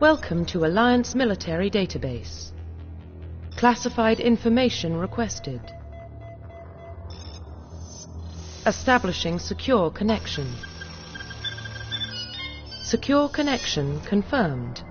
Welcome to Alliance Military Database. Classified information requested. Establishing secure connection. Secure connection confirmed.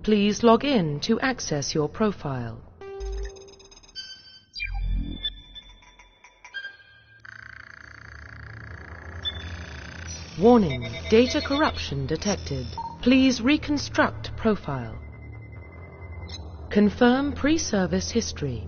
Please log in to access your profile. Warning, data corruption detected. Please reconstruct profile. Confirm pre-service history.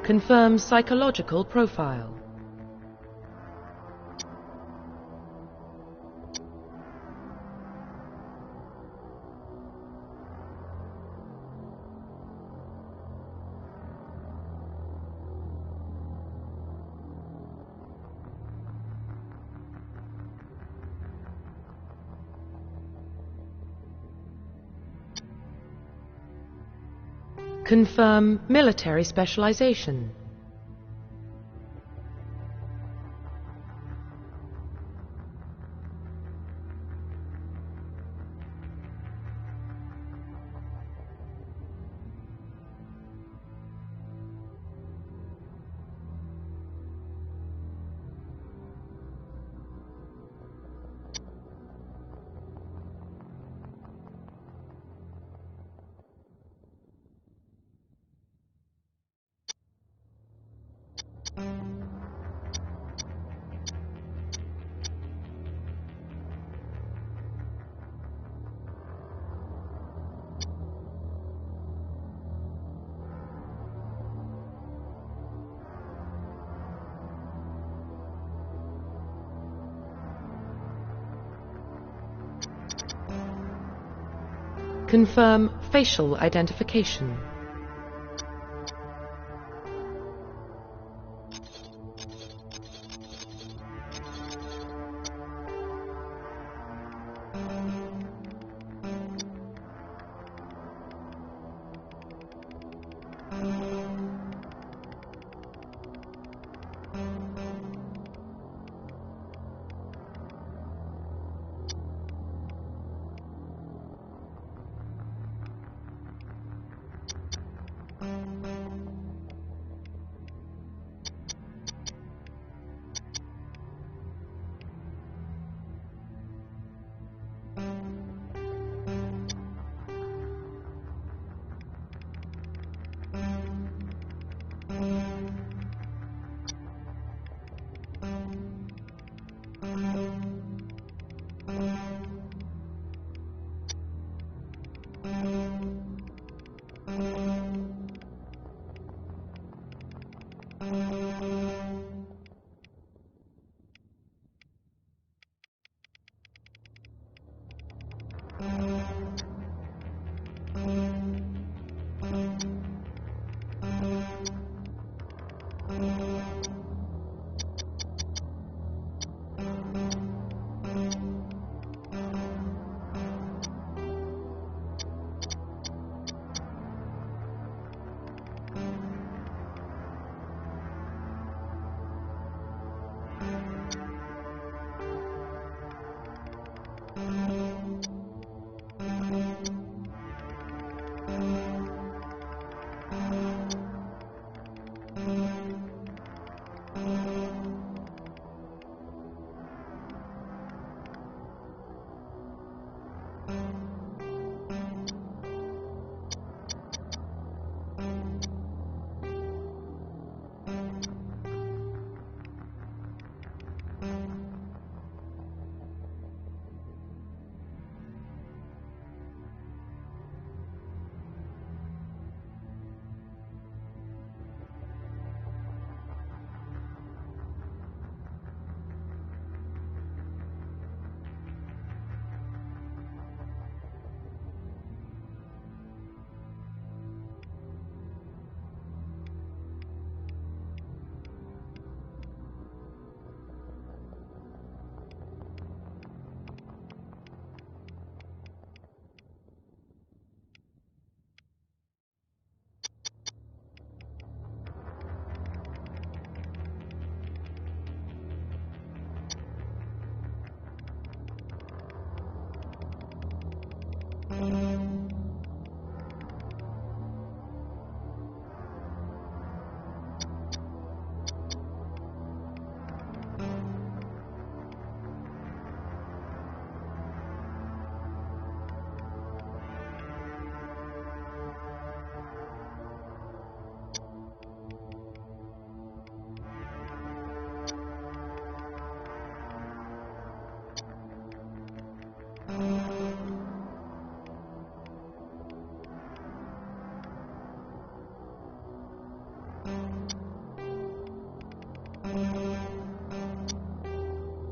Confirm psychological profile. Confirm military specialization. Confirm facial identification.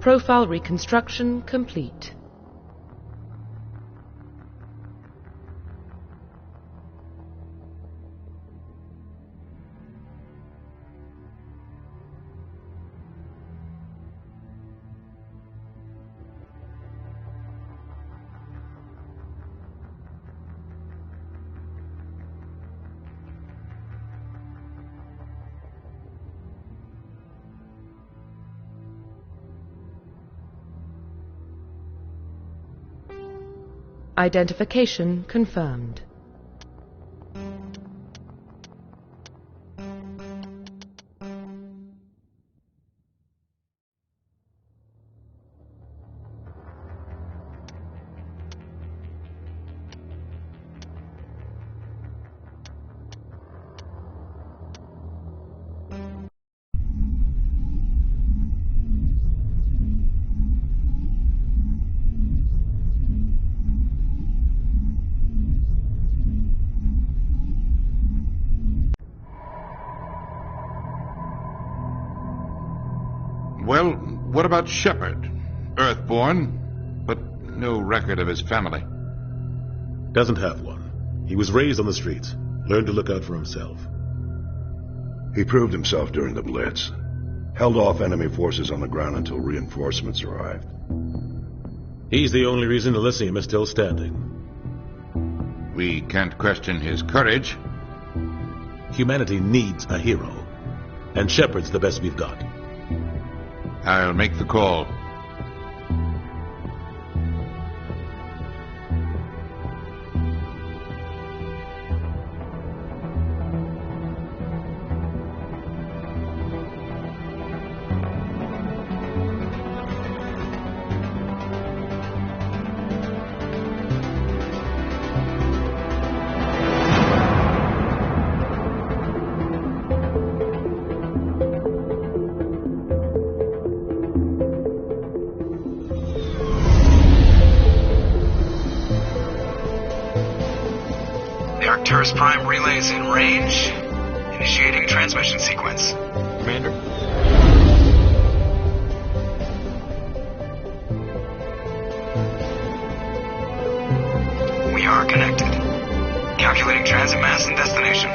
Profile reconstruction complete. Identification confirmed. Well, what about Shepard? Earthborn, but no record of his family. Doesn't have one. He was raised on the streets, learned to look out for himself. He proved himself during the Blitz. Held off enemy forces on the ground until reinforcements arrived. He's the only reason Elysium is still standing. We can't question his courage. Humanity needs a hero, and Shepard's the best we've got. I'll make the call. Arcturus Prime relays in range. Initiating transmission sequence. Commander? We are connected. Calculating transit mass and destination.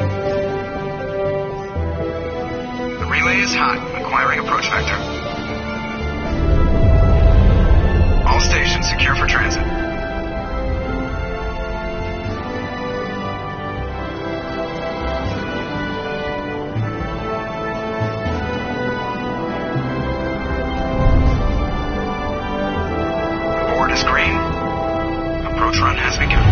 The relay is hot. Acquiring approach vector. All stations secure for transit. The board is green. Approach run has begun.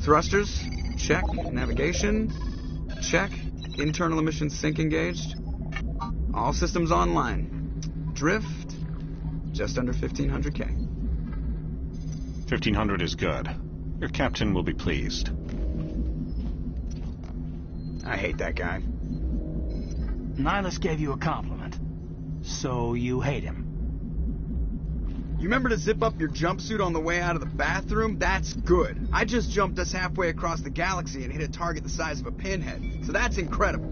Thrusters, check. Navigation, check. Internal emissions sync engaged. All systems online. Drift, just under 1,500K. 1,500 is good. Your captain will be pleased. I hate that guy. Nihilus gave you a compliment, so you hate him. You remember to zip up your jumpsuit on the way out of the bathroom? That's good. I just jumped us halfway across the galaxy and hit a target the size of a pinhead, so that's incredible.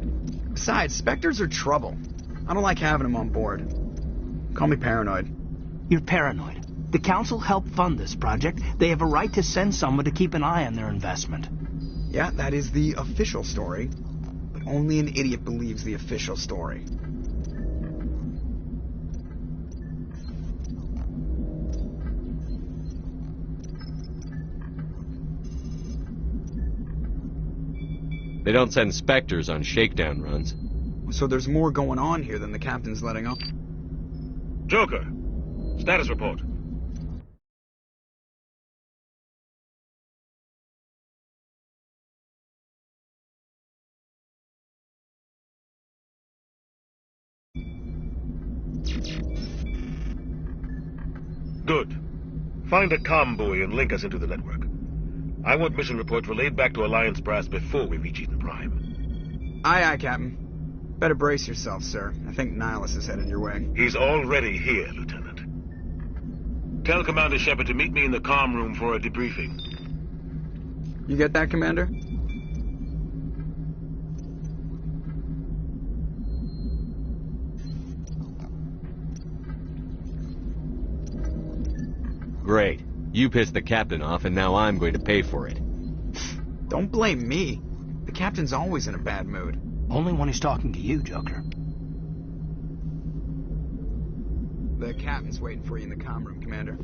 Besides, Spectres are trouble. I don't like having them on board. Call me paranoid. You're paranoid. The Council helped fund this project. They have a right to send someone to keep an eye on their investment. Yeah, that is the official story. But only an idiot believes the official story. They don't send Spectres on shakedown runs. So there's more going on here than the captain's letting on. Joker, status report. Good. Find a comm buoy and link us into the network. I want mission reports relayed back to Alliance Brass before we reach Eden Prime. Aye, aye, Captain. Better brace yourself, sir. I think Nihilus is headed your way. He's already here, Lieutenant. Tell Commander Shepard to meet me in the comm room for a debriefing. You get that, Commander? Great. You pissed the captain off, and now I'm going to pay for it. Don't blame me. The captain's always in a bad mood. Only when he's talking to you, Joker. The captain's waiting for you in the comm room, Commander.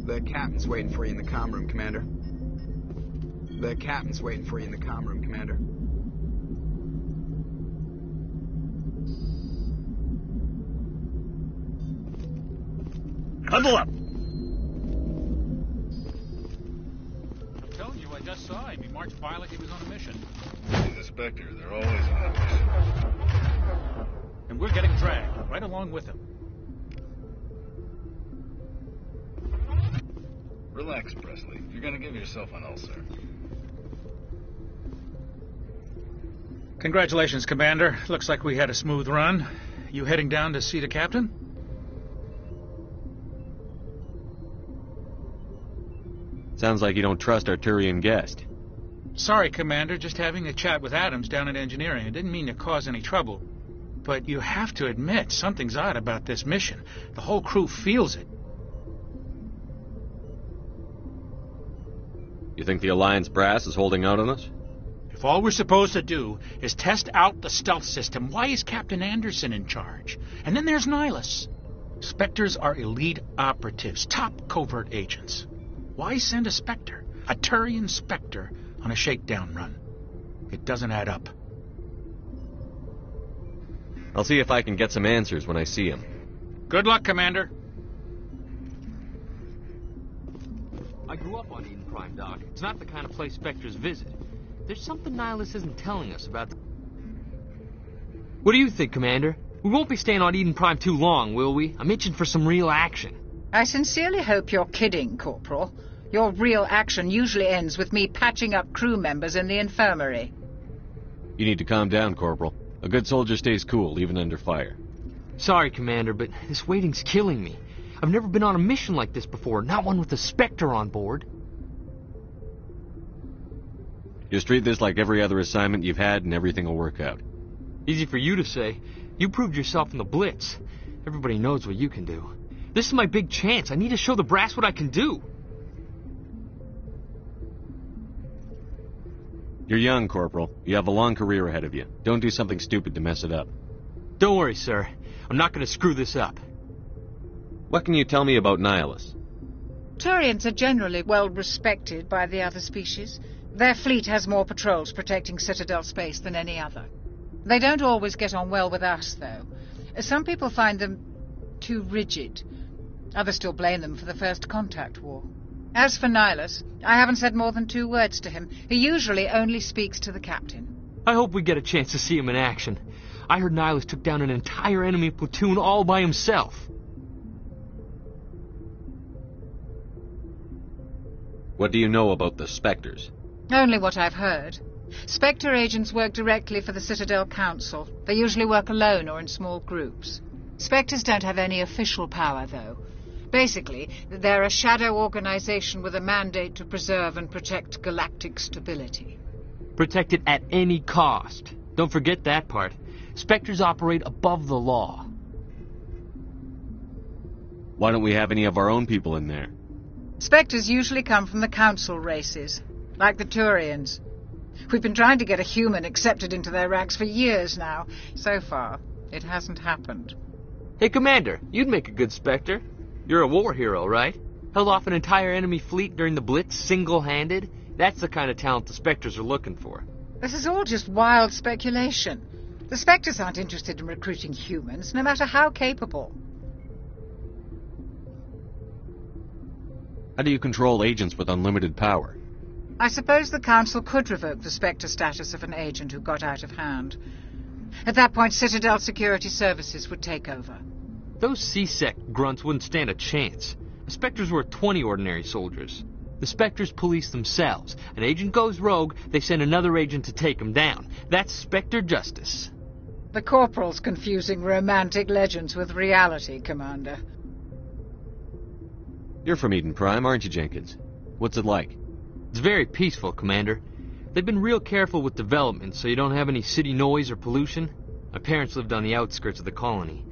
The captain's waiting for you in the comm room, Commander. The captain's waiting for you in the comm room, Commander. Huddle up! I'm telling you, I just saw him. He marched by like he was on a mission. He's a Spectre. They're always on a mission. And we're getting dragged right along with him. Relax, Presley. You're gonna give yourself an ulcer. Congratulations, Commander. Looks like we had a smooth run. You heading down to see the captain? Sounds like you don't trust our Turian guest. Sorry, Commander. Just having a chat with Adams down at engineering. I didn't mean to cause any trouble. But you have to admit, something's odd about this mission. The whole crew feels it. You think the Alliance brass is holding out on us? If all we're supposed to do is test out the stealth system, why is Captain Anderson in charge? And then there's Nihilus. Spectres are elite operatives, top covert agents. Why send a Spectre, a Turian Spectre, on a shakedown run? It doesn't add up. I'll see if I can get some answers when I see him. Good luck, Commander. I grew up on Eden Prime, Doc. It's not the kind of place Spectres visit. There's something Nihilus isn't telling us about the... What do you think, Commander? We won't be staying on Eden Prime too long, will we? I'm itching for some real action. I sincerely hope you're kidding, Corporal. Your real action usually ends with me patching up crew members in the infirmary. You need to calm down, Corporal. A good soldier stays cool, even under fire. Sorry, Commander, but this waiting's killing me. I've never been on a mission like this before, not one with a Spectre on board. Just treat this like every other assignment you've had and everything will work out. Easy for you to say. You proved yourself in the Blitz. Everybody knows what you can do. This is my big chance. I need to show the brass what I can do. You're young, Corporal. You have a long career ahead of you. Don't do something stupid to mess it up. Don't worry, sir. I'm not going to screw this up. What can you tell me about Nihilus? Turians are generally well respected by the other species. Their fleet has more patrols protecting Citadel space than any other. They don't always get on well with us, though. Some people find them too rigid. Others still blame them for the First Contact War. As for Nihilus, I haven't said more than 2 words to him. He usually only speaks to the captain. I hope we get a chance to see him in action. I heard Nihilus took down an entire enemy platoon all by himself. What do you know about the Spectres? Only what I've heard. Spectre agents work directly for the Citadel Council. They usually work alone or in small groups. Spectres don't have any official power, though. Basically, they're a shadow organization with a mandate to preserve and protect galactic stability. Protect it at any cost. Don't forget that part. Spectres operate above the law. Why don't we have any of our own people in there? Spectres usually come from the Council races, like the Turians. We've been trying to get a human accepted into their ranks for years now. So far, it hasn't happened. Hey, Commander, you'd make a good Spectre. You're a war hero, right? Held off an entire enemy fleet during the Blitz single-handed? That's the kind of talent the Spectres are looking for. This is all just wild speculation. The Spectres aren't interested in recruiting humans, no matter how capable. How do you control agents with unlimited power? I suppose the Council could revoke the Spectre status of an agent who got out of hand. At that point, Citadel Security Services would take over. Those C-Sec grunts wouldn't stand a chance. The Spectres were 20 ordinary soldiers. The Spectres police themselves. An agent goes rogue, they send another agent to take him down. That's Spectre justice. The Corporal's confusing romantic legends with reality, Commander. You're from Eden Prime, aren't you, Jenkins? What's it like? It's very peaceful, Commander. They've been real careful with development, so you don't have any city noise or pollution. My parents lived on the outskirts of the colony.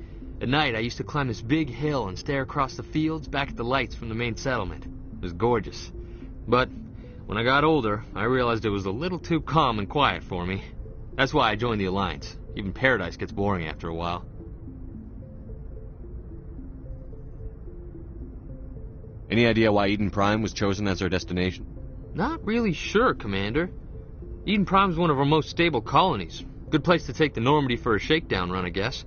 At night, I used to climb this big hill and stare across the fields back at the lights from the main settlement. It was gorgeous. But when I got older, I realized it was a little too calm and quiet for me. That's why I joined the Alliance. Even Paradise gets boring after a while. Any idea why Eden Prime was chosen as our destination? Not really sure, Commander. Eden Prime's one of our most stable colonies. Good place to take the Normandy for a shakedown run, I guess.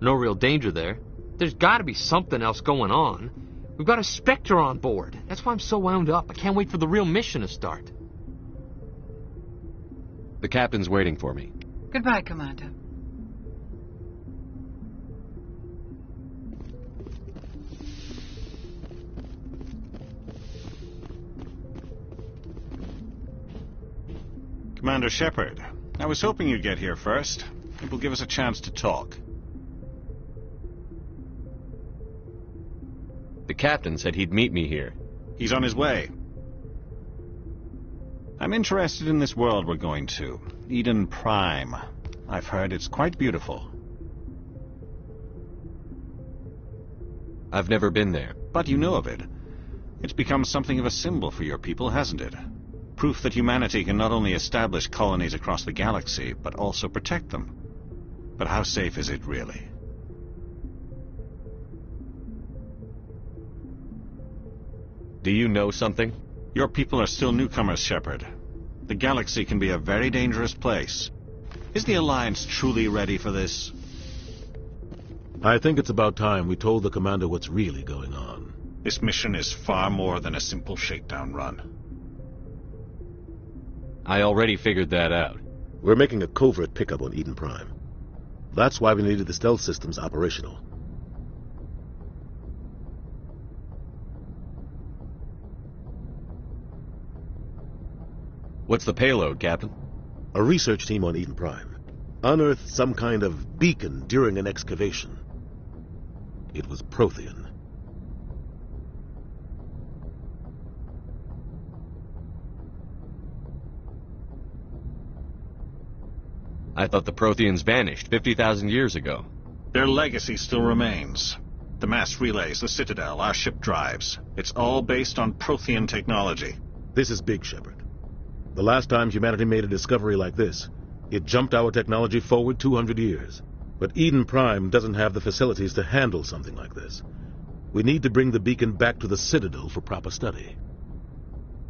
No real danger there. There's gotta be something else going on. We've got a Spectre on board. That's why I'm so wound up. I can't wait for the real mission to start. The captain's waiting for me. Goodbye, Commander. Commander Shepard, I was hoping you'd get here first. It will give us a chance to talk. The captain said he'd meet me here. He's on his way. I'm interested in this world we're going to, Eden Prime. I've heard it's quite beautiful. I've never been there. But you know of it. It's become something of a symbol for your people, hasn't it? Proof that humanity can not only establish colonies across the galaxy, but also protect them. But how safe is it really? Do you know something? Your people are still newcomers, Shepard. The galaxy can be a very dangerous place. Is the Alliance truly ready for this? I think it's about time we told the commander what's really going on. This mission is far more than a simple shakedown run. I already figured that out. We're making a covert pickup on Eden Prime. That's why we needed the stealth systems operational. What's the payload, Captain? A research team on Eden Prime unearthed some kind of beacon during an excavation. It was Prothean. I thought the Protheans vanished 50,000 years ago. Their legacy still remains. The mass relays, the Citadel, our ship drives. It's all based on Prothean technology. This is big, Shepard. The last time humanity made a discovery like this, it jumped our technology forward 200 years. But Eden Prime doesn't have the facilities to handle something like this. We need to bring the beacon back to the Citadel for proper study.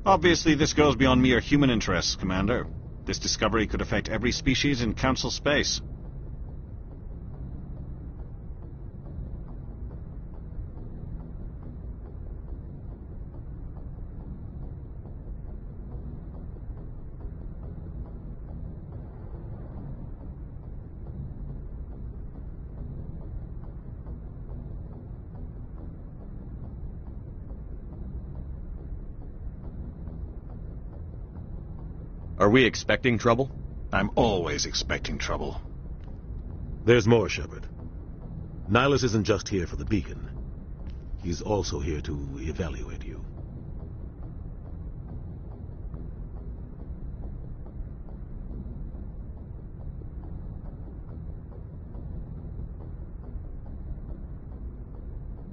Obviously, this goes beyond mere human interests, Commander. This discovery could affect every species in Council space. Are we expecting trouble? I'm always expecting trouble. There's more, Shepard. Nihilus isn't just here for the beacon. He's also here to evaluate you.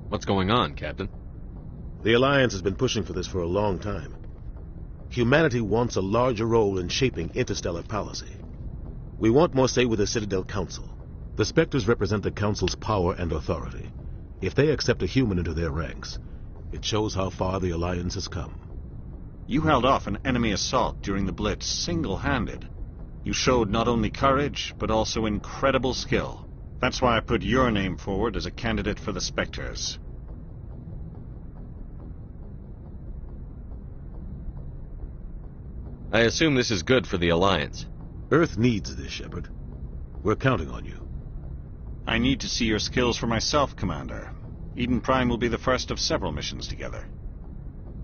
What's going on, Captain? The Alliance has been pushing for this for a long time. Humanity wants a larger role in shaping interstellar policy. We want more say with the Citadel Council. The Spectres represent the Council's power and authority. If they accept a human into their ranks, it shows how far the Alliance has come. You held off an enemy assault during the Blitz single-handed. You showed not only courage, but also incredible skill. That's why I put your name forward as a candidate for the Spectres. I assume this is good for the Alliance. Earth needs this, Shepard. We're counting on you. I need to see your skills for myself, Commander. Eden Prime will be the first of several missions together.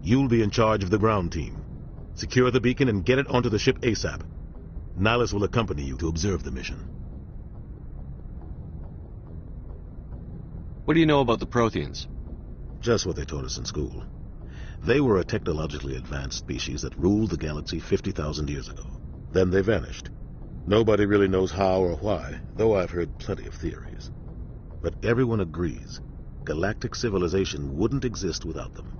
You'll be in charge of the ground team. Secure the beacon and get it onto the ship ASAP. Nihilus will accompany you to observe the mission. What do you know about the Protheans? Just what they taught us in school. They were a technologically advanced species that ruled the galaxy 50,000 years ago. Then they vanished. Nobody really knows how or why, though I've heard plenty of theories. But everyone agrees, galactic civilization wouldn't exist without them.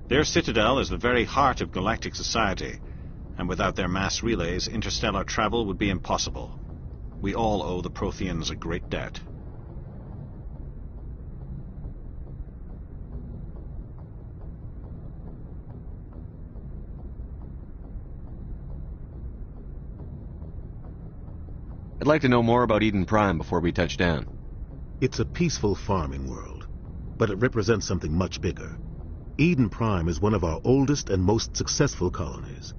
Their Citadel is the very heart of galactic society, and without their mass relays, interstellar travel would be impossible. We all owe the Protheans a great debt. I'd like to know more about Eden Prime before we touch down. It's a peaceful farming world, but it represents something much bigger. Eden Prime is one of our oldest and most successful colonies.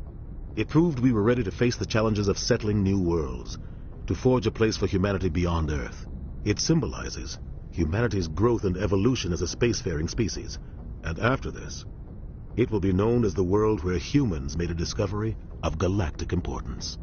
It proved we were ready to face the challenges of settling new worlds, to forge a place for humanity beyond Earth. It symbolizes humanity's growth and evolution as a spacefaring species. And after this, it will be known as the world where humans made a discovery of galactic importance.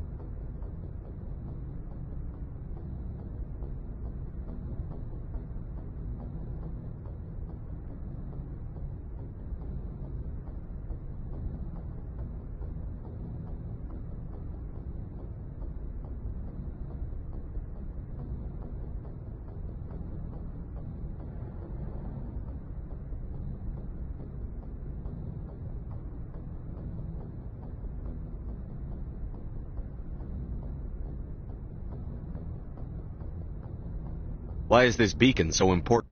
Why is this beacon so important?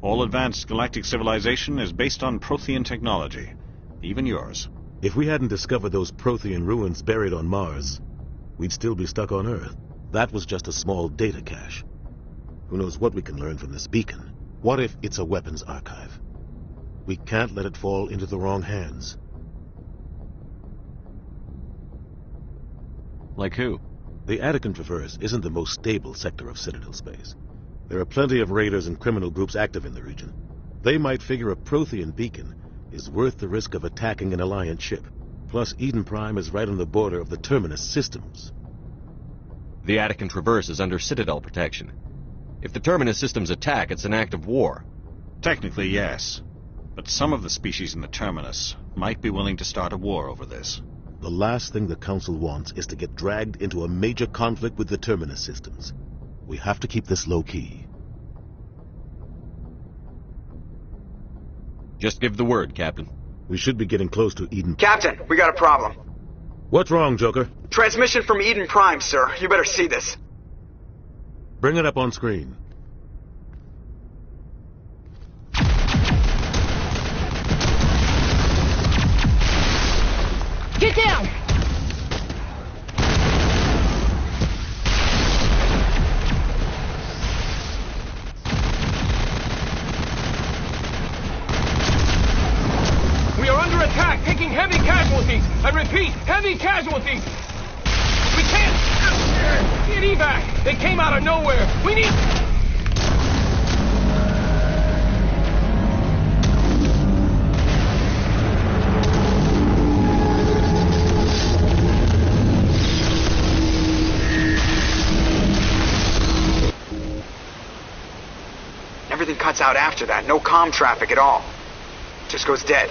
All advanced galactic civilization is based on Prothean technology, even yours. If we hadn't discovered those Prothean ruins buried on Mars, we'd still be stuck on Earth. That was just a small data cache. Who knows what we can learn from this beacon? What if it's a weapons archive? We can't let it fall into the wrong hands. Like who? The Attican Traverse isn't the most stable sector of Citadel space. There are plenty of raiders and criminal groups active in the region. They might figure a Prothean beacon is worth the risk of attacking an Alliance ship. Plus, Eden Prime is right on the border of the Terminus systems. The Attican Traverse is under Citadel protection. If the Terminus systems attack, it's an act of war. Technically, yes. But some of the species in the Terminus might be willing to start a war over this. The last thing the Council wants is to get dragged into a major conflict with the Terminus systems. We have to keep this low-key. Just give the word, Captain. We should be getting close to Eden. Captain, we got a problem. What's wrong, Joker? Transmission from Eden Prime, sir. You better see this. Bring it up on screen. Get down! We are under attack, taking heavy casualties. I repeat, heavy casualties. We can't get evac. They came out of nowhere. We need... Everything cuts out after that. No comm traffic at all. Just goes dead.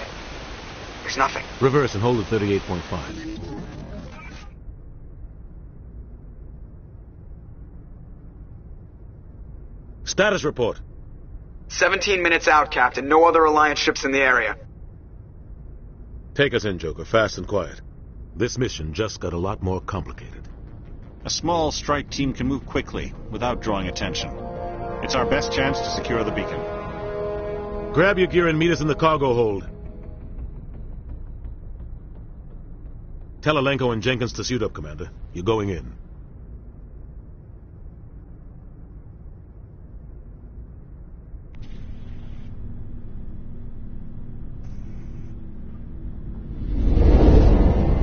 There's nothing. Reverse and hold at 38.5. Status report. 17 minutes out, Captain. No other Alliance ships in the area. Take us in, Joker. Fast and quiet. This mission just got a lot more complicated. A small strike team can move quickly, without drawing attention. It's our best chance to secure the beacon. Grab your gear and meet us in the cargo hold. Tell Alenko and Jenkins to suit up, Commander. You're going in.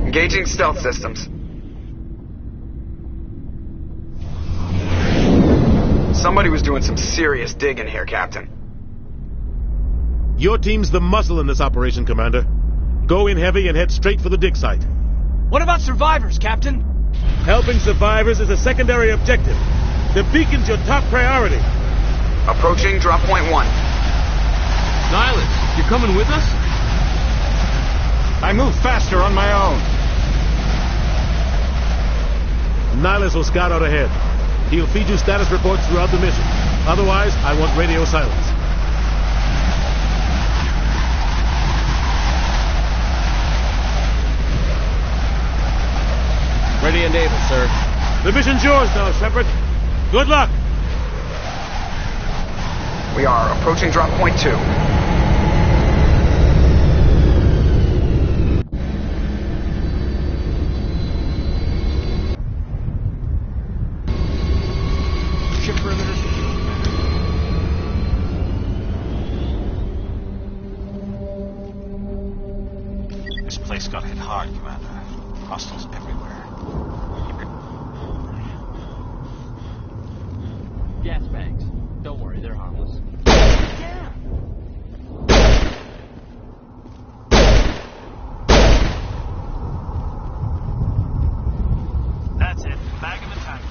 Engaging stealth systems. Somebody was doing some serious digging here, Captain. Your team's the muscle in this operation, Commander. Go in heavy and head straight for the dig site. What about survivors, Captain? Helping survivors is a secondary objective. The beacon's your top priority. Approaching drop point 1. Nihilus, you're coming with us? I move faster on my own. Nihilus will scout out ahead. He'll feed you status reports throughout the mission. Otherwise, I want radio silence. Ready and able, sir. The mission's yours now, Shepard. Good luck. We are approaching drop point 2. Ship perimeter secure. This place got hit hard, Commander. Hostiles everywhere. Gas bags. Don't worry, they're harmless. That's it. Bag him in time.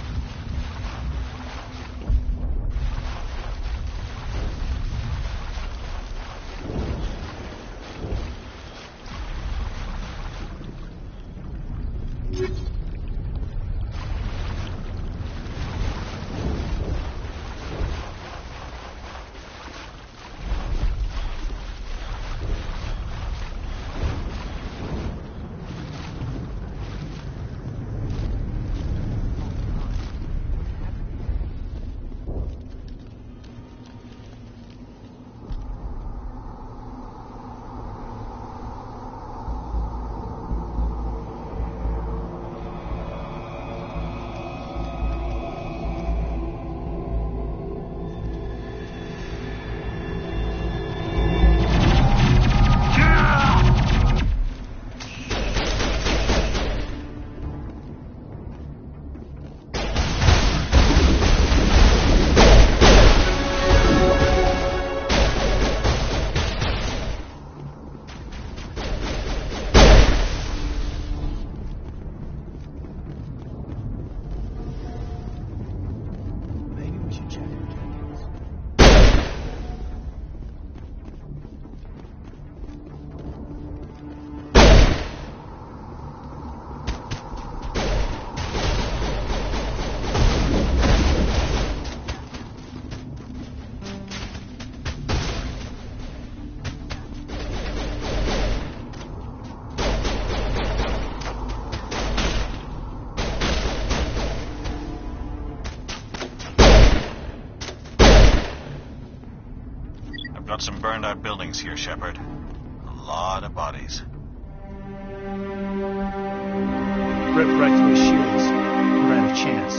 Got some burned-out buildings here, Shepard. A lot of bodies. Ripped right through his shields. Never had a chance.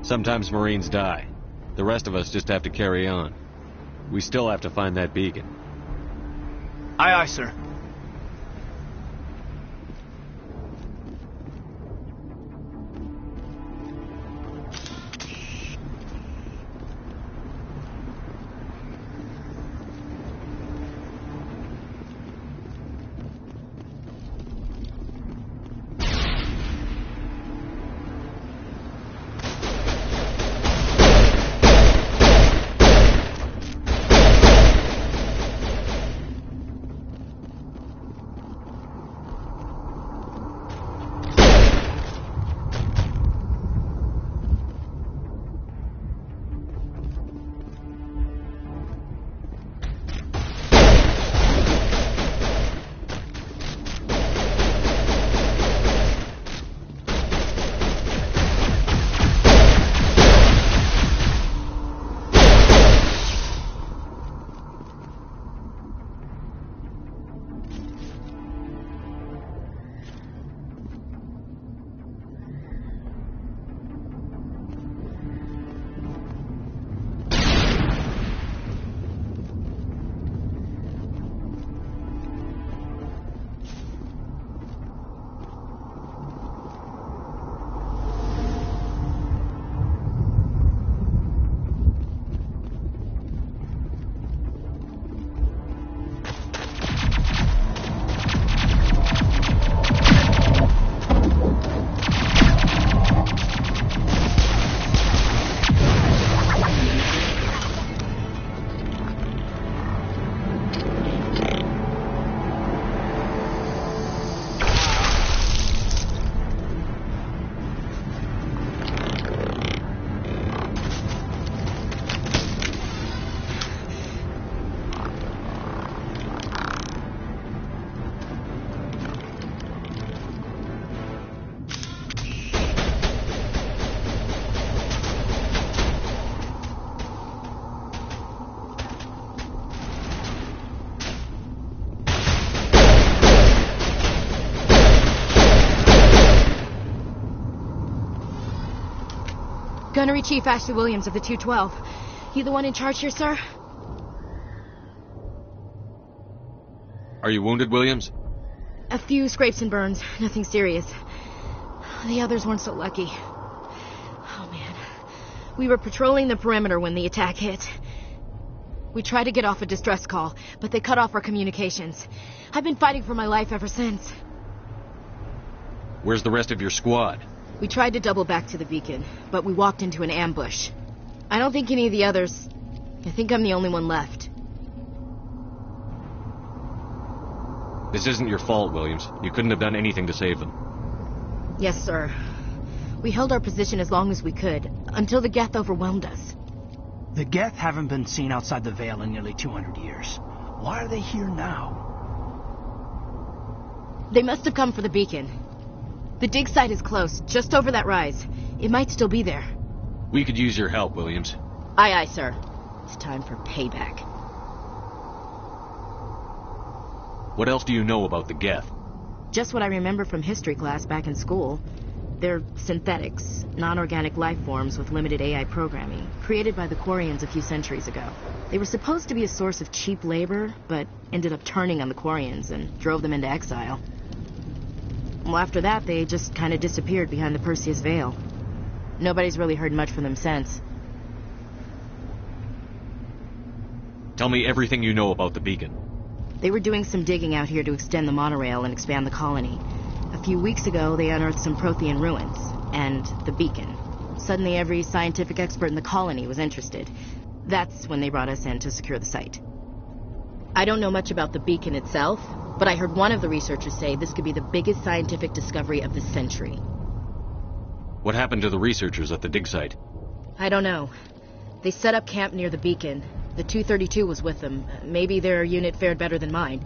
Sometimes Marines die. The rest of us just have to carry on. We still have to find that beacon. Aye, aye, sir. Gunnery Chief Ashley Williams of the 212. You the one in charge here, sir? Are you wounded, Williams? A few scrapes and burns. Nothing serious. The others weren't so lucky. Oh, man. We were patrolling the perimeter when the attack hit. We tried to get off a distress call, but they cut off our communications. I've been fighting for my life ever since. Where's the rest of your squad? We tried to double back to the beacon, but we walked into an ambush. I don't think any of the others... I think I'm the only one left. This isn't your fault, Williams. You couldn't have done anything to save them. Yes, sir. We held our position as long as we could, until the Geth overwhelmed us. The Geth haven't been seen outside the Veil in nearly 200 years. Why are they here now? They must have come for the beacon. The dig site is close, just over that rise. It might still be there. We could use your help, Williams. Aye, aye, sir. It's time for payback. What else do you know about the Geth? Just what I remember from history class back in school. They're synthetics, non-organic life forms with limited AI programming, created by the Quarians a few centuries ago. They were supposed to be a source of cheap labor, but ended up turning on the Quarians and drove them into exile. Well, after that, they just kind of disappeared behind the Perseus Veil. Nobody's really heard much from them since. Tell me everything you know about the beacon. They were doing some digging out here to extend the monorail and expand the colony. A few weeks ago, they unearthed some Prothean ruins, and the beacon. Suddenly, every scientific expert in the colony was interested. That's when they brought us in to secure the site. I don't know much about the beacon itself, but I heard one of the researchers say this could be the biggest scientific discovery of the century. What happened to the researchers at the dig site? I don't know. They set up camp near the beacon. The 232 was with them. Maybe their unit fared better than mine.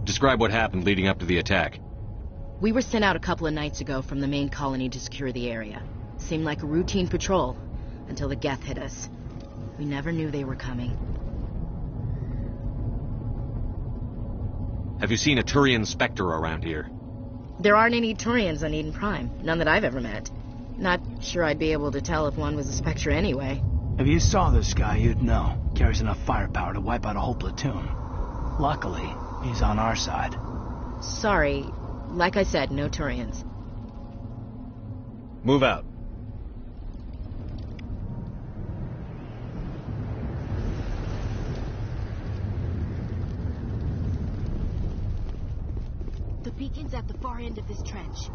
Describe what happened leading up to the attack. We were sent out a couple of nights ago from the main colony to secure the area. Seemed like a routine patrol, until the Geth hit us. We never knew they were coming. Have you seen a Turian Spectre around here? There aren't any Turians on Eden Prime, none that I've ever met. Not sure I'd be able to tell if one was a Spectre anyway. If you saw this guy, you'd know. Carries enough firepower to wipe out a whole platoon. Luckily, he's on our side. Sorry, like I said, no Turians. Move out. The beacon's at the far end of this trench.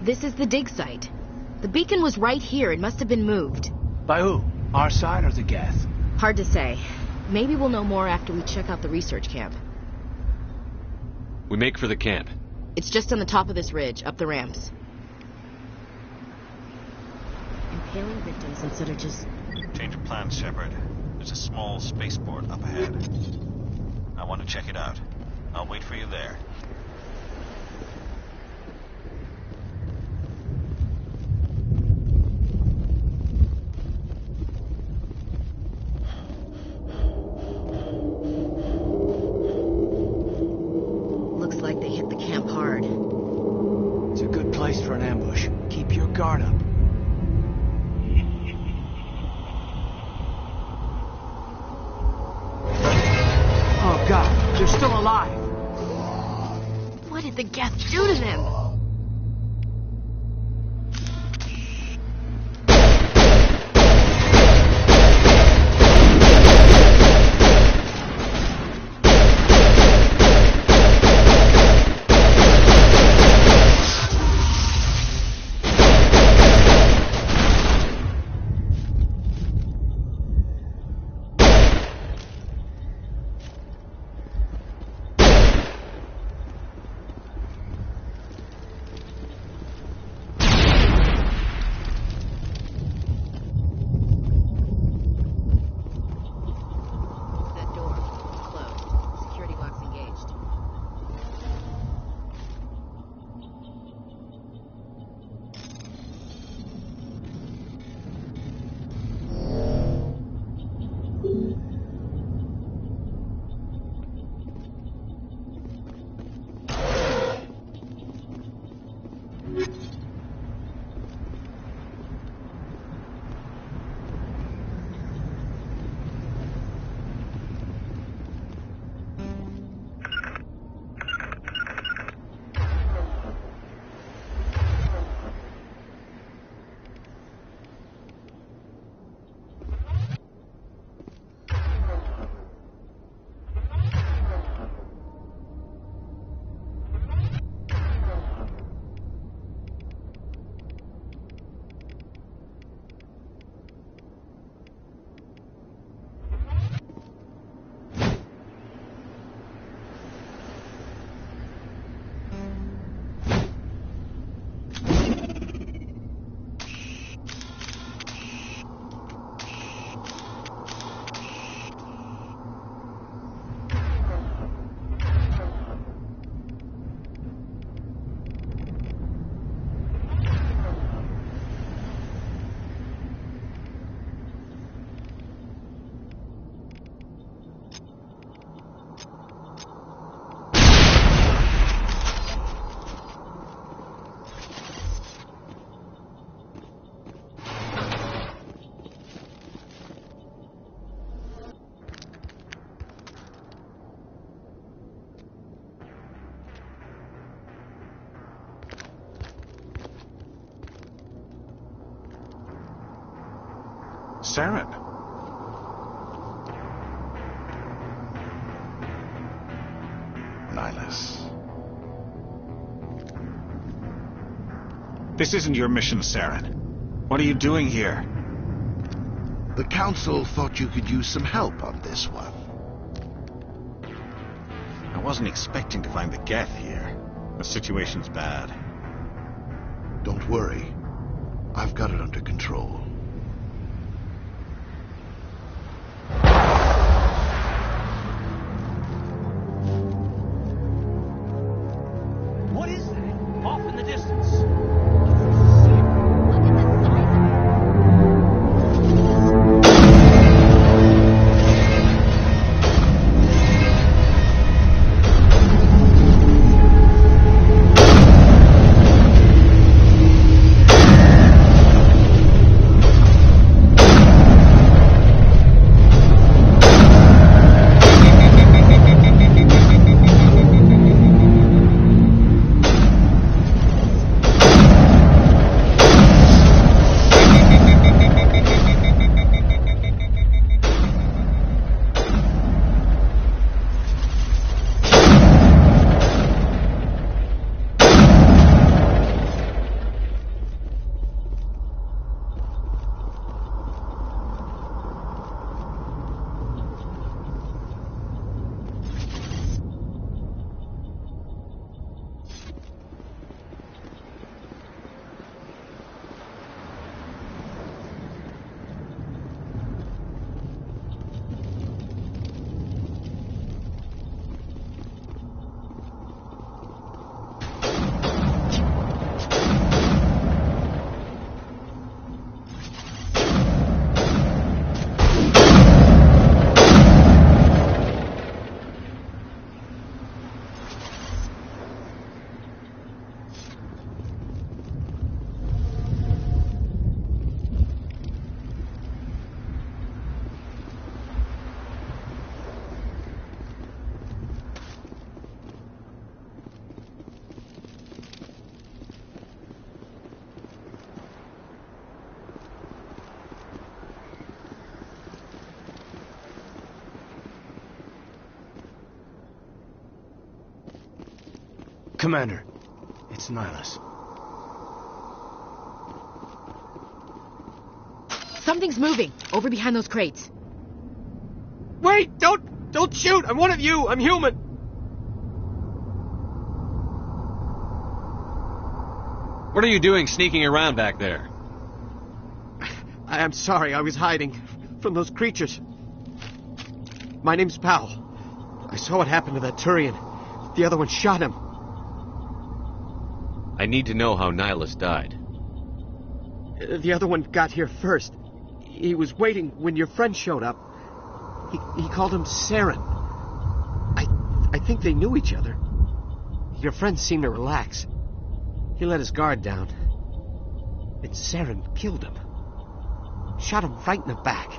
This is the dig site. The beacon was right here. It must have been moved. By who? Our side or the Geth? Hard to say. Maybe we'll know more after we check out the research camp. We make for the camp. It's just on the top of this ridge, up the ramps. Impaling victims instead of just... Change of plans, Shepard. There's a small spaceport up ahead. I want to check it out. I'll wait for you there. Looks like they hit the camp hard. It's a good place for an ambush. Keep your guard up. Oh God, they're still alive. What did the Geth do to them? Saren. Nihilus. This isn't your mission, Saren. What are you doing here? The Council thought you could use some help on this one. I wasn't expecting to find the Geth here. The situation's bad. Don't worry. I've got it under control. What is that? Off in the distance. Commander, it's Nihilus. Something's moving, over behind those crates. Wait! Don't shoot! I'm one of you! I'm human! What are you doing sneaking around back there? I'm sorry, I was hiding from those creatures. My name's Powell. I saw what happened to that Turian. The other one shot him. I need to know how Nihilus died. The other one got here first. He was waiting when your friend showed up. He called him Saren. I think they knew each other. Your friend seemed to relax. He let his guard down. And Saren killed him. Shot him right in the back.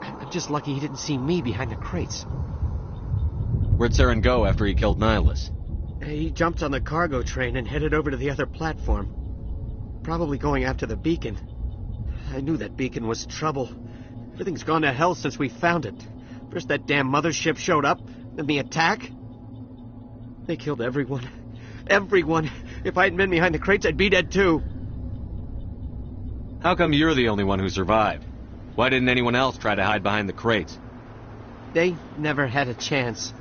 I'm just lucky he didn't see me behind the crates. Where'd Saren go after he killed Nihilus? He jumped on the cargo train and headed over to the other platform. Probably going after the beacon. I knew that beacon was trouble. Everything's gone to hell since we found it. First that damn mothership showed up, then the attack. They killed everyone. Everyone. If I hadn't been behind the crates, I'd be dead too. How come you're the only one who survived? Why didn't anyone else try to hide behind the crates? They never had a chance.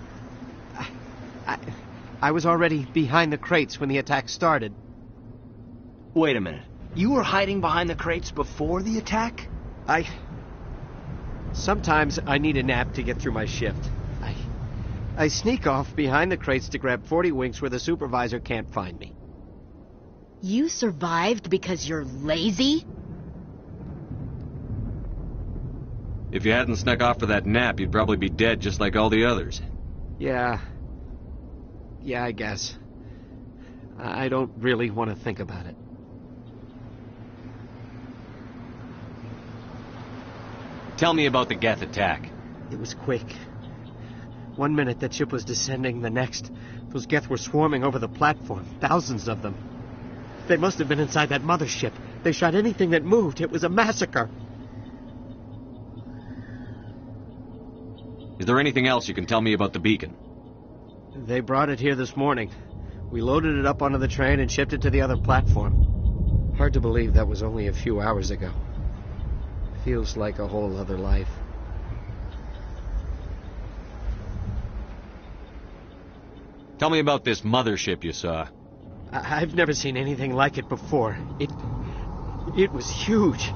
I was already behind the crates when the attack started. Wait a minute. You were hiding behind the crates before the attack? Sometimes I need a nap to get through my shift. I sneak off behind the crates to grab 40 winks where the supervisor can't find me. You survived because you're lazy? If you hadn't snuck off for that nap, you'd probably be dead just like all the others. Yeah, I guess. I don't really want to think about it. Tell me about the Geth attack. It was quick. 1 minute that ship was descending, the next, those Geth were swarming over the platform. Thousands of them. They must have been inside that mothership. They shot anything that moved. It was a massacre. Is there anything else you can tell me about the beacon? They brought it here this morning. We loaded it up onto the train and shipped it to the other platform. Hard to believe that was only a few hours ago. Feels like a whole other life. Tell me about this mothership you saw. I've never seen anything like it before. It was huge.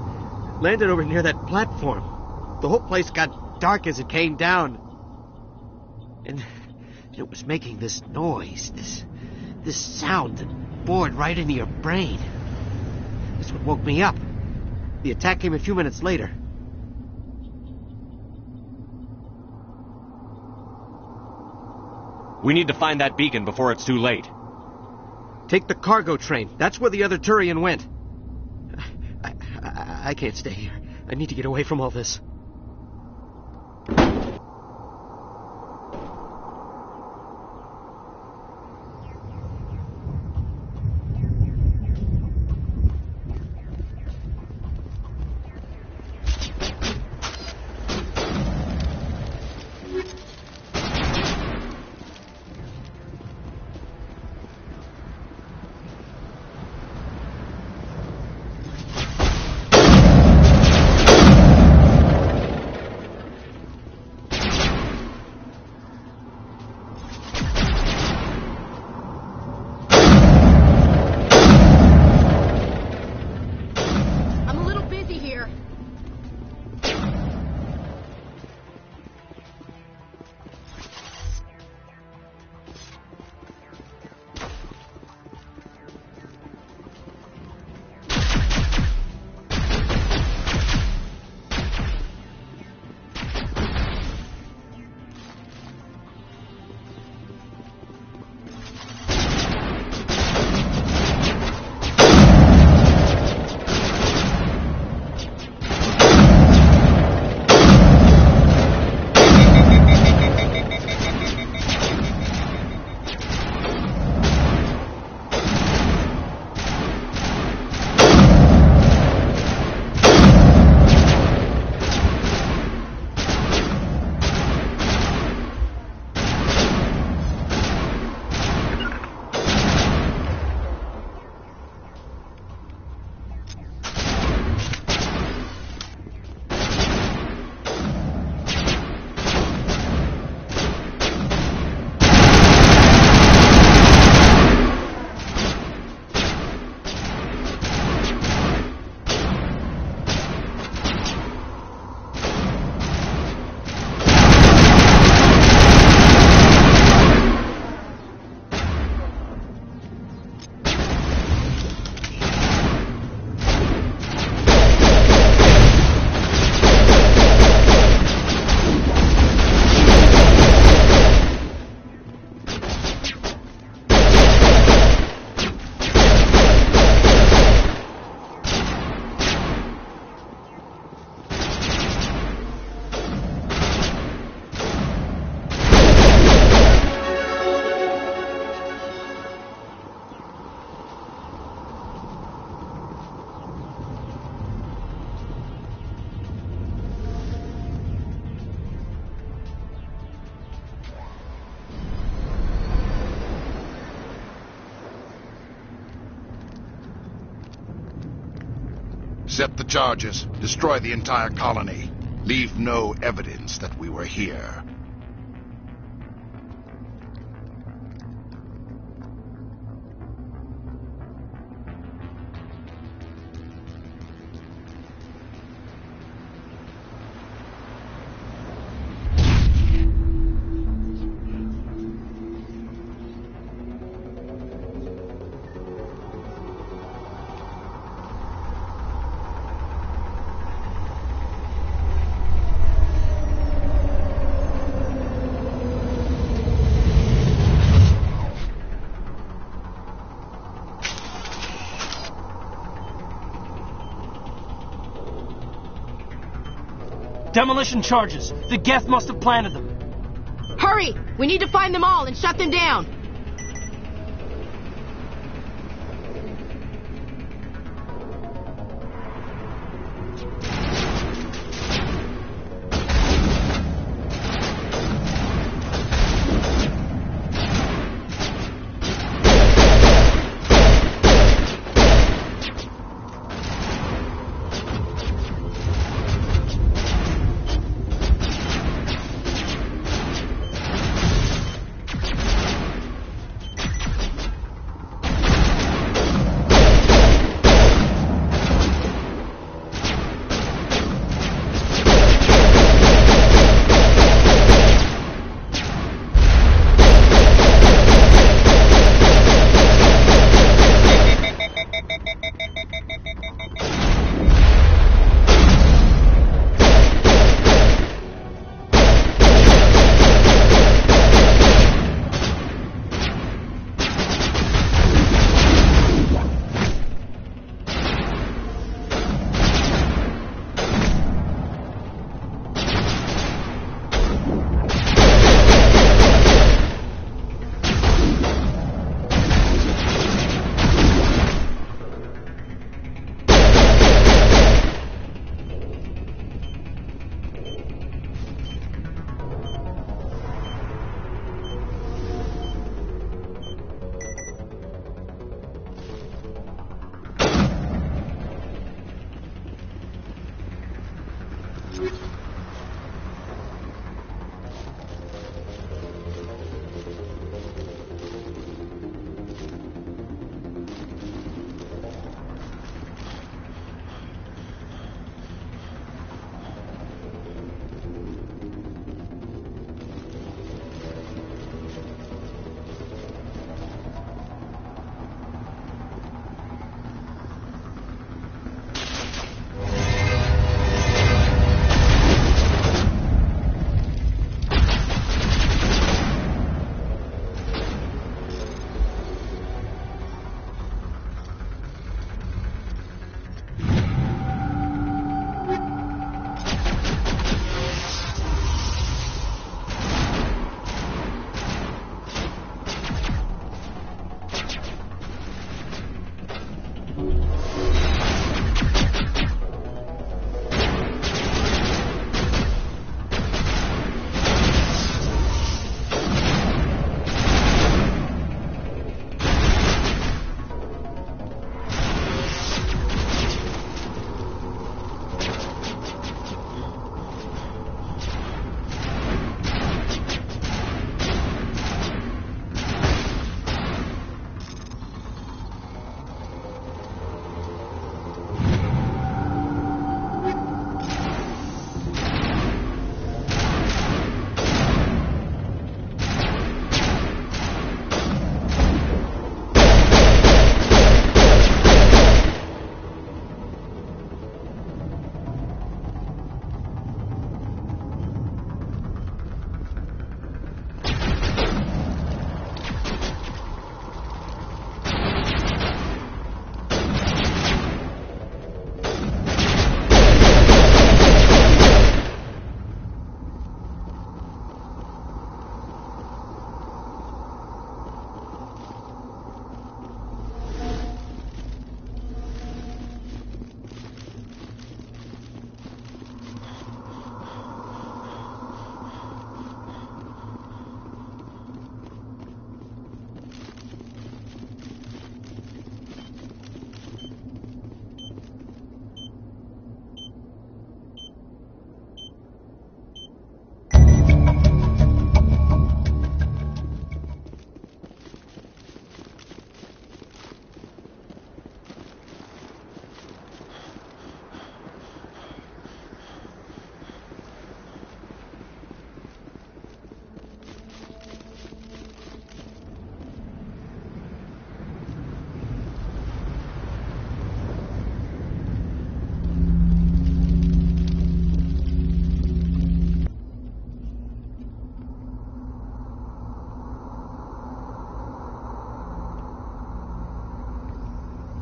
Landed over near that platform. The whole place got dark as it came down. And it was making this noise, this sound that bored right into your brain. That's what woke me up. The attack came a few minutes later. We need to find that beacon before it's too late. Take the cargo train. That's where the other Turian went. I can't stay here. I need to get away from all this. Set the charges. Destroy the entire colony. Leave no evidence that we were here. Demolition charges. The Geth must have planted them. Hurry! We need to find them all and shut them down.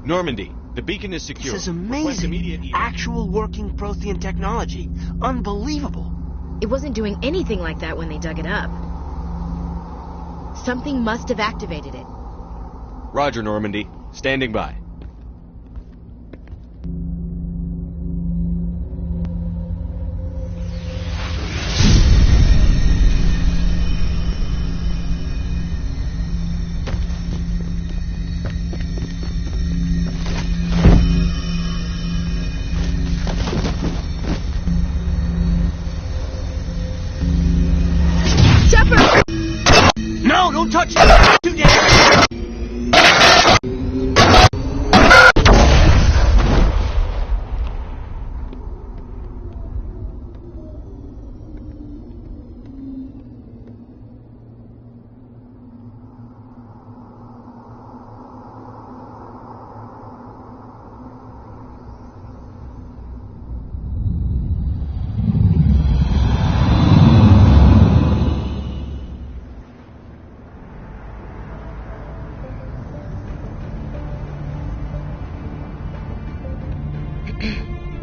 Normandy, the beacon is secure. This is amazing. Actual working Prothean technology. Unbelievable. It wasn't doing anything like that when they dug it up. Something must have activated it. Roger, Normandy. Standing by. No, don't touch it! Too dangerous!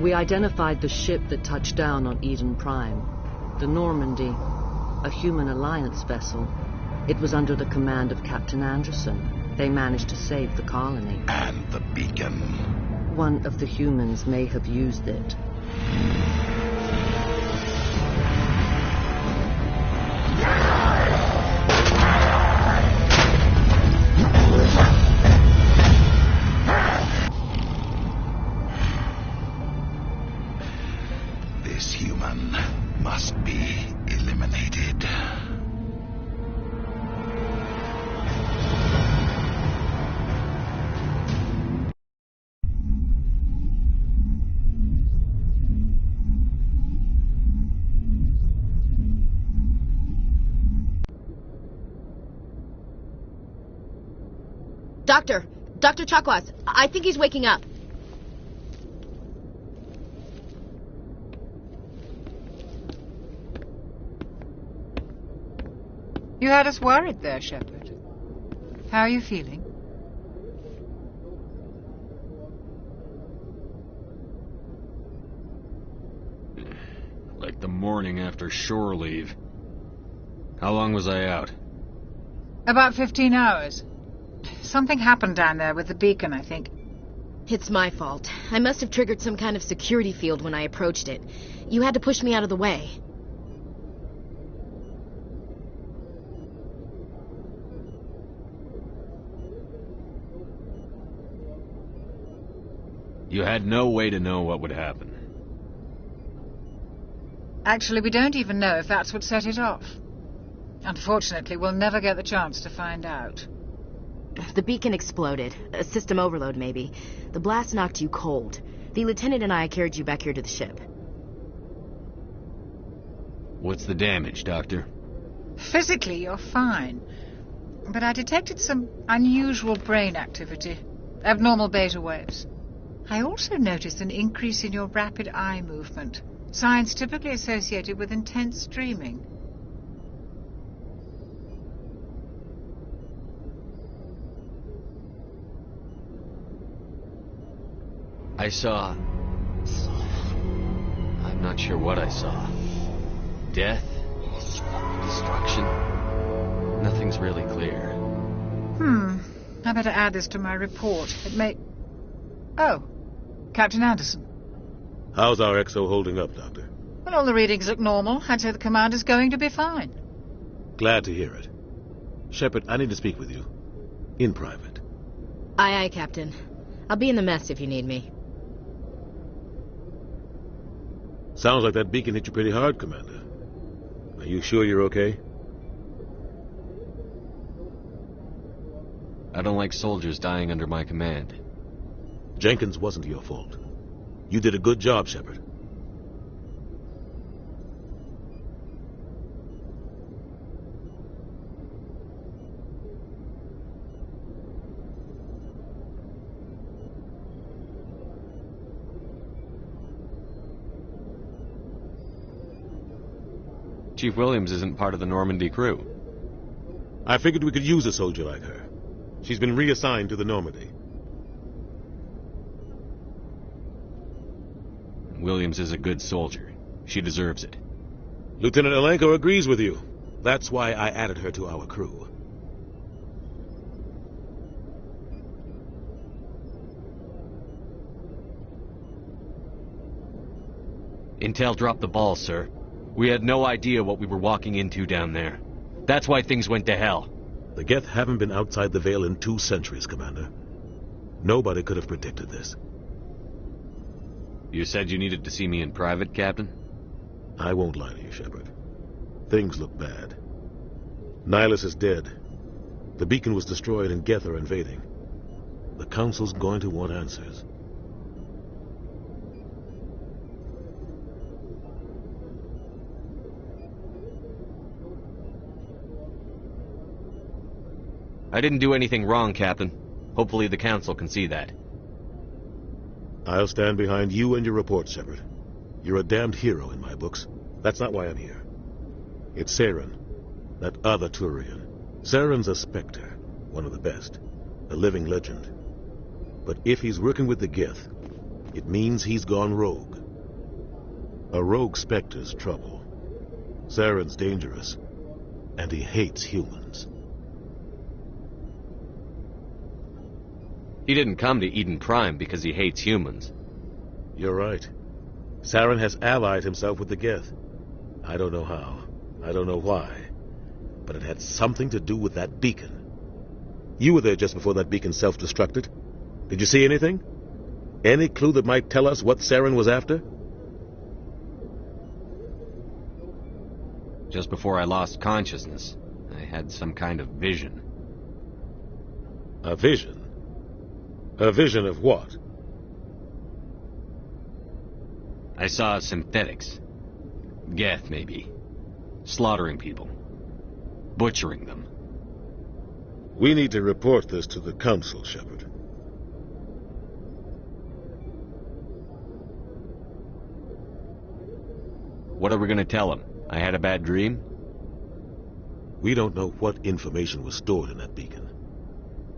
We identified the ship that touched down on Eden Prime. The Normandy, a human alliance vessel. It was under the command of Captain Anderson. They managed to save the colony. And the beacon. One of the humans may have used it. This human must be eliminated. Dr. Chakwas, I think he's waking up. You had us worried there, Shepard. How are you feeling? Like the morning after shore leave. How long was I out? About 15 hours. Something happened down there with the beacon, I think. It's my fault. I must have triggered some kind of security field when I approached it. You had to push me out of the way. You had no way to know what would happen. Actually, we don't even know if that's what set it off. Unfortunately, we'll never get the chance to find out. The beacon exploded. A system overload, maybe. The blast knocked you cold. The lieutenant and I carried you back here to the ship. What's the damage, Doctor? Physically, you're fine. But I detected some unusual brain activity. Abnormal beta waves. I also noticed an increase in your rapid eye movement. Signs typically associated with intense dreaming. I saw... I'm not sure what I saw. Death? Destruction? Nothing's really clear. I better add this to my report. It may... Oh, Captain Anderson. How's our XO holding up, Doctor? Well, all the readings look normal. I'd say the commander's going to be fine. Glad to hear it. Shepard, I need to speak with you. In private. Aye, Captain. I'll be in the mess if you need me. Sounds like that beacon hit you pretty hard, Commander. Are you sure you're okay? I don't like soldiers dying under my command. Jenkins wasn't your fault. You did a good job, Shepard. Chief Williams isn't part of the Normandy crew. I figured we could use a soldier like her. She's been reassigned to the Normandy. Williams is a good soldier. She deserves it. Lieutenant Alenko agrees with you. That's why I added her to our crew. Intel dropped the ball, sir. We had no idea what we were walking into down there. That's why things went to hell. The Geth haven't been outside the Veil in 2 centuries, Commander. Nobody could have predicted this. You said you needed to see me in private, Captain? I won't lie to you, Shepard. Things look bad. Nihilus is dead. The beacon was destroyed and Geth are invading. The Council's going to want answers. I didn't do anything wrong, Captain. Hopefully the Council can see that. I'll stand behind you and your report, Shepard. You're a damned hero in my books. That's not why I'm here. It's Saren, that other Turian. Saren's a Spectre, one of the best, a living legend. But if he's working with the Geth, it means he's gone rogue. A rogue Spectre's trouble. Saren's dangerous, and he hates humans. He didn't come to Eden Prime because he hates humans. You're right. Saren has allied himself with the Geth. I don't know how. I don't know why. But it had something to do with that beacon. You were there just before that beacon self-destructed. Did you see anything? Any clue that might tell us what Saren was after? Just before I lost consciousness, I had some kind of vision. A vision? A vision of what? I saw synthetics. Geth, maybe. Slaughtering people. Butchering them. We need to report this to the Council, Shepard. What are we gonna tell them? I had a bad dream? We don't know what information was stored in that beacon.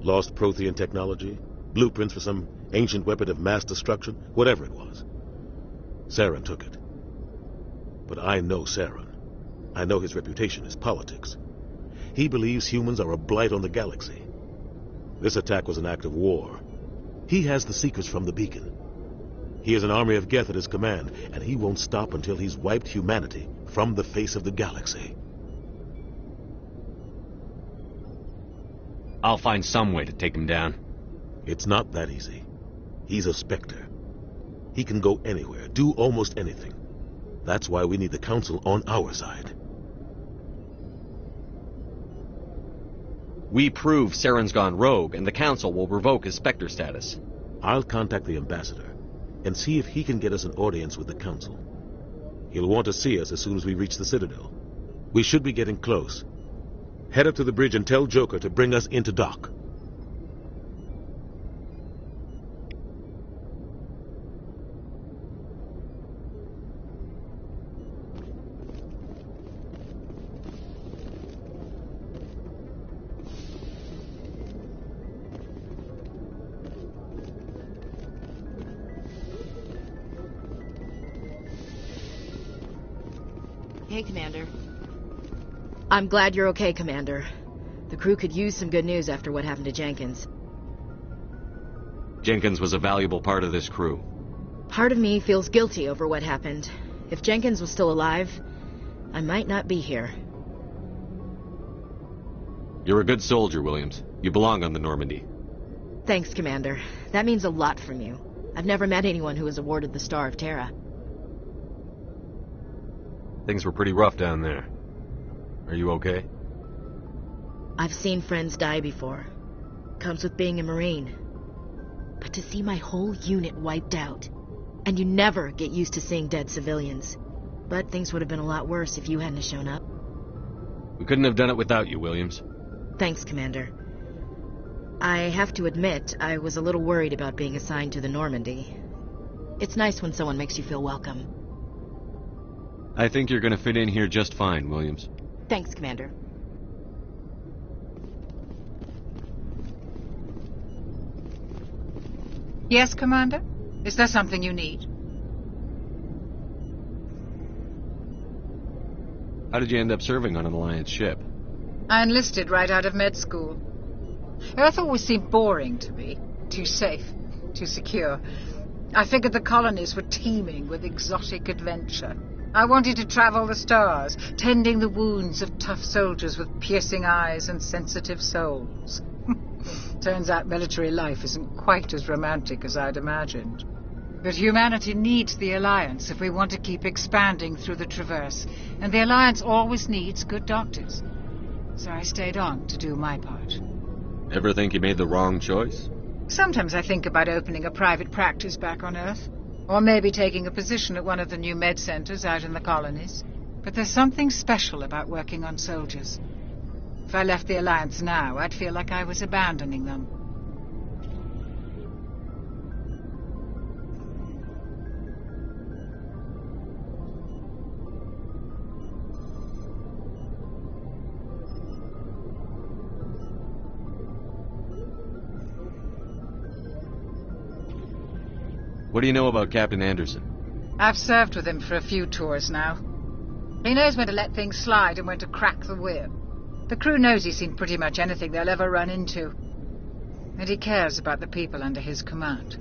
Lost Prothean technology? Blueprints for some ancient weapon of mass destruction? Whatever it was. Saren took it. But I know Saren. I know his reputation is politics. He believes humans are a blight on the galaxy. This attack was an act of war. He has the secrets from the beacon. He has an army of Geth at his command, and he won't stop until he's wiped humanity from the face of the galaxy. I'll find some way to take him down. It's not that easy. He's a Spectre. He can go anywhere, do almost anything. That's why we need the Council on our side. We prove Saren's gone rogue, and the Council will revoke his Spectre status. I'll contact the Ambassador and see if he can get us an audience with the Council. He'll want to see us as soon as we reach the Citadel. We should be getting close. Head up to the bridge and tell Joker to bring us into dock. Hey, Commander. I'm glad you're okay, Commander. The crew could use some good news after what happened to Jenkins. Jenkins was a valuable part of this crew. Part of me feels guilty over what happened. If Jenkins was still alive, I might not be here. You're a good soldier, Williams. You belong on the Normandy. Thanks, Commander. That means a lot from you. I've never met anyone who was awarded the Star of Terra. Things were pretty rough down there. Are you okay? I've seen friends die before. Comes with being a Marine. But to see my whole unit wiped out, and you never get used to seeing dead civilians. But things would have been a lot worse if you hadn't shown up. We couldn't have done it without you, Williams. Thanks, Commander. I have to admit, I was a little worried about being assigned to the Normandy. It's nice when someone makes you feel welcome. I think you're gonna fit in here just fine, Williams. Thanks, Commander. Yes, Commander? Is there something you need? How did you end up serving on an Alliance ship? I enlisted right out of med school. Earth always seemed boring to me. Too safe, too secure. I figured the colonies were teeming with exotic adventure. I wanted to travel the stars, tending the wounds of tough soldiers with piercing eyes and sensitive souls. Turns out military life isn't quite as romantic as I'd imagined. But humanity needs the Alliance if we want to keep expanding through the Traverse, and the Alliance always needs good doctors. So I stayed on to do my part. Ever think you made the wrong choice? Sometimes I think about opening a private practice back on Earth. Or maybe taking a position at one of the new med centers out in the colonies. But there's something special about working on soldiers. If I left the Alliance now, I'd feel like I was abandoning them. What do you know about Captain Anderson? I've served with him for a few tours now. He knows when to let things slide and when to crack the whip. The crew knows he's seen pretty much anything they'll ever run into. And he cares about the people under his command.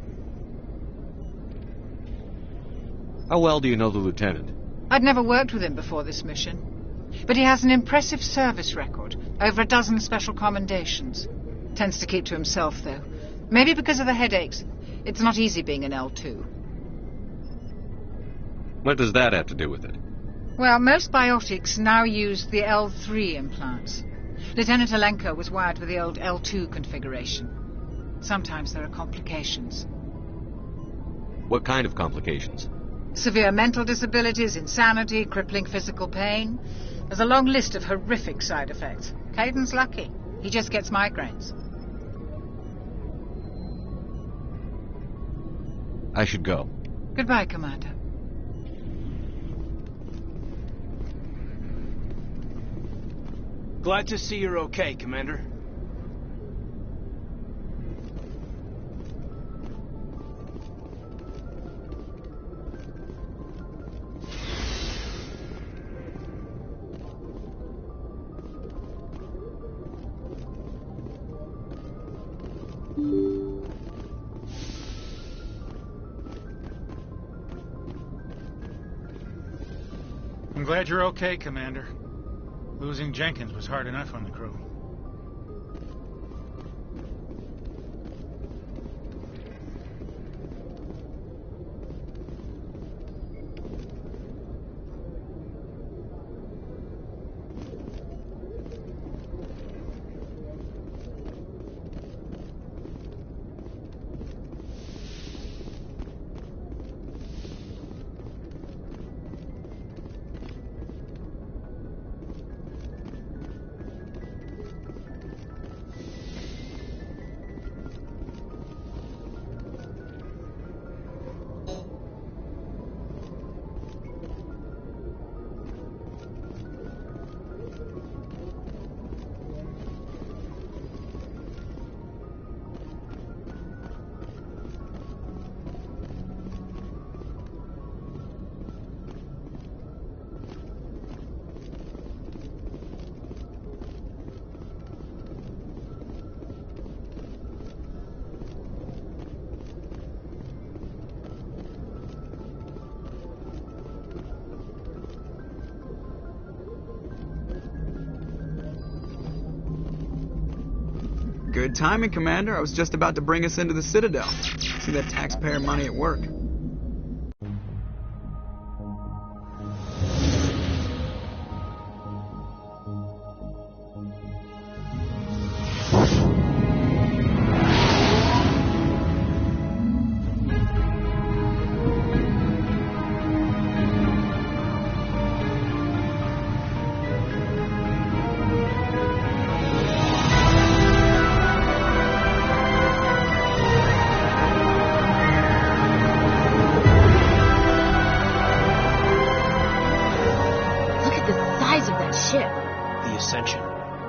How well do you know the lieutenant? I'd never worked with him before this mission. But he has an impressive service record. Over a dozen special commendations. Tends to keep to himself, though. Maybe because of the headaches. It's not easy being an L2. What does that have to do with it? Well, most biotics now use the L3 implants. Lieutenant Alenko was wired with the old L2 configuration. Sometimes there are complications. What kind of complications? Severe mental disabilities, insanity, crippling physical pain. There's a long list of horrific side effects. Caden's lucky. He just gets migraines. I should go. Goodbye, Commander. Glad to see you're okay, Commander. I'm glad you're okay, Commander. Losing Jenkins was hard enough on the crew. Good timing, Commander. I was just about to bring us into the Citadel. See that taxpayer money at work.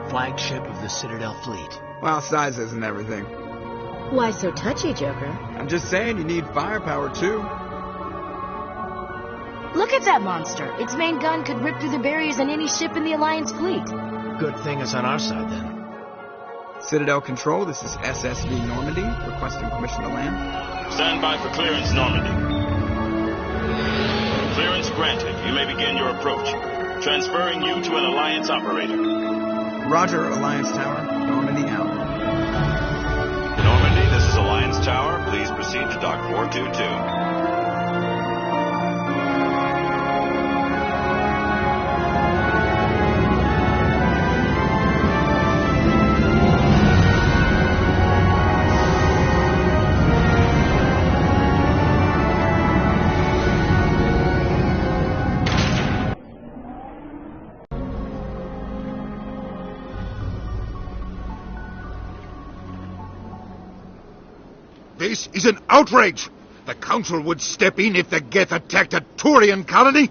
Flagship of the Citadel fleet. Well, size isn't everything. Why so touchy, Joker? I'm just saying you need firepower, too. Look at that monster. Its main gun could rip through the barriers in any ship in the Alliance fleet. Good thing it's on our side, then. Citadel Control, this is SSV Normandy, requesting permission to land. Stand by for clearance, Normandy. Clearance granted. You may begin your approach. Transferring you to an Alliance operator. Roger, Alliance Tower. Normandy out. Normandy, this is Alliance Tower. Please proceed to Dock 422. This is an outrage! The Council would step in if the Geth attacked a Turian colony!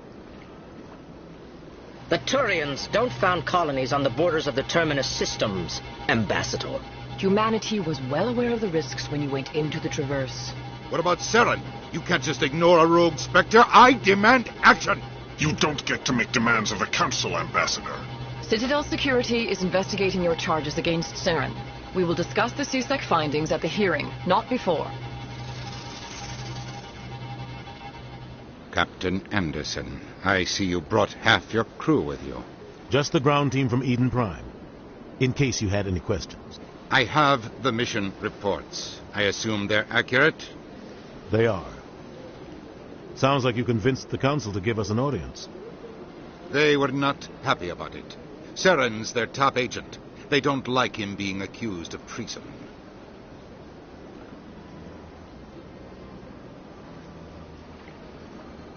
The Turians don't found colonies on the borders of the Terminus systems, Ambassador. Humanity was well aware of the risks when you went into the Traverse. What about Saren? You can't just ignore a rogue Spectre. I demand action! You don't get to make demands of the Council, Ambassador. Citadel Security is investigating your charges against Saren. We will discuss the CSEC findings at the hearing, not before. Captain Anderson, I see you brought half your crew with you. Just the ground team from Eden Prime, in case you had any questions. I have the mission reports. I assume they're accurate? They are. Sounds like you convinced the Council to give us an audience. They were not happy about it. Saren's their top agent. They don't like him being accused of treason.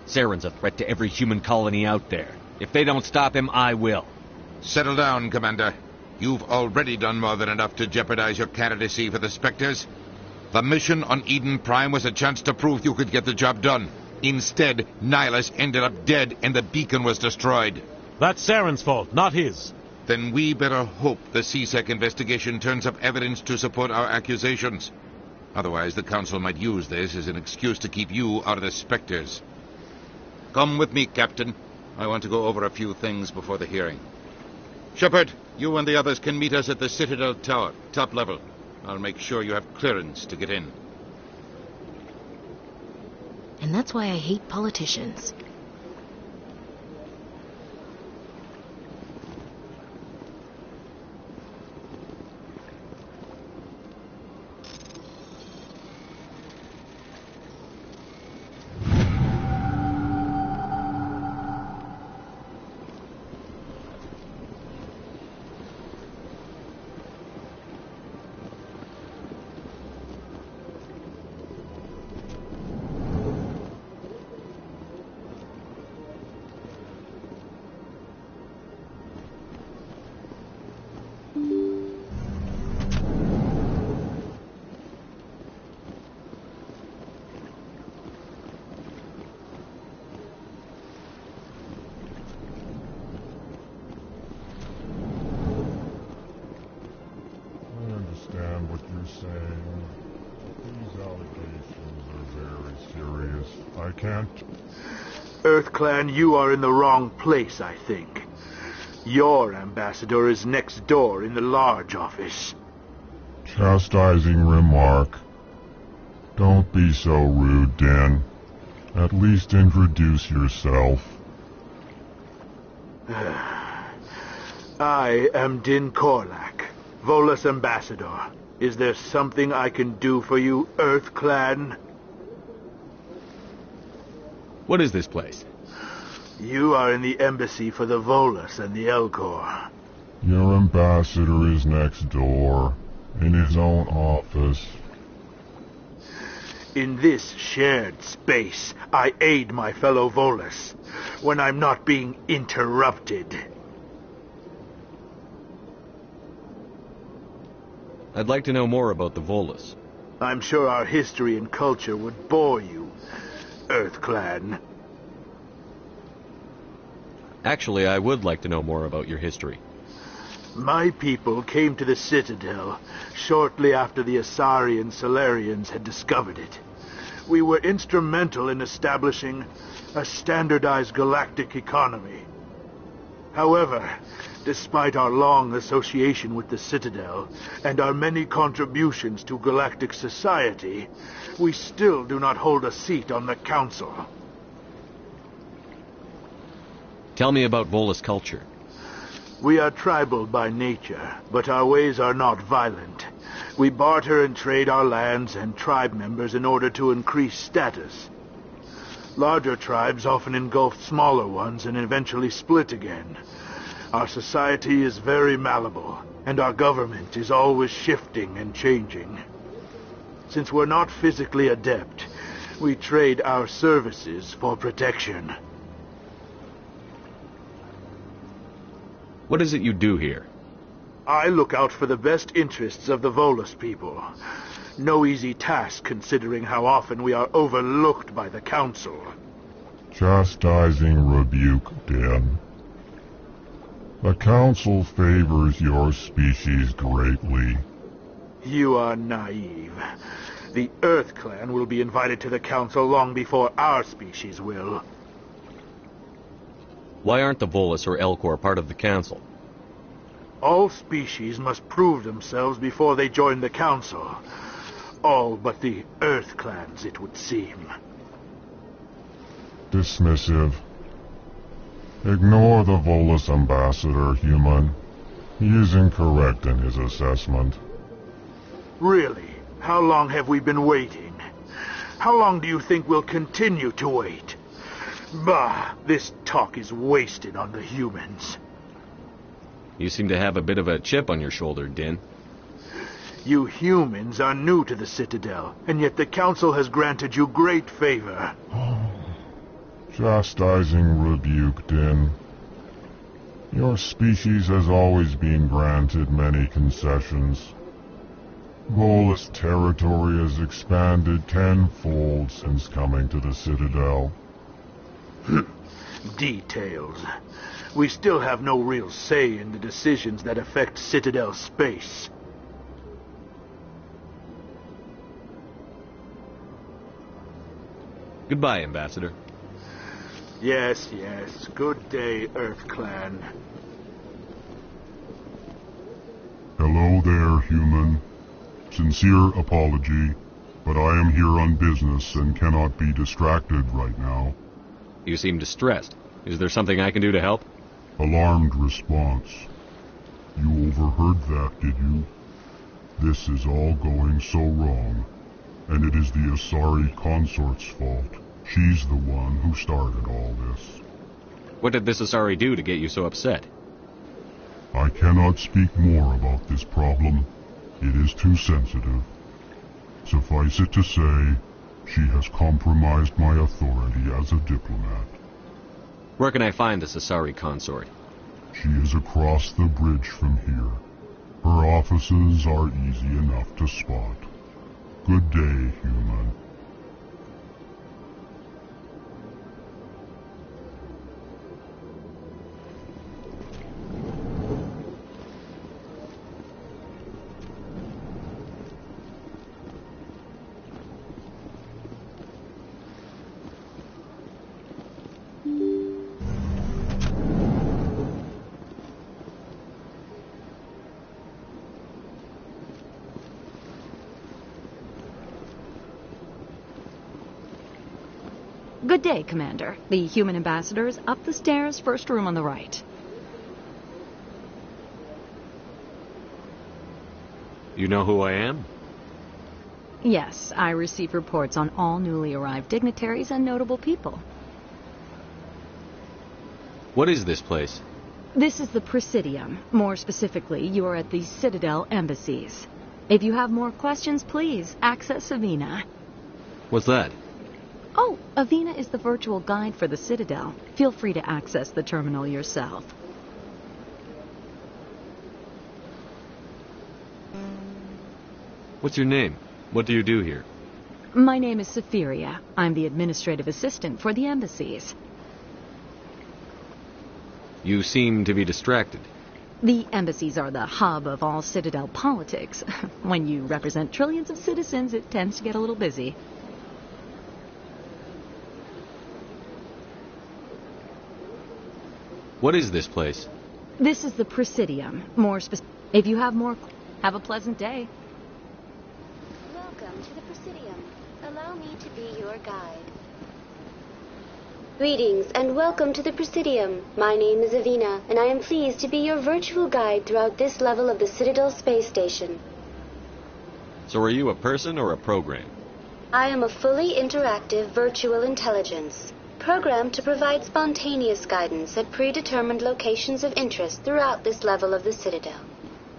Saren's a threat to every human colony out there. If they don't stop him, I will. Settle down, Commander. You've already done more than enough to jeopardize your candidacy for the Spectres. The mission on Eden Prime was a chance to prove you could get the job done. Instead, Nihilus ended up dead and the beacon was destroyed. That's Saren's fault, not his. Then we better hope the CSEC investigation turns up evidence to support our accusations. Otherwise, the Council might use this as an excuse to keep you out of the Spectres. Come with me, Captain. I want to go over a few things before the hearing. Shepard, you and the others can meet us at the Citadel Tower, top level. I'll make sure you have clearance to get in. And that's why I hate politicians. What you're saying. These allegations are very serious. I can't... EarthClan, you are in the wrong place, I think. Your ambassador is next door in the large office. Chastising remark. Don't be so rude, Dan. At least introduce yourself. I am Din Korlak, Volas Ambassador. Is there something I can do for you, EarthClan? What is this place? You are in the embassy for the Volas and the Elcor. Your ambassador is next door, in his own office. In this shared space, I aid my fellow Volas when I'm not being interrupted. I'd like to know more about the Volas. I'm sure our history and culture would bore you, EarthClan. Actually, I would like to know more about your history. My people came to the Citadel shortly after the Asari and Solarians had discovered it. We were instrumental in establishing a standardized galactic economy. However, despite our long association with the Citadel and our many contributions to galactic society, we still do not hold a seat on the Council. Tell me about Volas Culture. We are tribal by nature, but our ways are not violent. We barter and trade our lands and tribe members in order to increase status. Larger tribes often engulf smaller ones and eventually split again. Our society is very malleable, and our government is always shifting and changing. Since we're not physically adept, we trade our services for protection. What is it you do here? I look out for the best interests of the Volas people. No easy task considering how often we are overlooked by the Council. Chastising rebuke, Dan. The Council favors your species greatly. You are naive. The EarthClan will be invited to the Council long before our species will. Why aren't the Volas or Elcor part of the Council? All species must prove themselves before they join the Council. All but the EarthClans, it would seem. Dismissive. Ignore the Volas ambassador, human. He is incorrect in his assessment. Really? How long have we been waiting? How long do you think we'll continue to wait? Bah, this talk is wasted on the humans. You seem to have a bit of a chip on your shoulder, Din. You humans are new to the Citadel, and yet the Council has granted you great favor. Chastising rebuke, Din. Your species has always been granted many concessions. Volas territory has expanded tenfold since coming to the Citadel. Details. We still have no real say in the decisions that affect Citadel space. Goodbye, Ambassador. Yes, yes. Good day, Earth Clan. Hello there, human. Sincere apology, but I am here on business and cannot be distracted right now. You seem distressed. Is there something I can do to help? Alarmed response. You overheard that, did you? This is all going so wrong, and it is the Asari consort's fault. She's the one who started all this. What did this Asari do to get you so upset? I cannot speak more about this problem. It is too sensitive. Suffice it to say, she has compromised my authority as a diplomat. Where can I find this Asari consort? She is across the bridge from here. Her offices are easy enough to spot. Good day, human. Good day, Commander. The human ambassador is up the stairs, first room on the right. You know who I am? Yes, I receive reports on all newly arrived dignitaries and notable people. What is this place? This is the Presidium. More specifically, you are at the Citadel Embassies. If you have more questions, please access Avina. What's that? Oh, Avina is the virtual guide for the Citadel. Feel free to access the terminal yourself. What's your name? What do you do here? My name is Saphiria. I'm the administrative assistant for the embassies. You seem to be distracted. The embassies are the hub of all Citadel politics. When you represent trillions of citizens, it tends to get a little busy. What is this place? This is the Presidium. More specific. If you have more, have a pleasant day. Welcome to the Presidium. Allow me to be your guide. Greetings and welcome to the Presidium. My name is Avina, and I am pleased to be your virtual guide throughout this level of the Citadel space station. So are you a person or a program? I am a fully interactive virtual intelligence, programmed to provide spontaneous guidance at predetermined locations of interest throughout this level of the Citadel.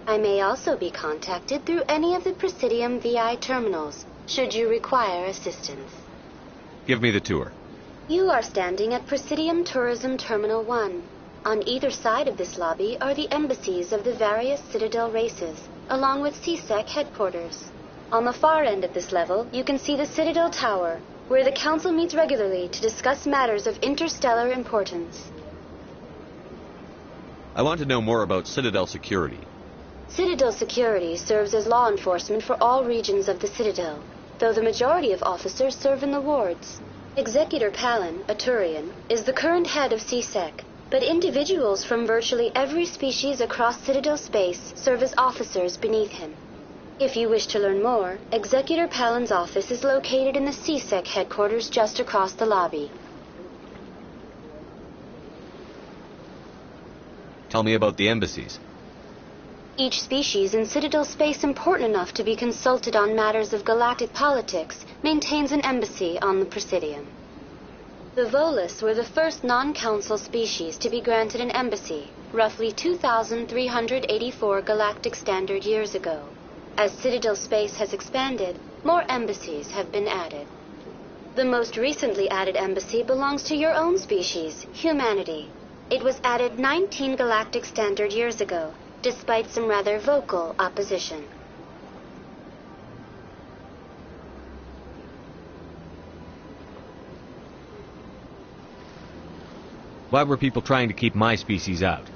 I may also be contacted through any of the Presidium VI terminals, should you require assistance. Give me the tour. You are standing at Presidium Tourism Terminal 1. On either side of this lobby are the embassies of the various Citadel races, along with CSEC headquarters. On the far end of this level, you can see the Citadel Tower, where the Council meets regularly to discuss matters of interstellar importance. I want to know more about Citadel security. Citadel security serves as law enforcement for all regions of the Citadel, though the majority of officers serve in the wards. Executor Palin, a Turian, is the current head of CSEC, but individuals from virtually every species across Citadel space serve as officers beneath him. If you wish to learn more, Executor Palin's office is located in the CSEC headquarters just across the lobby. Tell me about the embassies. Each species in Citadel space important enough to be consulted on matters of galactic politics maintains an embassy on the Presidium. The Volas were the first non-council species to be granted an embassy, roughly 2,384 galactic standard years ago. As Citadel space has expanded, more embassies have been added. The most recently added embassy belongs to your own species, humanity. It was added 19 galactic standard years ago, despite some rather vocal opposition. Why were people trying to keep my species out?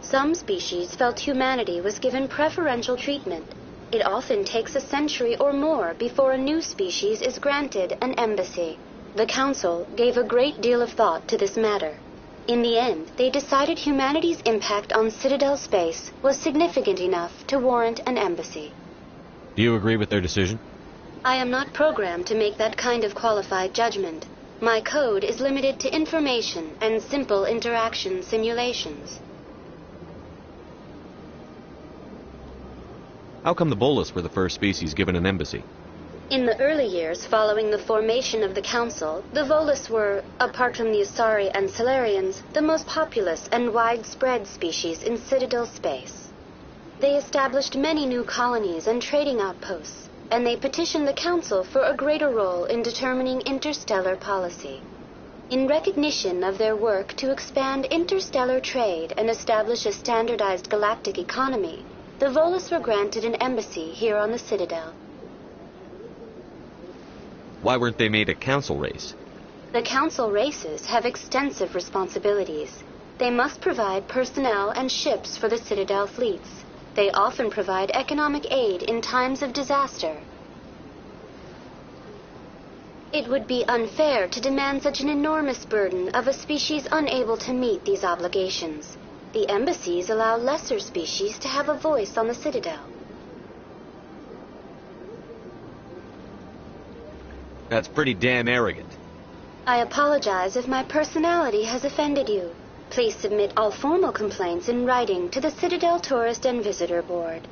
Some species felt humanity was given preferential treatment. It often takes a century or more before a new species is granted an embassy. The Council gave a great deal of thought to this matter. In the end, they decided humanity's impact on Citadel space was significant enough to warrant an embassy. Do you agree with their decision? I am not programmed to make that kind of qualified judgment. My code is limited to information and simple interaction simulations. How come the Volas were the first species given an embassy? In the early years following the formation of the Council, the Volas were, apart from the Asari and Salarians, the most populous and widespread species in Citadel space. They established many new colonies and trading outposts, and they petitioned the Council for a greater role in determining interstellar policy. In recognition of their work to expand interstellar trade and establish a standardized galactic economy, the Volas were granted an embassy here on the Citadel. Why weren't they made a council race? The Council races have extensive responsibilities. They must provide personnel and ships for the Citadel fleets. They often provide economic aid in times of disaster. It would be unfair to demand such an enormous burden of a species unable to meet these obligations. The embassies allow lesser species to have a voice on the Citadel. That's pretty damn arrogant. I apologize if my personality has offended you. Please submit all formal complaints in writing to the Citadel Tourist and Visitor Board.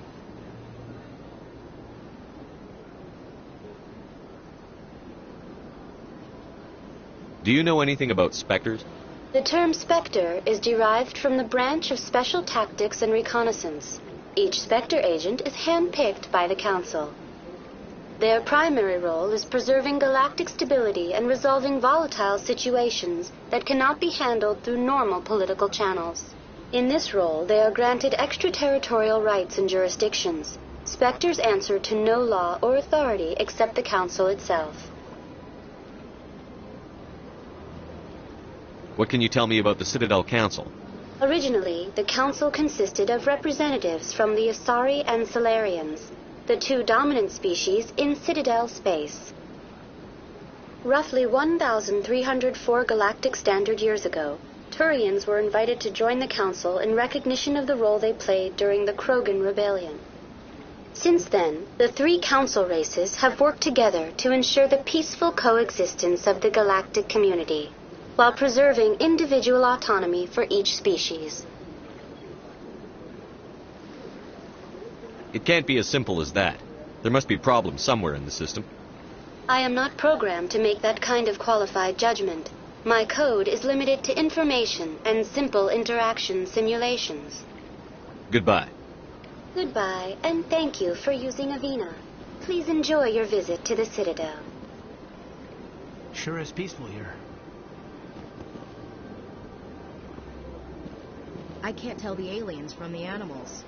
Do you know anything about specters? The term Spectre is derived from the branch of Special Tactics and Reconnaissance. Each Spectre agent is handpicked by the Council. Their primary role is preserving galactic stability and resolving volatile situations that cannot be handled through normal political channels. In this role, they are granted extraterritorial rights and jurisdictions. Spectres answer to no law or authority except the Council itself. What can you tell me about the Citadel Council? Originally, the Council consisted of representatives from the Asari and Salarians, the two dominant species in Citadel space. Roughly 1,304 galactic standard years ago, Turians were invited to join the Council in recognition of the role they played during the Krogan Rebellion. Since then, the three Council races have worked together to ensure the peaceful coexistence of the galactic community, while preserving individual autonomy for each species. It can't be as simple as that. There must be problems somewhere in the system. I am not programmed to make that kind of qualified judgment. My code is limited to information and simple interaction simulations. Goodbye. Goodbye, and thank you for using Avina. Please enjoy your visit to the Citadel. Sure is peaceful here. I can't tell the aliens from the animals.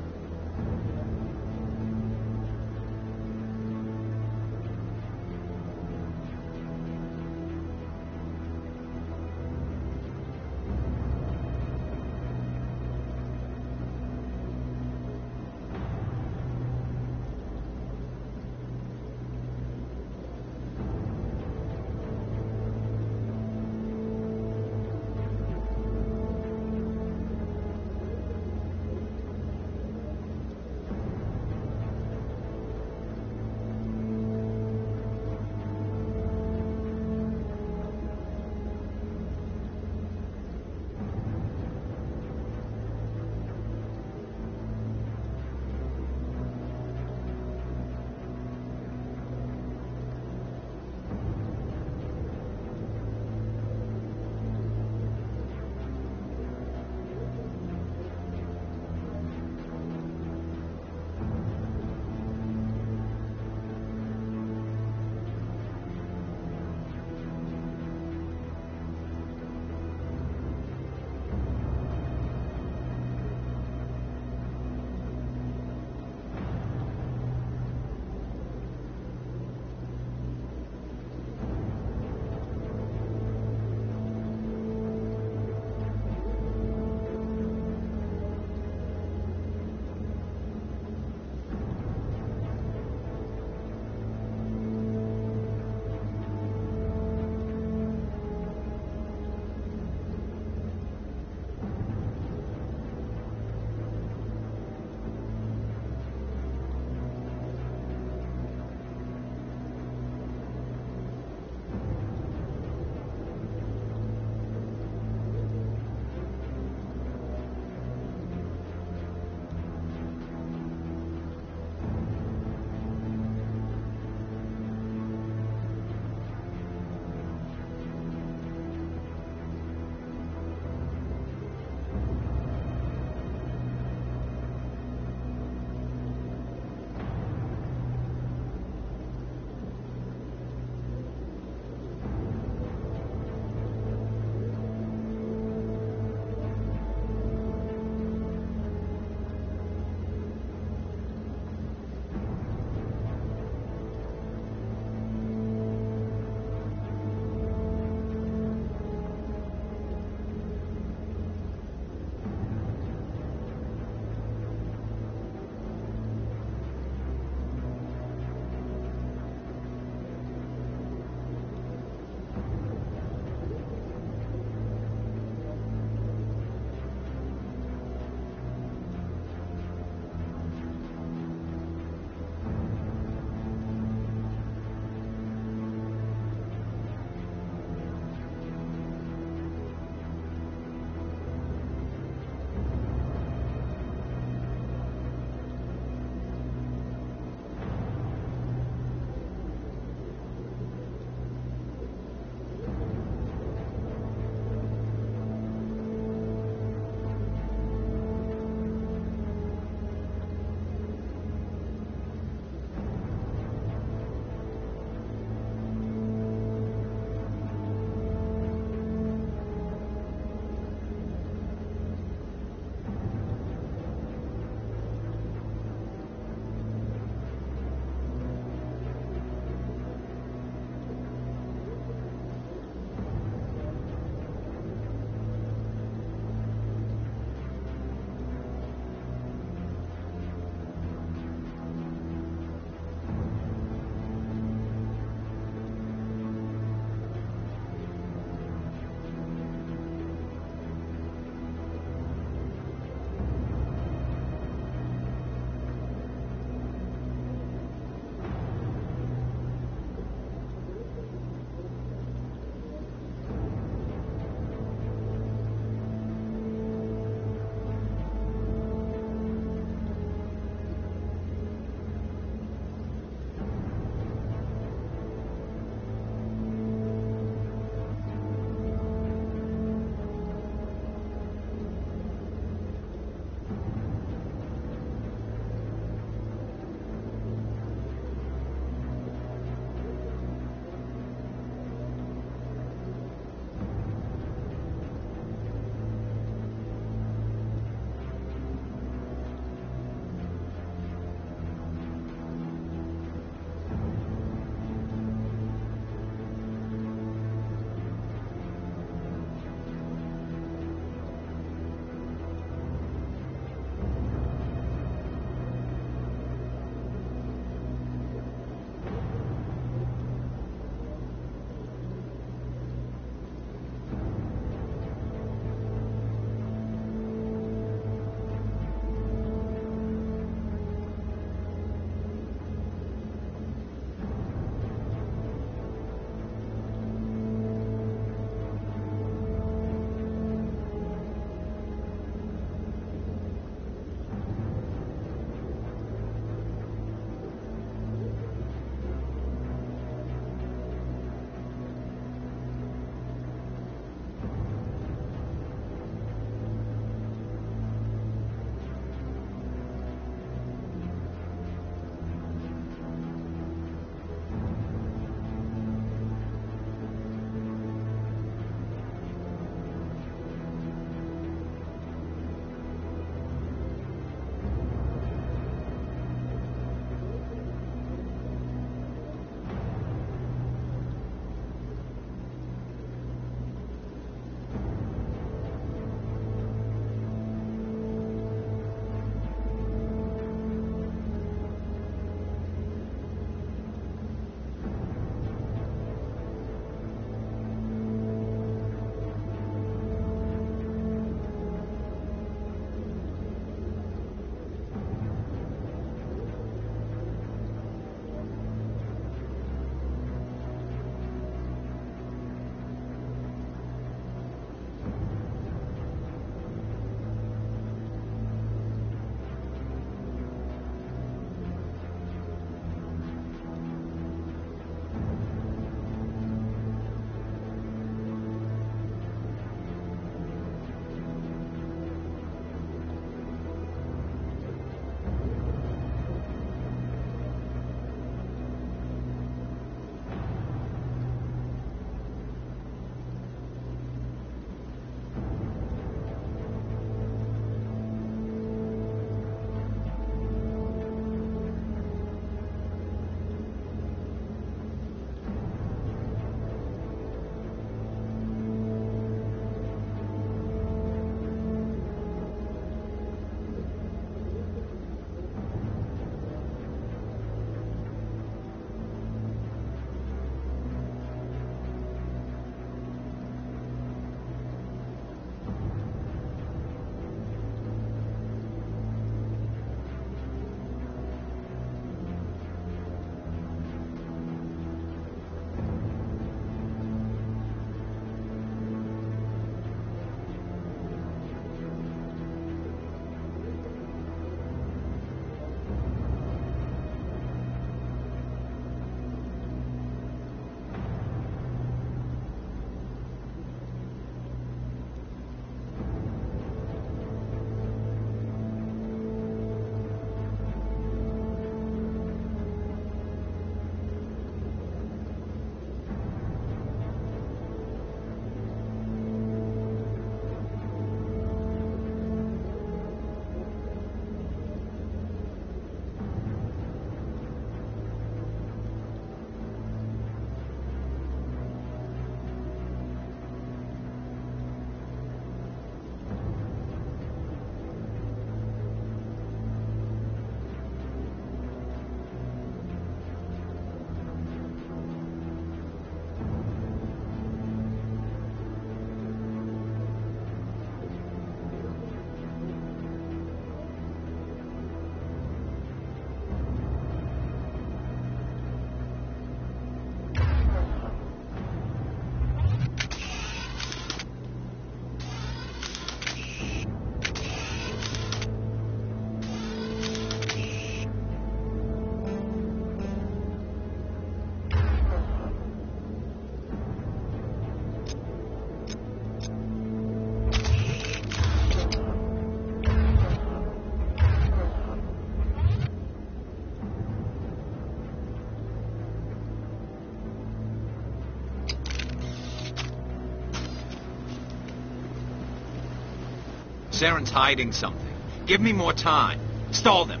Saren's hiding something. Give me more time. Stall them.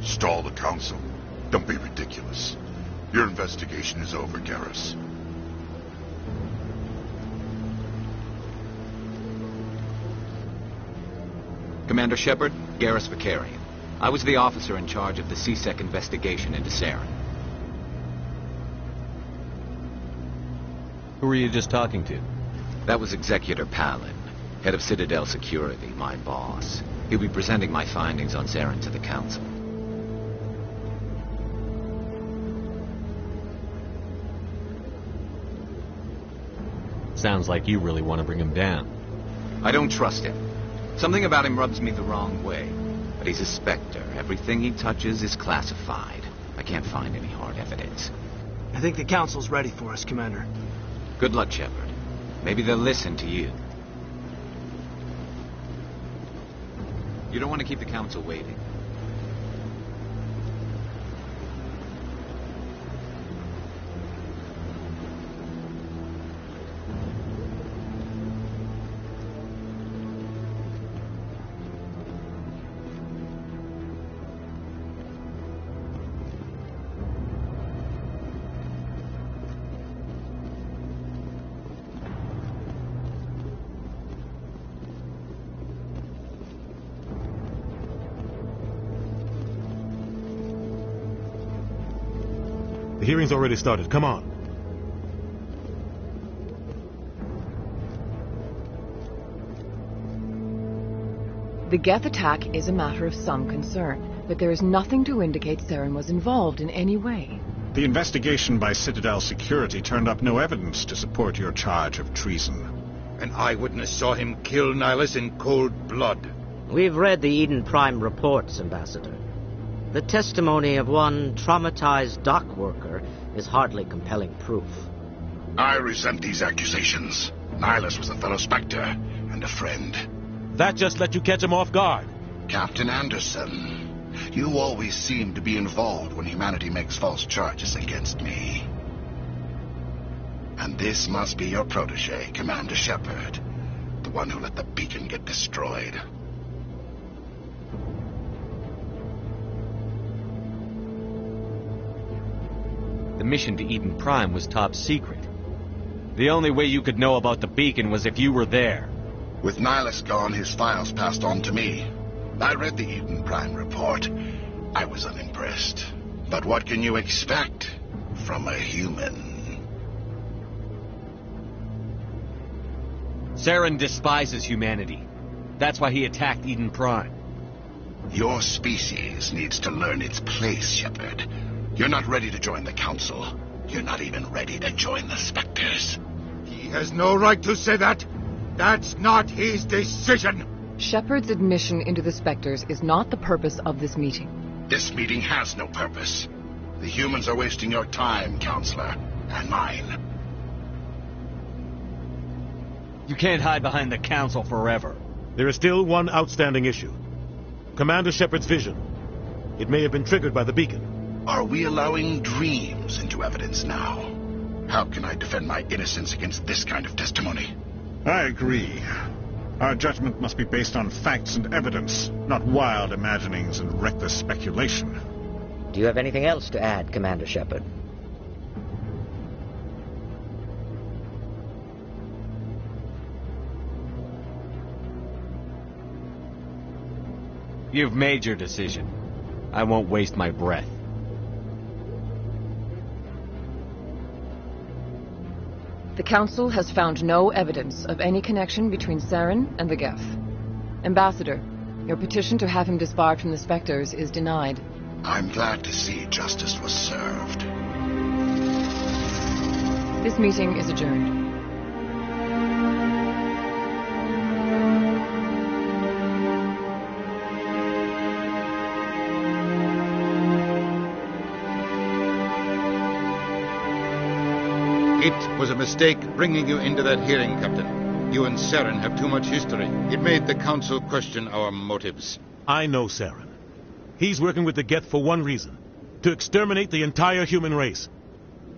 Stall the Council? Don't be ridiculous. Your investigation is over, Garrus. Commander Shepard, Garrus Vicarian. I was the officer in charge of the CSEC investigation into Saren. Who were you just talking to? That was Executor Palin, head of Citadel Security, my boss. He'll be presenting my findings on Saren to the Council. Sounds like you really want to bring him down. I don't trust him. Something about him rubs me the wrong way. But he's a Spectre. Everything he touches is classified. I can't find any hard evidence. I think the Council's ready for us, Commander. Good luck, Shepard. Maybe they'll listen to you. You don't want to keep the Council waiting. The hearing's already started. Come on. The Geth attack is a matter of some concern, but there is nothing to indicate Saren was involved in any way. The investigation by Citadel Security turned up no evidence to support your charge of treason. An eyewitness saw him kill Nihilus in cold blood. We've read the Eden Prime reports, Ambassador. The testimony of one traumatized dock worker is hardly compelling proof. I resent these accusations. Nihilus was a fellow Spectre and a friend. That just let you catch him off guard. Captain Anderson, you always seem to be involved when humanity makes false charges against me. And this must be your protege, Commander Shepard, the one who let the beacon get destroyed. The mission to Eden Prime was top secret. The only way you could know about the beacon was if you were there. With Nihilus gone, his files passed on to me. I read the Eden Prime report. I was unimpressed. But what can you expect from a human? Saren despises humanity. That's why he attacked Eden Prime. Your species needs to learn its place, Shepard. You're not ready to join the Council. You're not even ready to join the Spectres. He has no right to say that. That's not his decision. Shepard's admission into the Spectres is not the purpose of this meeting. This meeting has no purpose. The humans are wasting your time, Counselor, and mine. You can't hide behind the Council forever. There is still one outstanding issue. Commander Shepard's vision. It may have been triggered by the beacon. Are we allowing dreams into evidence now? How can I defend my innocence against this kind of testimony? I agree. Our judgment must be based on facts and evidence, not wild imaginings and reckless speculation. Do you have anything else to add, Commander Shepard? You've made your decision. I won't waste my breath. The Council has found no evidence of any connection between Saren and the Geth. Ambassador, your petition to have him disbarred from the Spectres is denied. I'm glad to see justice was served. This meeting is adjourned. It was a mistake bringing you into that hearing, Captain. You and Saren have too much history. It made the Council question our motives. I know Saren. He's working with the Geth for one reason. To exterminate the entire human race.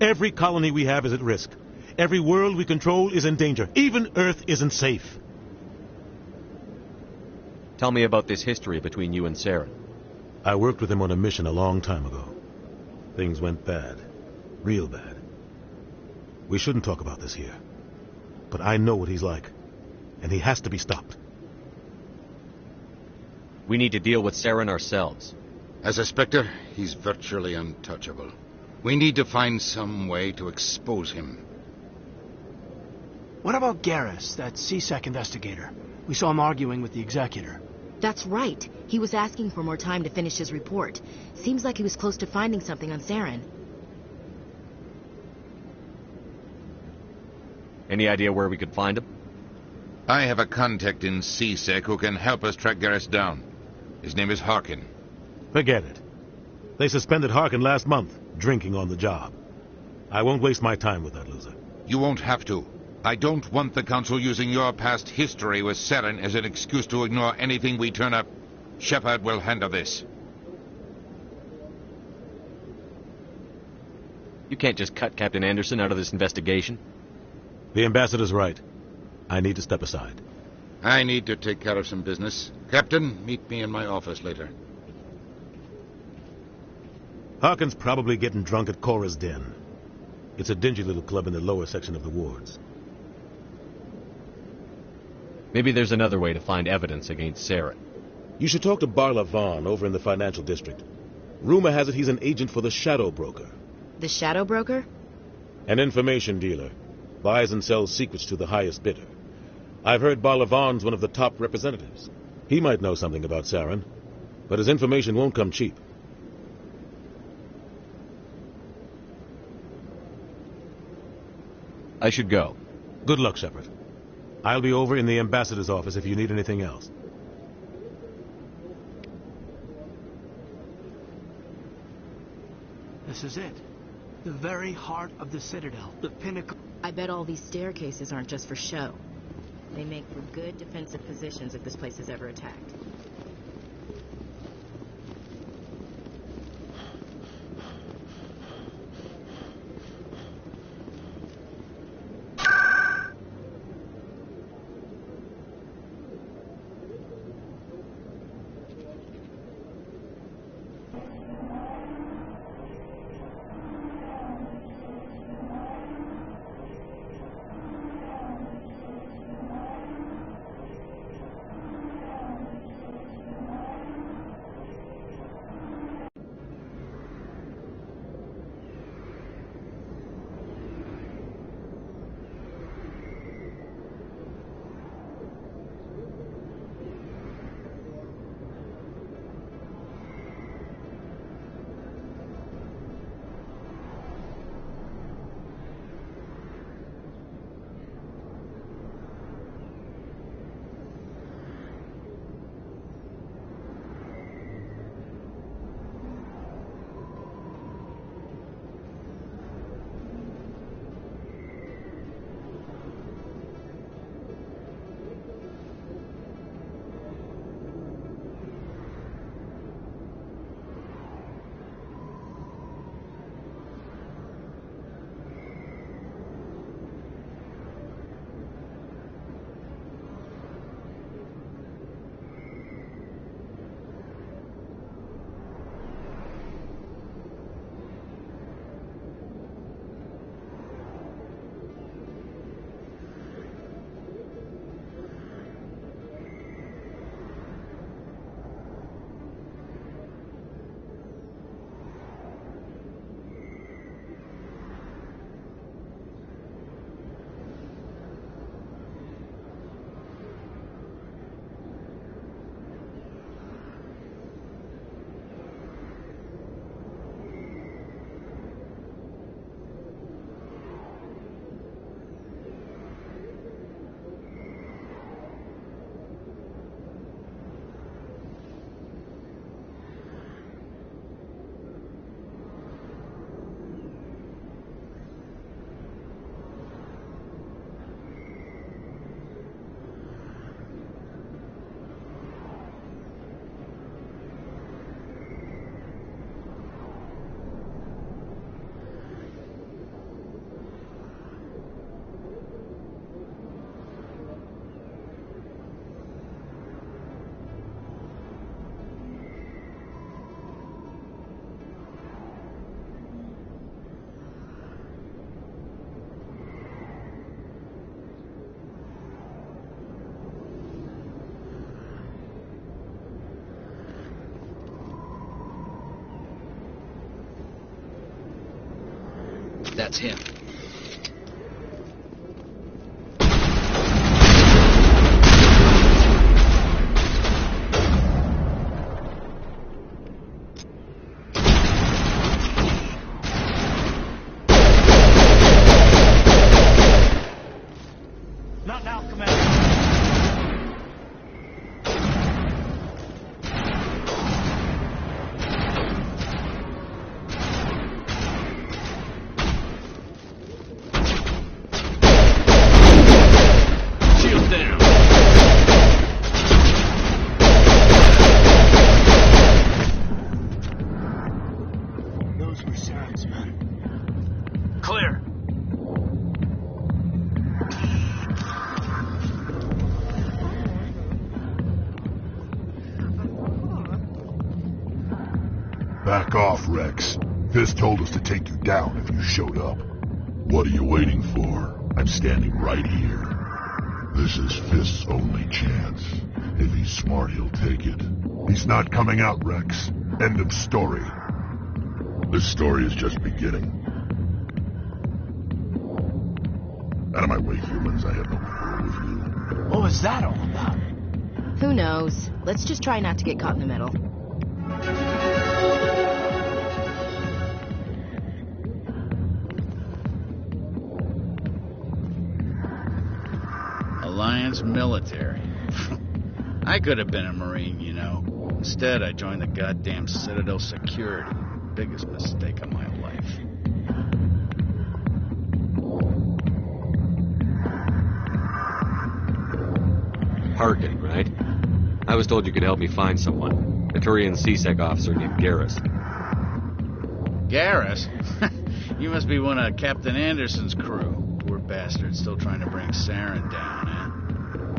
Every colony we have is at risk. Every world we control is in danger. Even Earth isn't safe. Tell me about this history between you and Saren. I worked with him on a mission a long time ago. Things went bad. Real bad. We shouldn't talk about this here. But I know what he's like. And he has to be stopped. We need to deal with Saren ourselves. As a Spectre, he's virtually untouchable. We need to find some way to expose him. What about Garrus, that CSEC investigator? We saw him arguing with the executor. That's right. He was asking for more time to finish his report. Seems like he was close to finding something on Saren. Any idea where we could find him? I have a contact in CSEC who can help us track Garrus down. His name is Harkin. Forget it. They suspended Harkin last month, drinking on the job. I won't waste my time with that loser. You won't have to. I don't want the Council using your past history with Saren as an excuse to ignore anything we turn up. Shepard will handle this. You can't just cut Captain Anderson out of this investigation. The ambassador's right. I need to step aside. I need to take care of some business. Captain, meet me in my office later. Harkin's probably getting drunk at Cora's Den. It's a dingy little club in the lower section of the wards. Maybe there's another way to find evidence against Saren. You should talk to Barla Vaughn over in the financial district. Rumor has it he's an agent for the Shadow Broker. The Shadow Broker? An information dealer. Buys and sells secrets to the highest bidder. I've heard Barla Vaughn's one of the top representatives. He might know something about Saren, but his information won't come cheap. I should go. Good luck, Shepard. I'll be over in the ambassador's office if you need anything else. This is it. The very heart of the Citadel. The pinnacle. I bet all these staircases aren't just for show. They make for good defensive positions if this place is ever attacked. That's him. Not now, Commander. Shield down. Those were Saren's men. Clear. Back off, Rex. Fist told us to take you down if you showed up. What are you waiting for? I'm standing right here. This is Fist's only chance. If he's smart, he'll take it. He's not coming out, Rex. End of story. This story is just beginning. Out of my way, humans. I have no quarrel with you. What was that all about? Who knows? Let's just try not to get caught in the middle. Alliance military. I could have been a Marine, you know. Instead, I joined the goddamn Citadel Security. Biggest mistake of my life. Harkin, right? I was told you could help me find someone. A Turian CSEC officer named Garrus. Garrus? You must be one of Captain Anderson's crew. Poor bastard, still trying to bring Saren down, eh?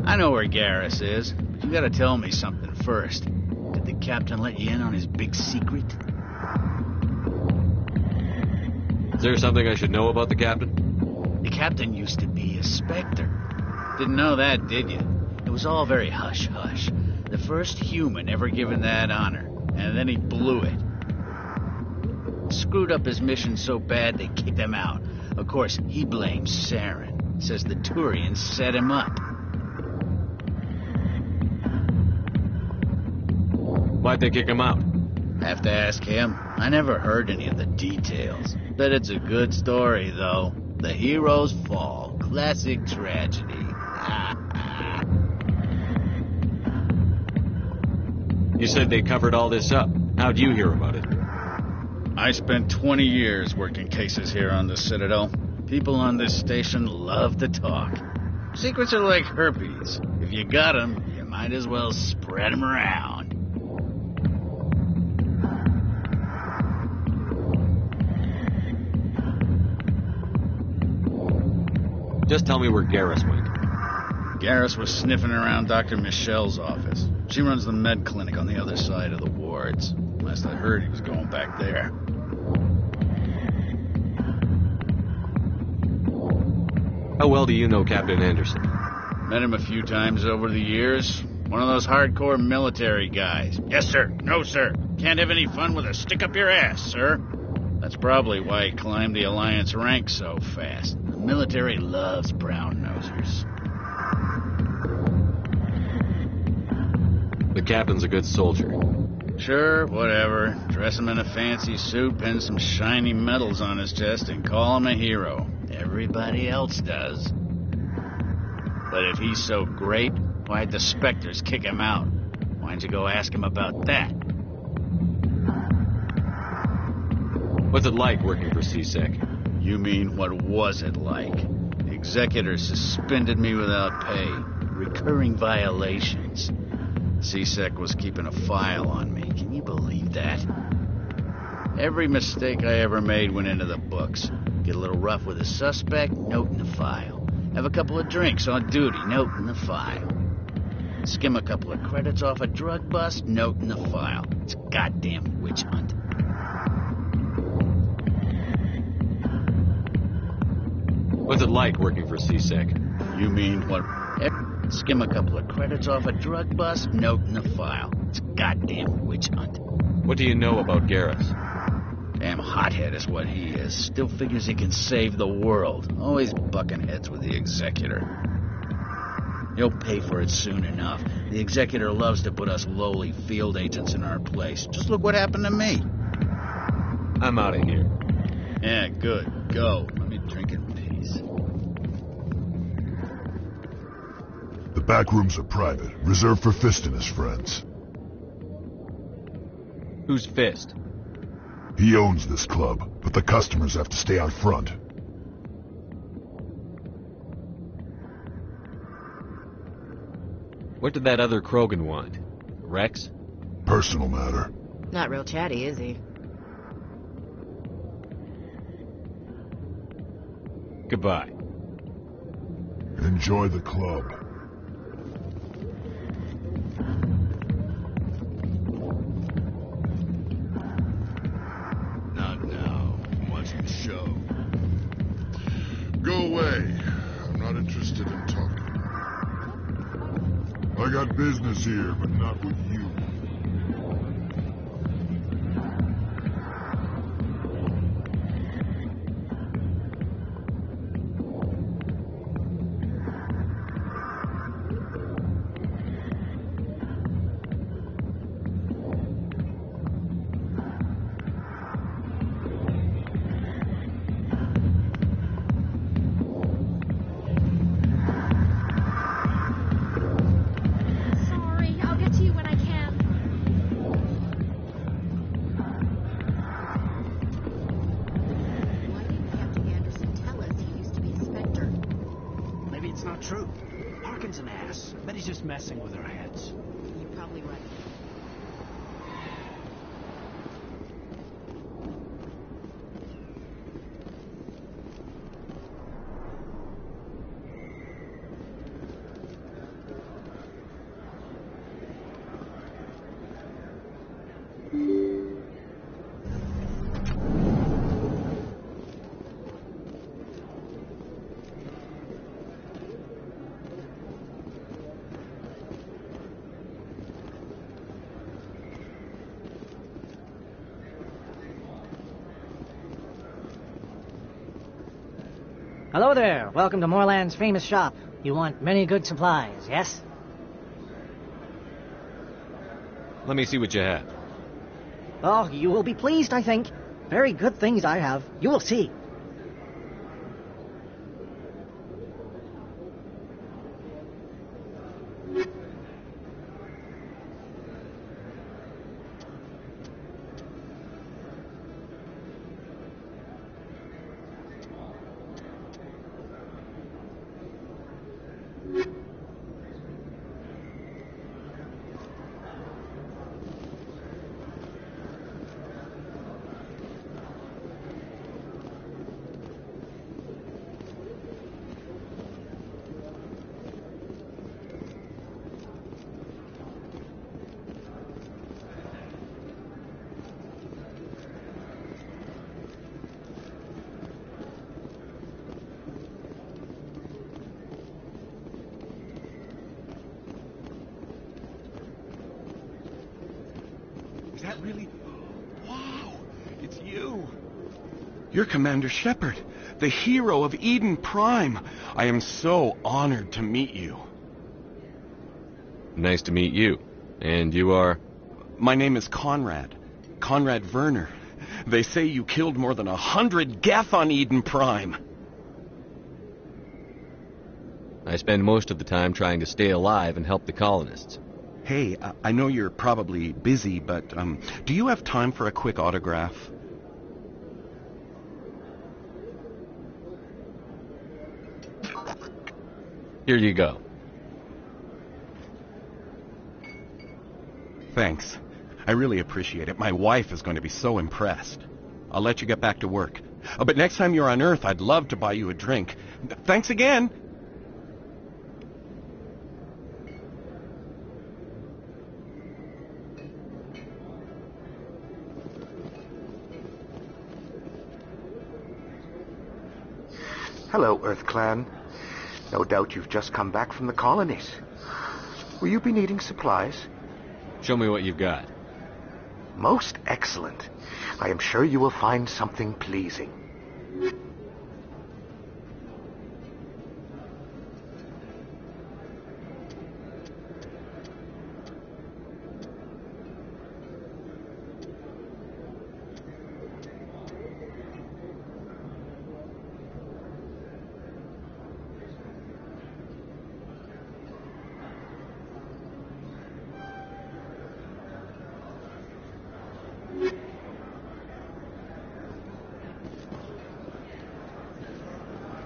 I know where Garrus is, but you gotta tell me something first. Did the captain let you in on his big secret? Is there something I should know about the captain? The captain used to be a Spectre. Didn't know that, did you? It was all very hush-hush. The first human ever given that honor, and then he blew it. Screwed up his mission so bad they kicked him out. Of course, he blames Saren. Says the Turians set him up. Why'd they kick him out? Have to ask him. I never heard any of the details. Bet it's a good story, though. The heroes fall. Classic tragedy. You said they covered all this up. How'd you hear about it? I spent 20 years working cases here on the Citadel. People on this station love to talk. Secrets are like herpes. If you got them, you might as well spread them around. Just tell me where Garrus went. Garrus was sniffing around Dr. Michelle's office. She runs the med clinic on the other side of the wards. Last I heard, he was going back there. How well do you know Captain Anderson? Met him a few times over the years. One of those hardcore military guys. Yes, sir. No, sir. Can't have any fun with a stick up your ass, sir. That's probably why he climbed the Alliance ranks so fast. The military loves brown-nosers. The captain's a good soldier. Sure, whatever. Dress him in a fancy suit, pin some shiny medals on his chest, and call him a hero. Everybody else does. But if he's so great, why'd the Spectres kick him out? Why'd you go ask him about that? What's it like working for CSEC? You mean, what was it like? The executors suspended me without pay. Recurring violations. CSEC was keeping a file on me. Can you believe that? Every mistake I ever made went into the books. Get a little rough with a suspect, note in the file. Have a couple of drinks on duty, note in the file. Skim a couple of credits off a drug bust, note in the file. It's a goddamn witch hunt. What's it like working for CSEC? You mean what? Skim a couple of credits off a drug bust, note in the file. It's a goddamn witch hunt. What do you know about Garrus? Damn hothead is what he is. Still figures he can save the world. Always bucking heads with the Executor. He'll pay for it soon enough. The Executor loves to put us lowly field agents in our place. Just look what happened to me. I'm out of here. Yeah, good. Go. Let me drink in peace. The back rooms are private, reserved for Fist and his friends. Who's Fist? He owns this club, but the customers have to stay out front. What did that other Krogan want? Rex? Personal matter. Not real chatty, is he? Goodbye. Enjoy the club. Not now. I'm watching the show. Go away. I'm not interested in talking. I got business here, but not with you. Messing with our heads. You're probably right. Hello there. Welcome to Moorland's famous shop. You want many good supplies, yes? Let me see what you have. Oh, you will be pleased, I think. Very good things I have. You will see. Is that really... Wow! It's you! You're Commander Shepard, the hero of Eden Prime. I am so honored to meet you. Nice to meet you. And you are? My name is Conrad. Conrad Werner. They say you killed more than 100 Geth on Eden Prime. I spend most of the time trying to stay alive and help the colonists. Hey, I know you're probably busy, but do you have time for a quick autograph? Here you go. Thanks. I really appreciate it. My wife is going to be so impressed. I'll let you get back to work. But next time you're on Earth, I'd love to buy you a drink. Thanks again! Hello, Earth Clan. No doubt you've just come back from the colonies. Will you be needing supplies? Show me what you've got. Most excellent. I am sure you will find something pleasing.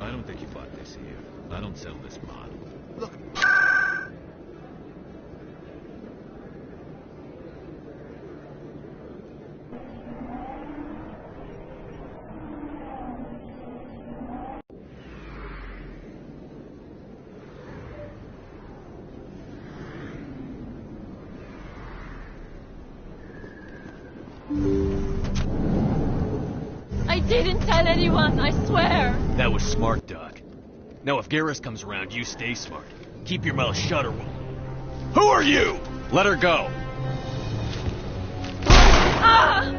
I don't think you bought this here. I don't sell this model. Look. I didn't tell anyone, I swear. That was smart, Doc. Now if Garrus comes around, you stay smart. Keep your mouth shut or we'll... Who are you? Let her go. Ah!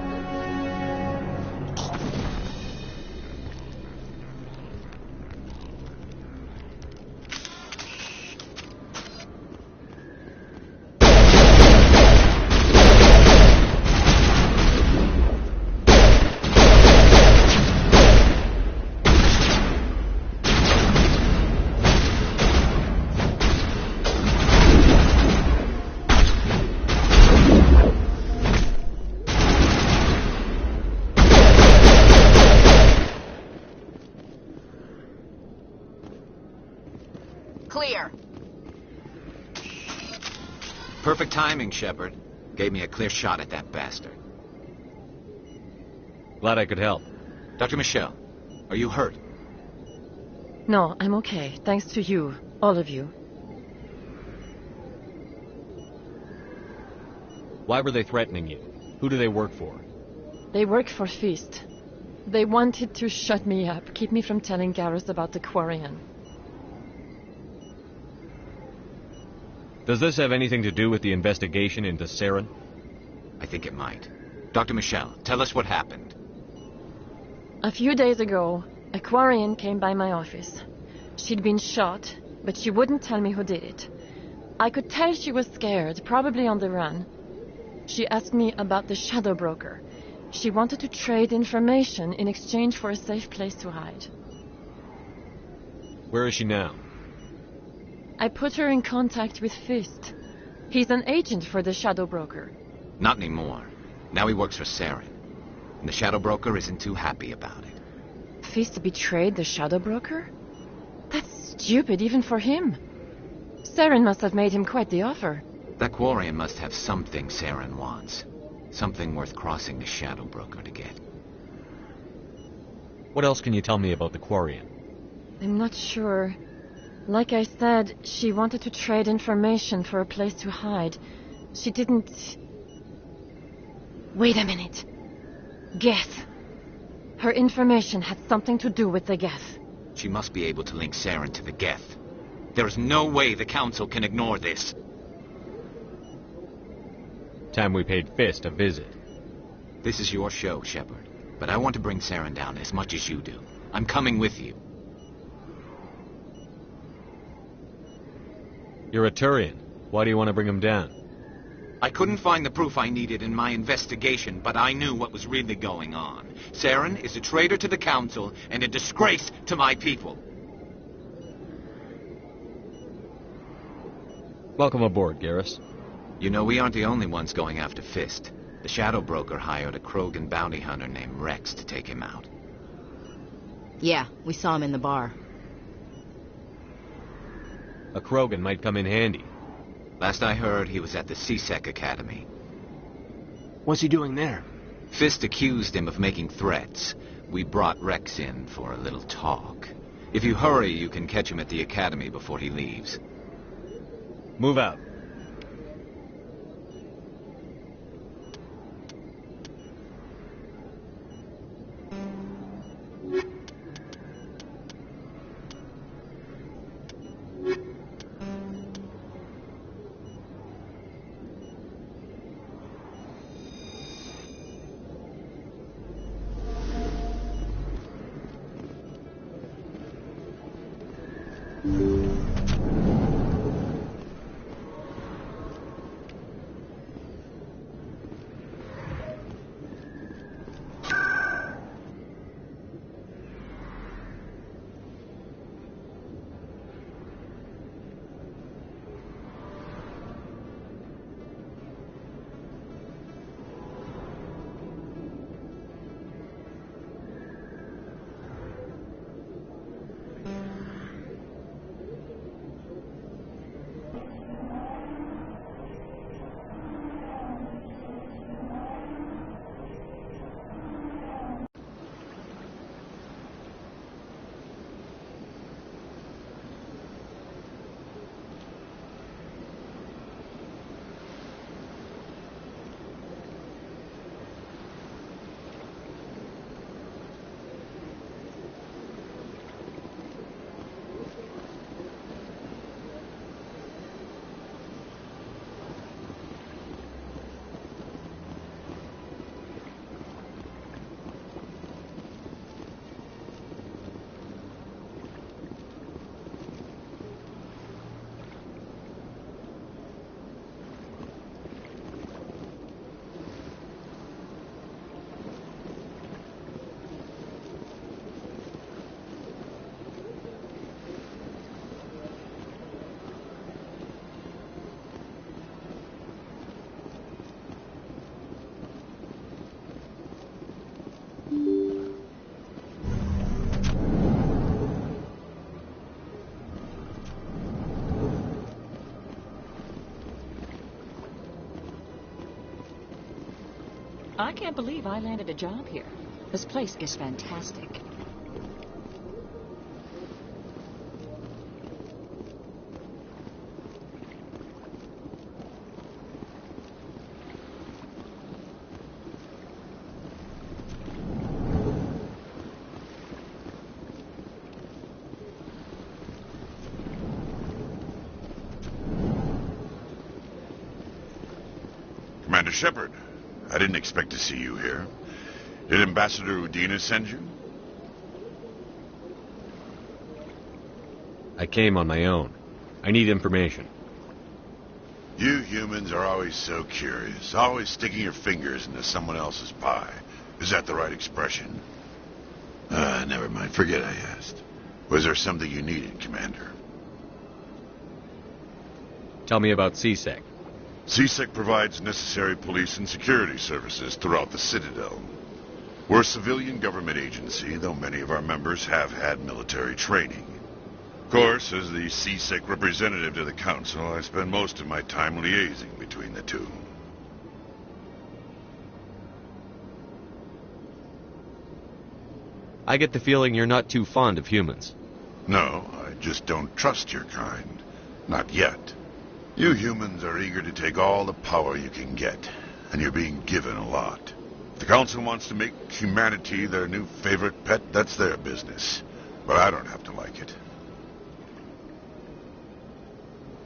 Clear. Perfect timing, Shepard. Gave me a clear shot at that bastard. Glad I could help. Dr. Michelle, are you hurt? No, I'm okay. Thanks to you. All of you. Why were they threatening you? Who do they work for? They work for Feast. They wanted to shut me up, keep me from telling Garrus about the Quarian. Does this have anything to do with the investigation into Saren? I think it might. Dr. Michelle, tell us what happened. A few days ago, a Quarian came by my office. She'd been shot, but she wouldn't tell me who did it. I could tell she was scared, probably on the run. She asked me about the Shadow Broker. She wanted to trade information in exchange for a safe place to hide. Where is she now? I put her in contact with Fist. He's an agent for the Shadow Broker. Not anymore. Now he works for Saren. And the Shadow Broker isn't too happy about it. Fist betrayed the Shadow Broker? That's stupid even for him. Saren must have made him quite the offer. That Quarian must have something Saren wants. Something worth crossing the Shadow Broker to get. What else can you tell me about the Quarian? I'm not sure. Like I said, she wanted to trade information for a place to hide. She didn't... Wait a minute. Geth. Her information had something to do with the Geth. She must be able to link Saren to the Geth. There is no way the Council can ignore this. Time we paid Fist a visit. This is your show, Shepard. But I want to bring Saren down as much as you do. I'm coming with you. You're a Turian. Why do you want to bring him down? I couldn't find the proof I needed in my investigation, but I knew what was really going on. Saren is a traitor to the Council and a disgrace to my people. Welcome aboard, Garrus. You know, we aren't the only ones going after Fist. The Shadow Broker hired a Krogan bounty hunter named Rex to take him out. Yeah, we saw him in the bar. A Krogan might come in handy. Last I heard, he was at the CSEC Academy. What's he doing there? Fist accused him of making threats. We brought Rex in for a little talk. If you hurry, you can catch him at the Academy before he leaves. Move out. I can't believe I landed a job here. This place is fantastic. Commander Shepard, I didn't expect to see you here. Did Ambassador Udina send you? I came on my own. I need information. You humans are always so curious, always sticking your fingers into someone else's pie. Is that the right expression? Never mind. Forget I asked. Was there something you needed, Commander? Tell me about CSEC. CSEC provides necessary police and security services throughout the Citadel. We're a civilian government agency, though many of our members have had military training. Of course, as the CSEC representative to the Council, I spend most of my time liaising between the two. I get the feeling you're not too fond of humans. No, I just don't trust your kind. Not yet. You humans are eager to take all the power you can get, and you're being given a lot. If the Council wants to make humanity their new favorite pet, that's their business. But I don't have to like it.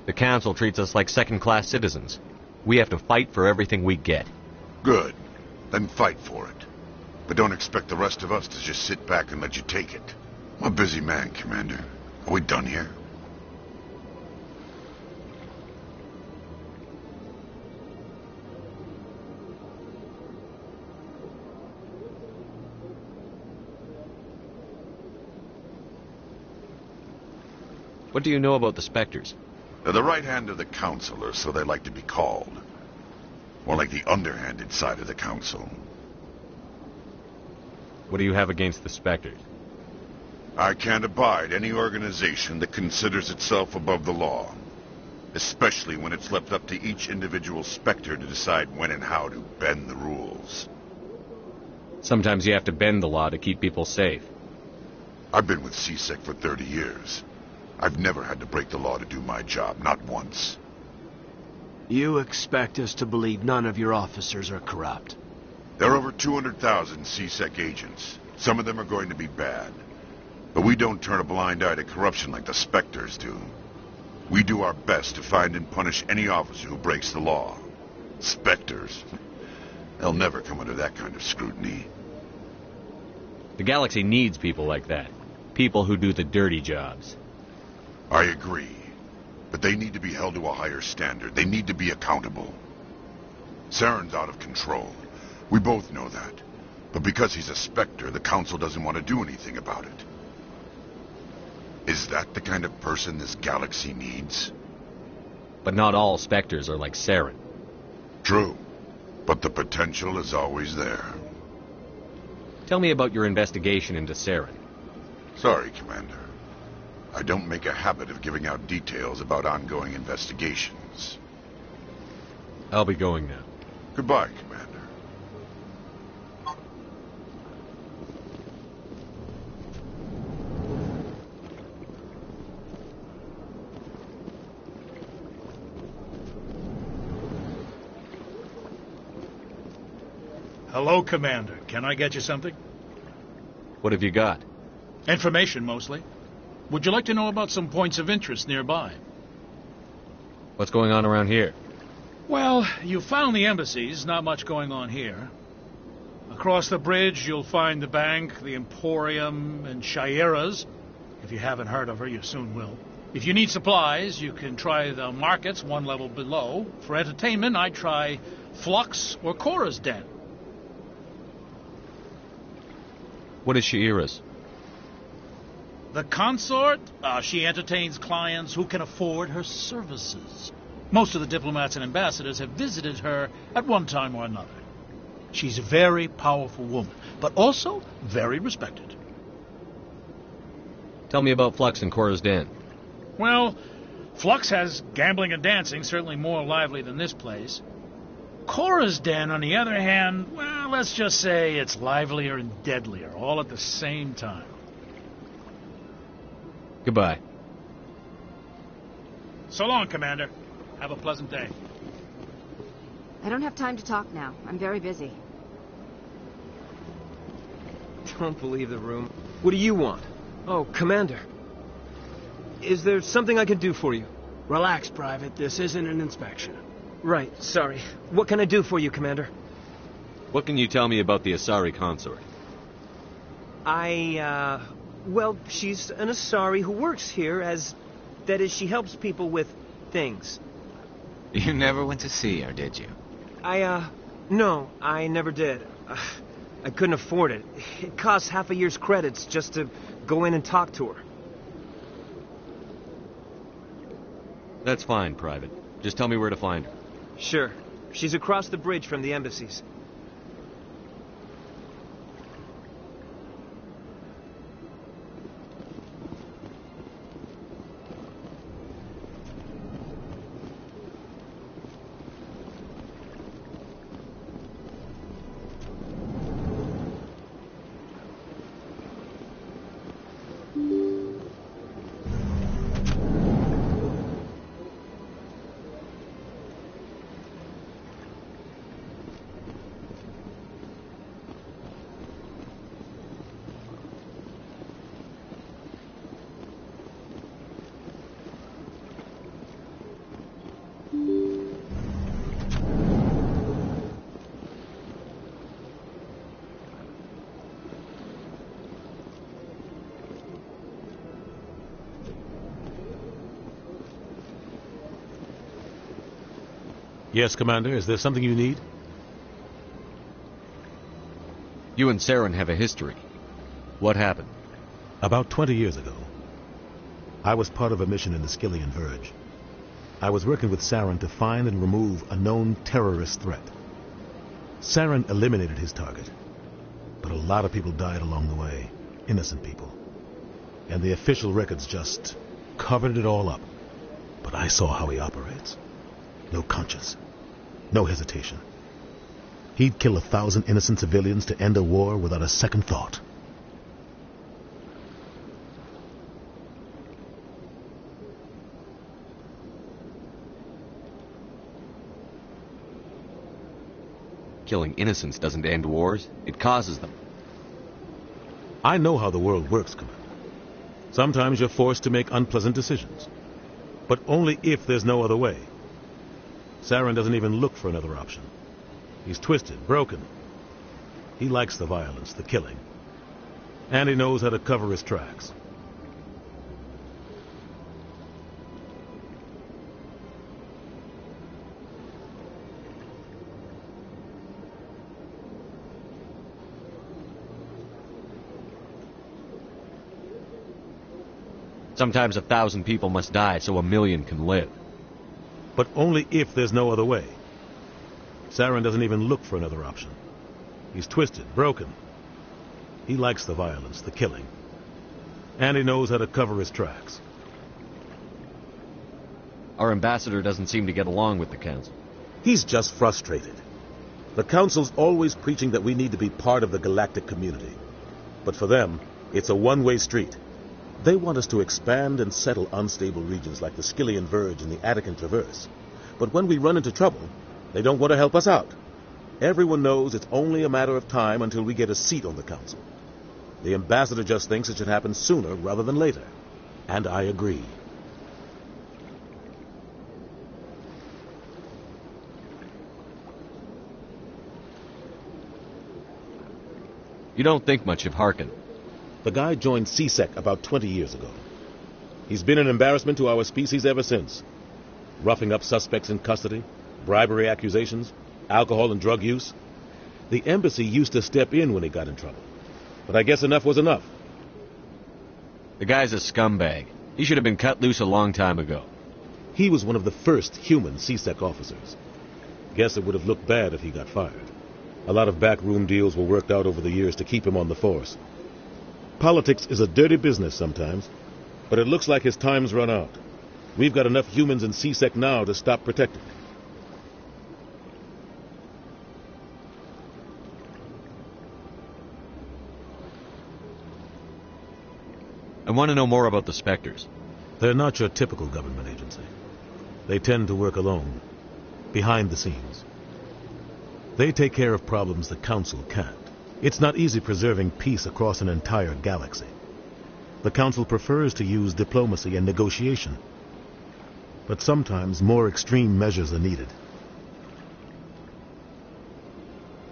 The Council treats us like second-class citizens. We have to fight for everything we get. Good. Then fight for it. But don't expect the rest of us to just sit back and let you take it. I'm a busy man, Commander. Are we done here? What do you know about the Spectres? They're the right hand of the Council, or so they like to be called. More like the underhanded side of the Council. What do you have against the Spectres? I can't abide any organization that considers itself above the law. Especially when it's left up to each individual Spectre to decide when and how to bend the rules. Sometimes you have to bend the law to keep people safe. I've been with CSEC for 30 years. I've never had to break the law to do my job, not once. You expect us to believe none of your officers are corrupt? There are over 200,000 CSEC agents. Some of them are going to be bad. But we don't turn a blind eye to corruption like the Spectres do. We do our best to find and punish any officer who breaks the law. Spectres. They'll never come under that kind of scrutiny. The galaxy needs people like that. People who do the dirty jobs. I agree. But they need to be held to a higher standard. They need to be accountable. Saren's out of control. We both know that. But because he's a Spectre, the Council doesn't want to do anything about it. Is that the kind of person this galaxy needs? But not all Spectres are like Saren. True. But the potential is always there. Tell me about your investigation into Saren. Sorry, Commander. I don't make a habit of giving out details about ongoing investigations. I'll be going now. Goodbye, Commander. Hello, Commander. Can I get you something? What have you got? Information, mostly. Would you like to know about some points of interest nearby? What's going on around here? Well, you found the embassies. Not much going on here. Across the bridge, you'll find the bank, the Emporium, and Shaira's. If you haven't heard of her, you soon will. If you need supplies, you can try the markets one level below. For entertainment, I'd try Flux or Cora's Den. What is Shaira's? The consort, she entertains clients who can afford her services. Most of the diplomats and ambassadors have visited her at one time or another. She's a very powerful woman, but also very respected. Tell me about Flux and Cora's Den. Well, Flux has gambling and dancing, certainly more lively than this place. Cora's Den, on the other hand, well, let's just say it's livelier and deadlier, all at the same time. Goodbye. So long, Commander. Have a pleasant day. I don't have time to talk now. I'm very busy. Don't believe the room. What do you want? Oh, Commander. Is there something I can do for you? Relax, Private. This isn't an inspection. Right, sorry. What can I do for you, Commander? What can you tell me about the Asari consort? Well, she's an Asari who works here as... That is, she helps people with things. You never went to see her, did you? No, I never did. I couldn't afford it. It costs half a year's credits just to go in and talk to her. That's fine, Private. Just tell me where to find her. Sure. She's across the bridge from the embassies. Yes, Commander. Is there something you need? You and Saren have a history. What happened? About 20 years ago, I was part of a mission in the Skillian Verge. I was working with Saren to find and remove a known terrorist threat. Saren eliminated his target, but a lot of people died along the way, innocent people. And the official records just covered it all up. But I saw how he operates. No conscience. No hesitation. He'd kill 1,000 innocent civilians to end a war without a second thought. Killing innocents doesn't end wars. It causes them. I know how the world works, Commander. Sometimes you're forced to make unpleasant decisions. But only if there's no other way. Saren doesn't even look for another option. He's twisted, broken. He likes the violence, the killing. And he knows how to cover his tracks. Sometimes 1,000 people must die so 1,000,000 can live. But only if there's no other way. Saren doesn't even look for another option. He's twisted, broken. He likes the violence, the killing. And he knows how to cover his tracks. Our ambassador doesn't seem to get along with the Council. He's just frustrated. The Council's always preaching that we need to be part of the galactic community. But for them, it's a one-way street. They want us to expand and settle unstable regions like the Skillian Verge and the Attican Traverse. But when we run into trouble, they don't want to help us out. Everyone knows it's only a matter of time until we get a seat on the Council. The ambassador just thinks it should happen sooner rather than later. And I agree. You don't think much of Harkin. The guy joined CSEC about 20 years ago. He's been an embarrassment to our species ever since. Roughing up suspects in custody, bribery accusations, alcohol and drug use. The embassy used to step in when he got in trouble. But I guess enough was enough. The guy's a scumbag. He should have been cut loose a long time ago. He was one of the first human CSEC officers. Guess it would have looked bad if he got fired. A lot of backroom deals were worked out over the years to keep him on the force. Politics is a dirty business sometimes, but it looks like his time's run out. We've got enough humans in CSEC now to stop protecting. I want to know more about the Spectres. They're not your typical government agency. They tend to work alone, behind the scenes. They take care of problems the Council can't. It's not easy preserving peace across an entire galaxy. The Council prefers to use diplomacy and negotiation. But sometimes more extreme measures are needed.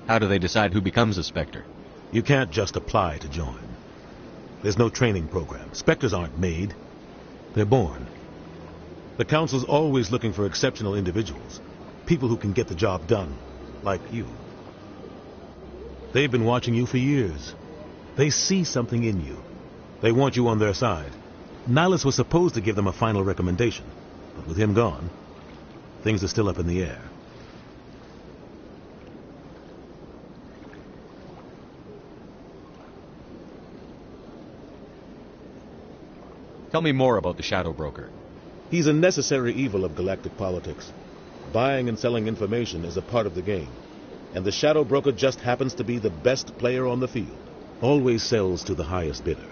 How do they decide who becomes a Spectre? You can't just apply to join. There's no training program. Spectres aren't made. They're born. The Council's always looking for exceptional individuals. People who can get the job done. Like you. They've been watching you for years. They see something in you. They want you on their side. Nihilus was supposed to give them a final recommendation. But with him gone, things are still up in the air. Tell me more about the Shadow Broker. He's a necessary evil of galactic politics. Buying and selling information is a part of the game. And the Shadow Broker just happens to be the best player on the field. Always sells to the highest bidder.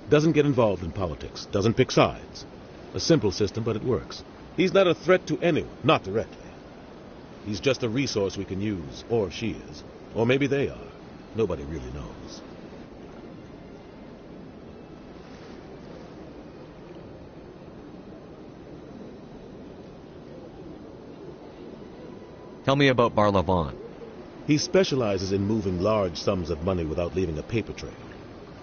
Doesn't get involved in politics. Doesn't pick sides. A simple system, but it works. He's not a threat to anyone, not directly. He's just a resource we can use, or she is. Or maybe they are. Nobody really knows. Tell me about Barlavon. He specializes in moving large sums of money without leaving a paper trail.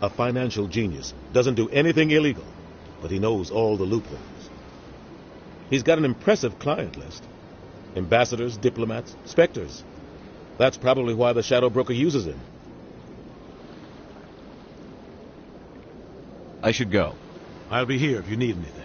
A financial genius. Doesn't do anything illegal, but he knows all the loopholes. He's got an impressive client list. Ambassadors, diplomats, Spectres. That's probably why the Shadow Broker uses him. I should go. I'll be here if you need anything.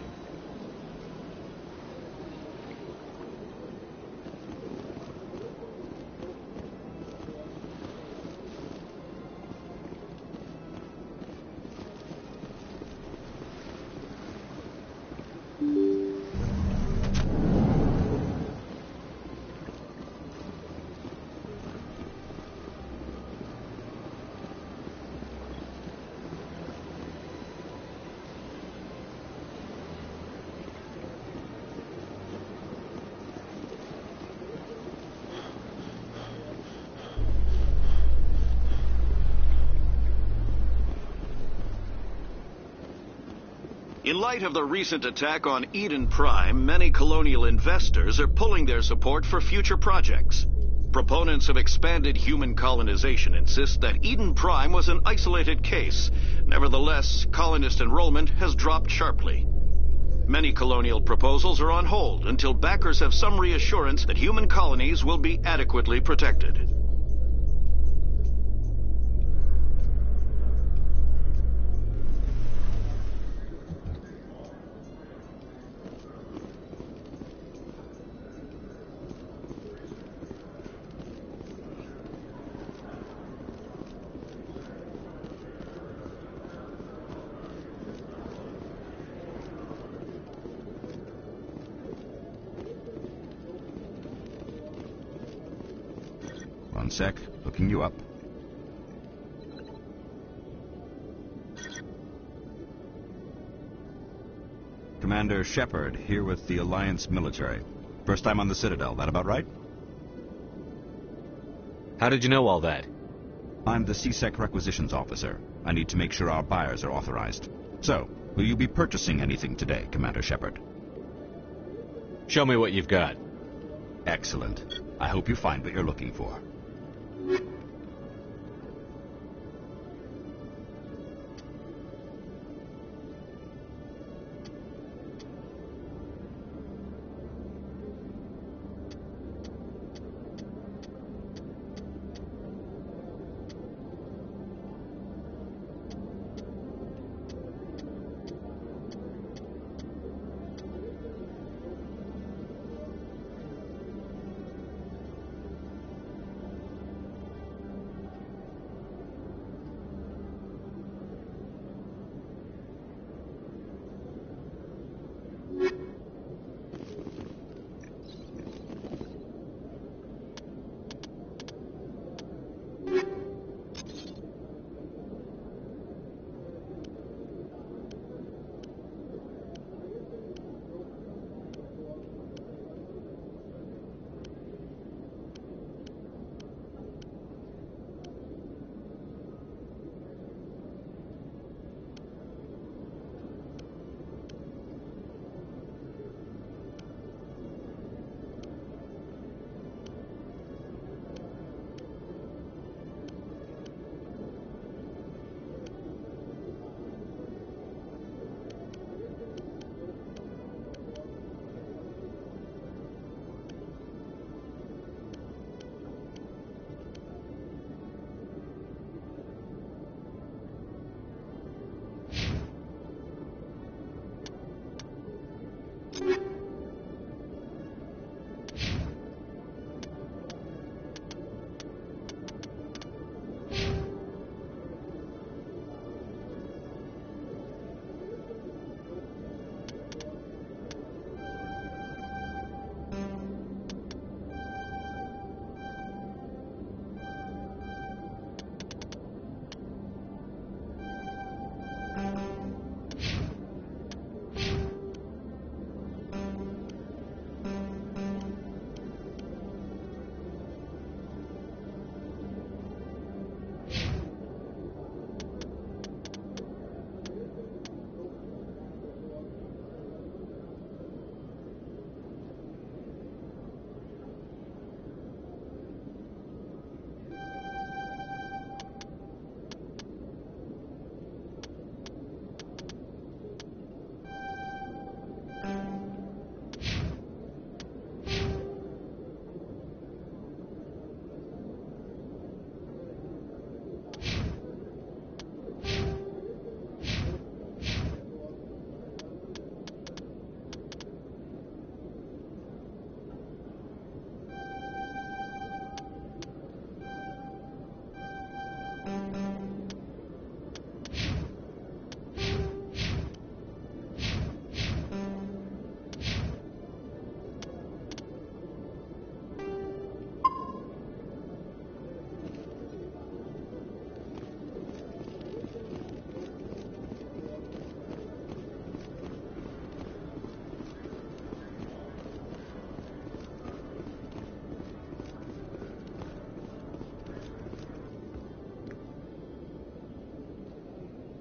In light of the recent attack on Eden Prime, many colonial investors are pulling their support for future projects. Proponents of expanded human colonization insist that Eden Prime was an isolated case. Nevertheless, colonist enrollment has dropped sharply. Many colonial proposals are on hold until backers have some reassurance that human colonies will be adequately protected. One sec. Hooking you up. Commander Shepard, here with the Alliance military. First time on the Citadel, that about right? How did you know all that? I'm the CSEC requisitions officer. I need to make sure our buyers are authorized. So, will you be purchasing anything today, Commander Shepard? Show me what you've got. Excellent. I hope you find what you're looking for.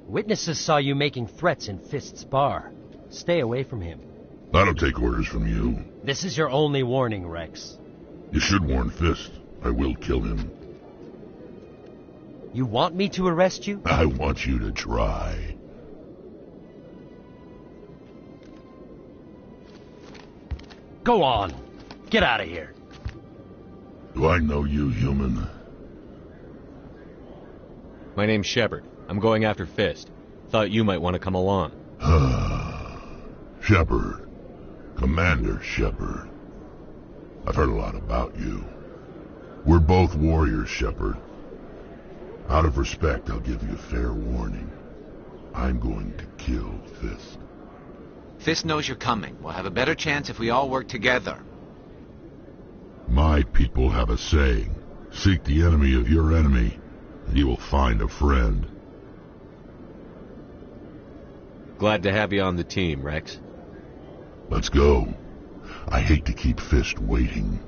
Witnesses saw you making threats in Fist's bar. Stay away from him. I don't take orders from you. This is your only warning, Rex. You should warn Fist. I will kill him. You want me to arrest you? I want you to try. Go on. Get out of here. Do I know you, human? My name's Shepard. I'm going after Fist. Thought you might want to come along. Shepard. Commander Shepard. I've heard a lot about you. We're both warriors, Shepard. Out of respect, I'll give you a fair warning. I'm going to kill Fist. Fist knows you're coming. We'll have a better chance if we all work together. My people have a saying. Seek the enemy of your enemy, and you will find a friend. Glad to have you on the team, Rex. Let's go. I hate to keep Fist waiting.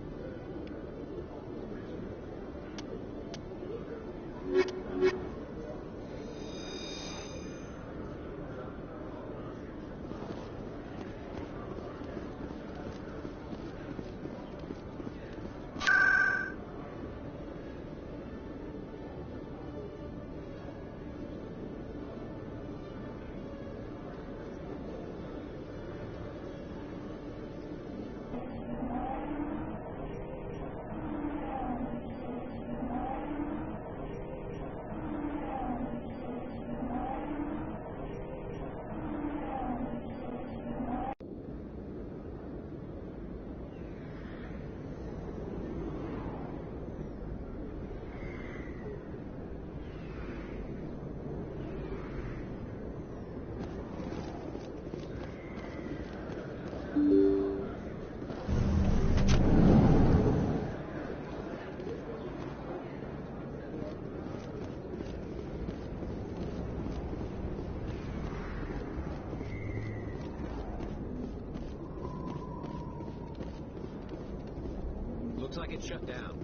Looks like it's shut down.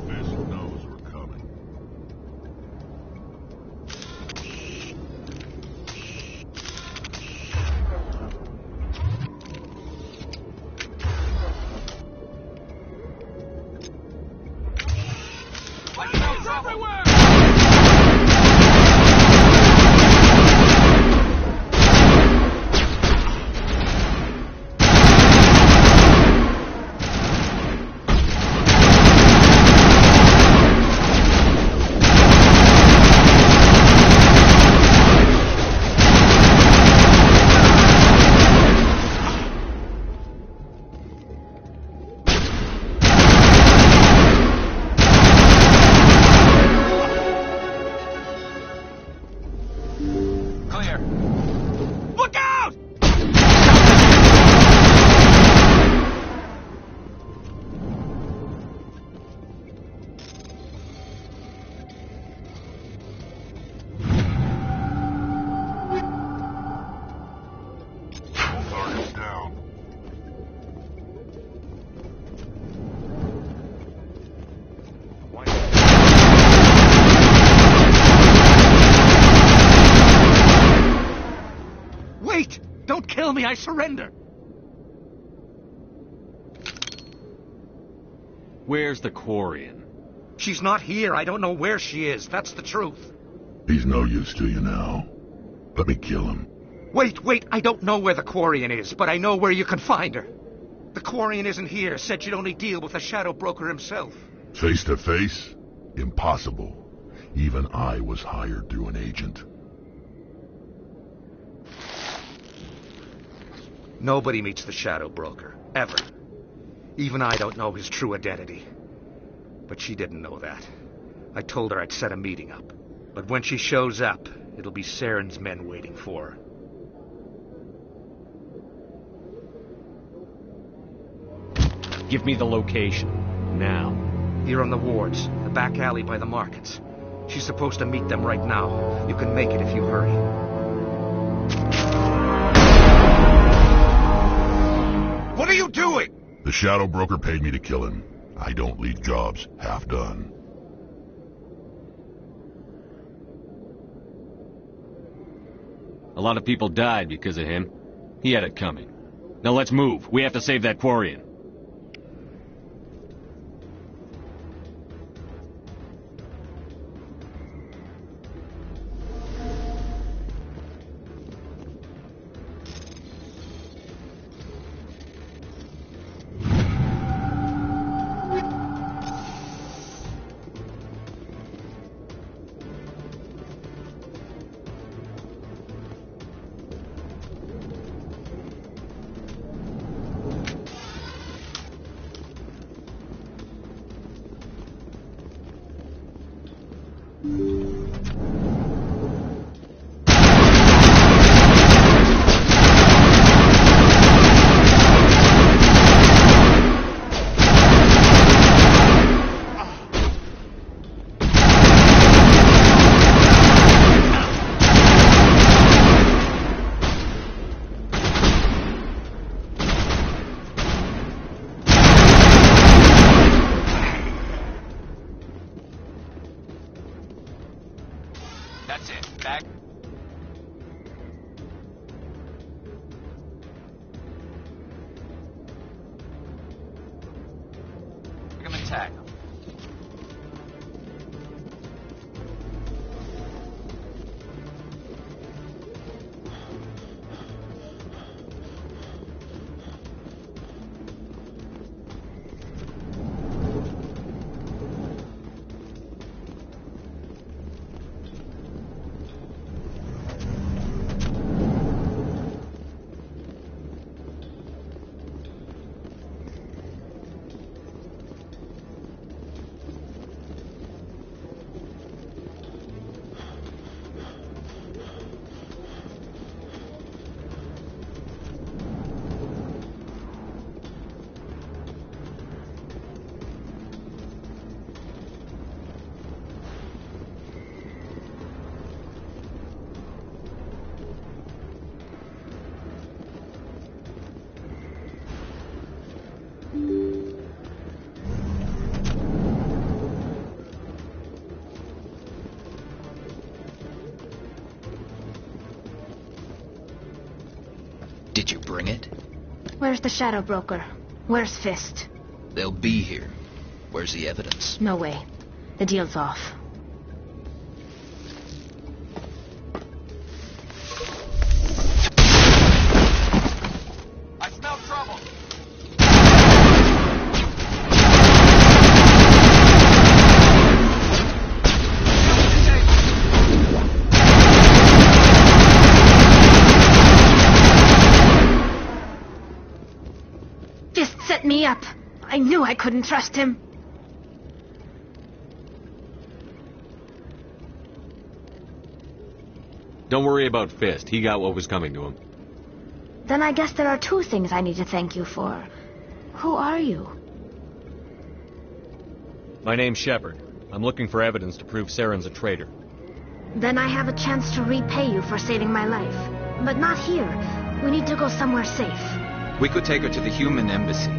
Fist knows we're coming. Wait! Don't kill me, I surrender! Where's the Quarian? She's not here. I don't know where she is. That's the truth. He's no use to you now. Let me kill him. Wait! I don't know where the Quarian is, but I know where you can find her. The Quarian isn't here. Said she'd only deal with the Shadow Broker himself. Face to face? Impossible. Even I was hired through an agent. Nobody meets the Shadow Broker. Ever. Even I don't know his true identity. But she didn't know that. I told her I'd set a meeting up. But when she shows up, it'll be Saren's men waiting for her. Give me the location. Now. Here on the wards. The back alley by the markets. She's supposed to meet them right now. You can make it if you hurry. What are you doing? The Shadow Broker paid me to kill him. I don't leave jobs half done. A lot of people died because of him. He had it coming. Now let's move. We have to save that Quarian. tag him. Did you bring it? Where's the Shadow Broker? Where's Fist? They'll be here. Where's the evidence? No way. The deal's off. I smell trouble. Fist set me up. I knew I couldn't trust him. Don't worry about Fist. He got what was coming to him. Then I guess there are two things I need to thank you for. Who are you? My name's Shepard. I'm looking for evidence to prove Saren's a traitor. Then I have a chance to repay you for saving my life. But not here. We need to go somewhere safe. We could take her to the human embassy.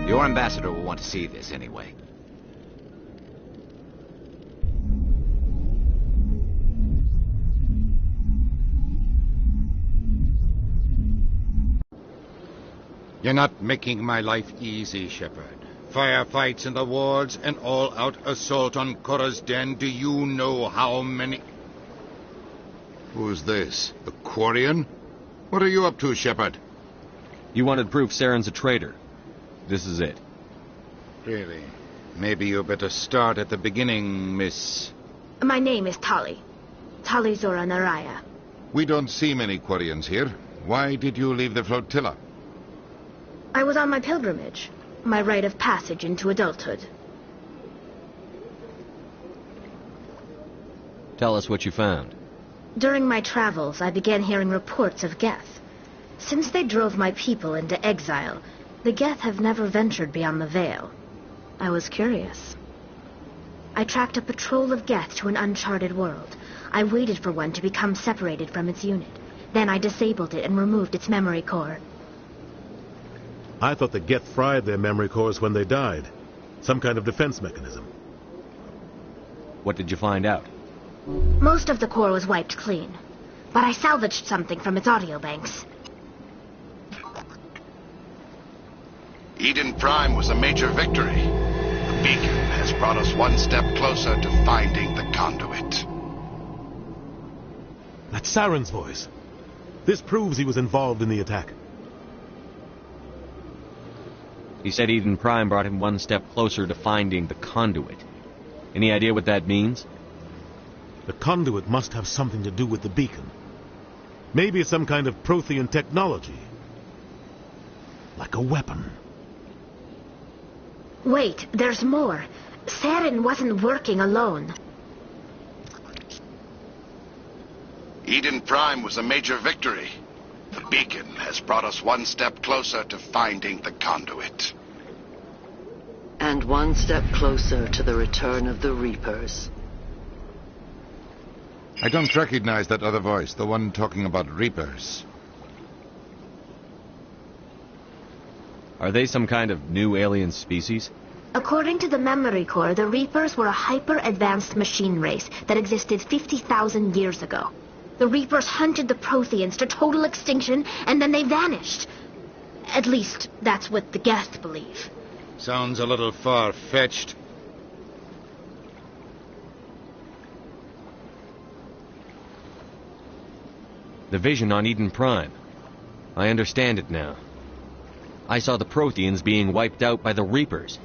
Your ambassador will want to see this anyway. You're not making my life easy, Shepard. Firefights in the wards, an all-out assault on Korra's den. Do you know how many... Who's this? The Quarian? What are you up to, Shepard? You wanted proof Saren's a traitor. This is it. Really? Maybe you better start at the beginning, Miss... My name is Tali. Tali Zora Naraya. We don't see many Quarians here. Why did you leave the flotilla? I was on my pilgrimage. My rite of passage into adulthood. Tell us what you found. During my travels, I began hearing reports of Geth. Since they drove my people into exile, the Geth have never ventured beyond the Veil. I was curious. I tracked a patrol of Geth to an uncharted world. I waited for one to become separated from its unit. Then I disabled it and removed its memory core. I thought the Geth fried their memory cores when they died. Some kind of defense mechanism. What did you find out? Most of the core was wiped clean. But I salvaged something from its audio banks. Eden Prime was a major victory. The beacon has brought us one step closer to finding the conduit. That's Saren's voice. This proves he was involved in the attack. He said Eden Prime brought him one step closer to finding the conduit. Any idea what that means? The conduit must have something to do with the beacon. Maybe it's some kind of Prothean technology. Like a weapon. Wait, there's more. Saren wasn't working alone. Eden Prime was a major victory. The beacon has brought us one step closer to finding the conduit. And one step closer to the return of the Reapers. I don't recognize that other voice, the one talking about Reapers. Are they some kind of new alien species? According to the memory core, the Reapers were a hyper-advanced machine race that existed 50,000 years ago. The Reapers hunted the Protheans to total extinction, and then they vanished. At least, that's what the Geth believe. Sounds a little far-fetched. The vision on Eden Prime. I understand it now. I saw the Protheans being wiped out by the Reapers.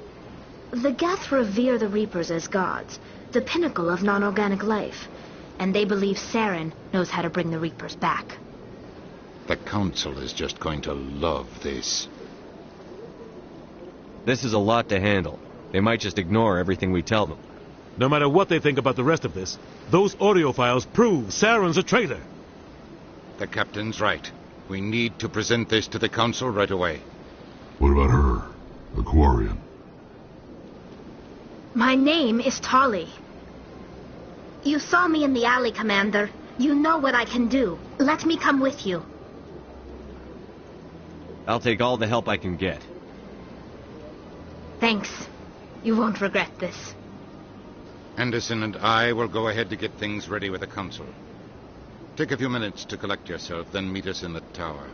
The Geth revere the Reapers as gods, the pinnacle of non-organic life. And they believe Saren knows how to bring the Reapers back. The Council is just going to love this. This is a lot to handle. They might just ignore everything we tell them. No matter what they think about the rest of this, those audio files prove Saren's a traitor. The Captain's right. We need to present this to the Council right away. What about her? The Quarian? My name is Tali. You saw me in the alley, Commander. You know what I can do. Let me come with you. I'll take all the help I can get. Thanks. You won't regret this. Anderson and I will go ahead to get things ready with the Council. Take a few minutes to collect yourself, then meet us in the tower.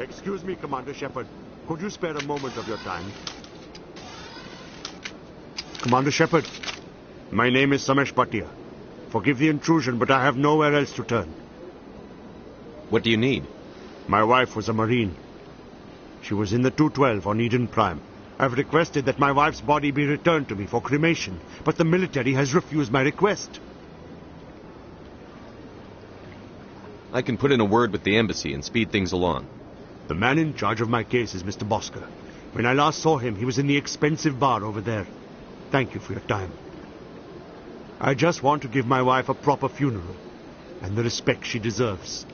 Excuse me, Commander Shepard. Could you spare a moment of your time? Commander Shepard, my name is Samesh Bhatia. Forgive the intrusion, but I have nowhere else to turn. What do you need? My wife was a Marine. She was in the 212 on Eden Prime. I've requested that my wife's body be returned to me for cremation, but the military has refused my request. I can put in a word with the embassy and speed things along. The man in charge of my case is Mr. Bosker. When I last saw him, he was in the expensive bar over there. Thank you for your time. I just want to give my wife a proper funeral, and the respect she deserves.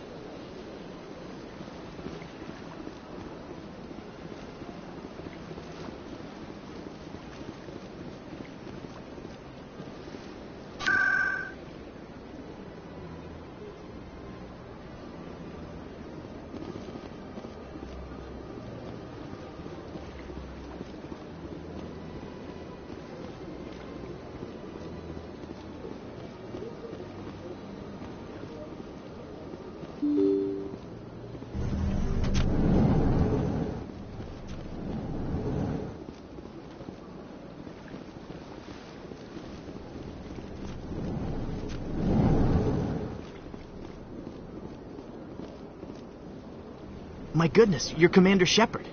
My goodness, you're Commander Shepard.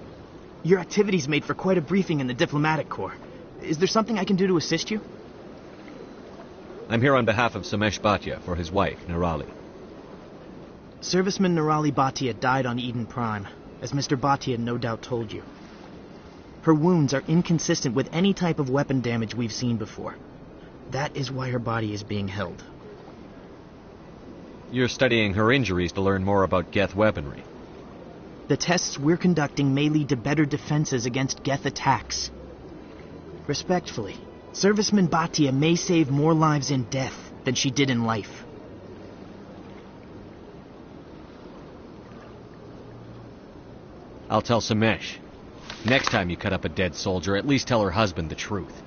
Your activities made for quite a briefing in the Diplomatic Corps. Is there something I can do to assist you? I'm here on behalf of Samesh Bhatia for his wife, Nirali. Serviceman Nirali Bhatia died on Eden Prime, as Mr. Bhatia no doubt told you. Her wounds are inconsistent with any type of weapon damage we've seen before. That is why her body is being held. You're studying her injuries to learn more about Geth weaponry. The tests we're conducting may lead to better defenses against Geth attacks. Respectfully, Serviceman Bhatia may save more lives in death than she did in life. I'll tell Samesh. Next time you cut up a dead soldier, at least tell her husband the truth.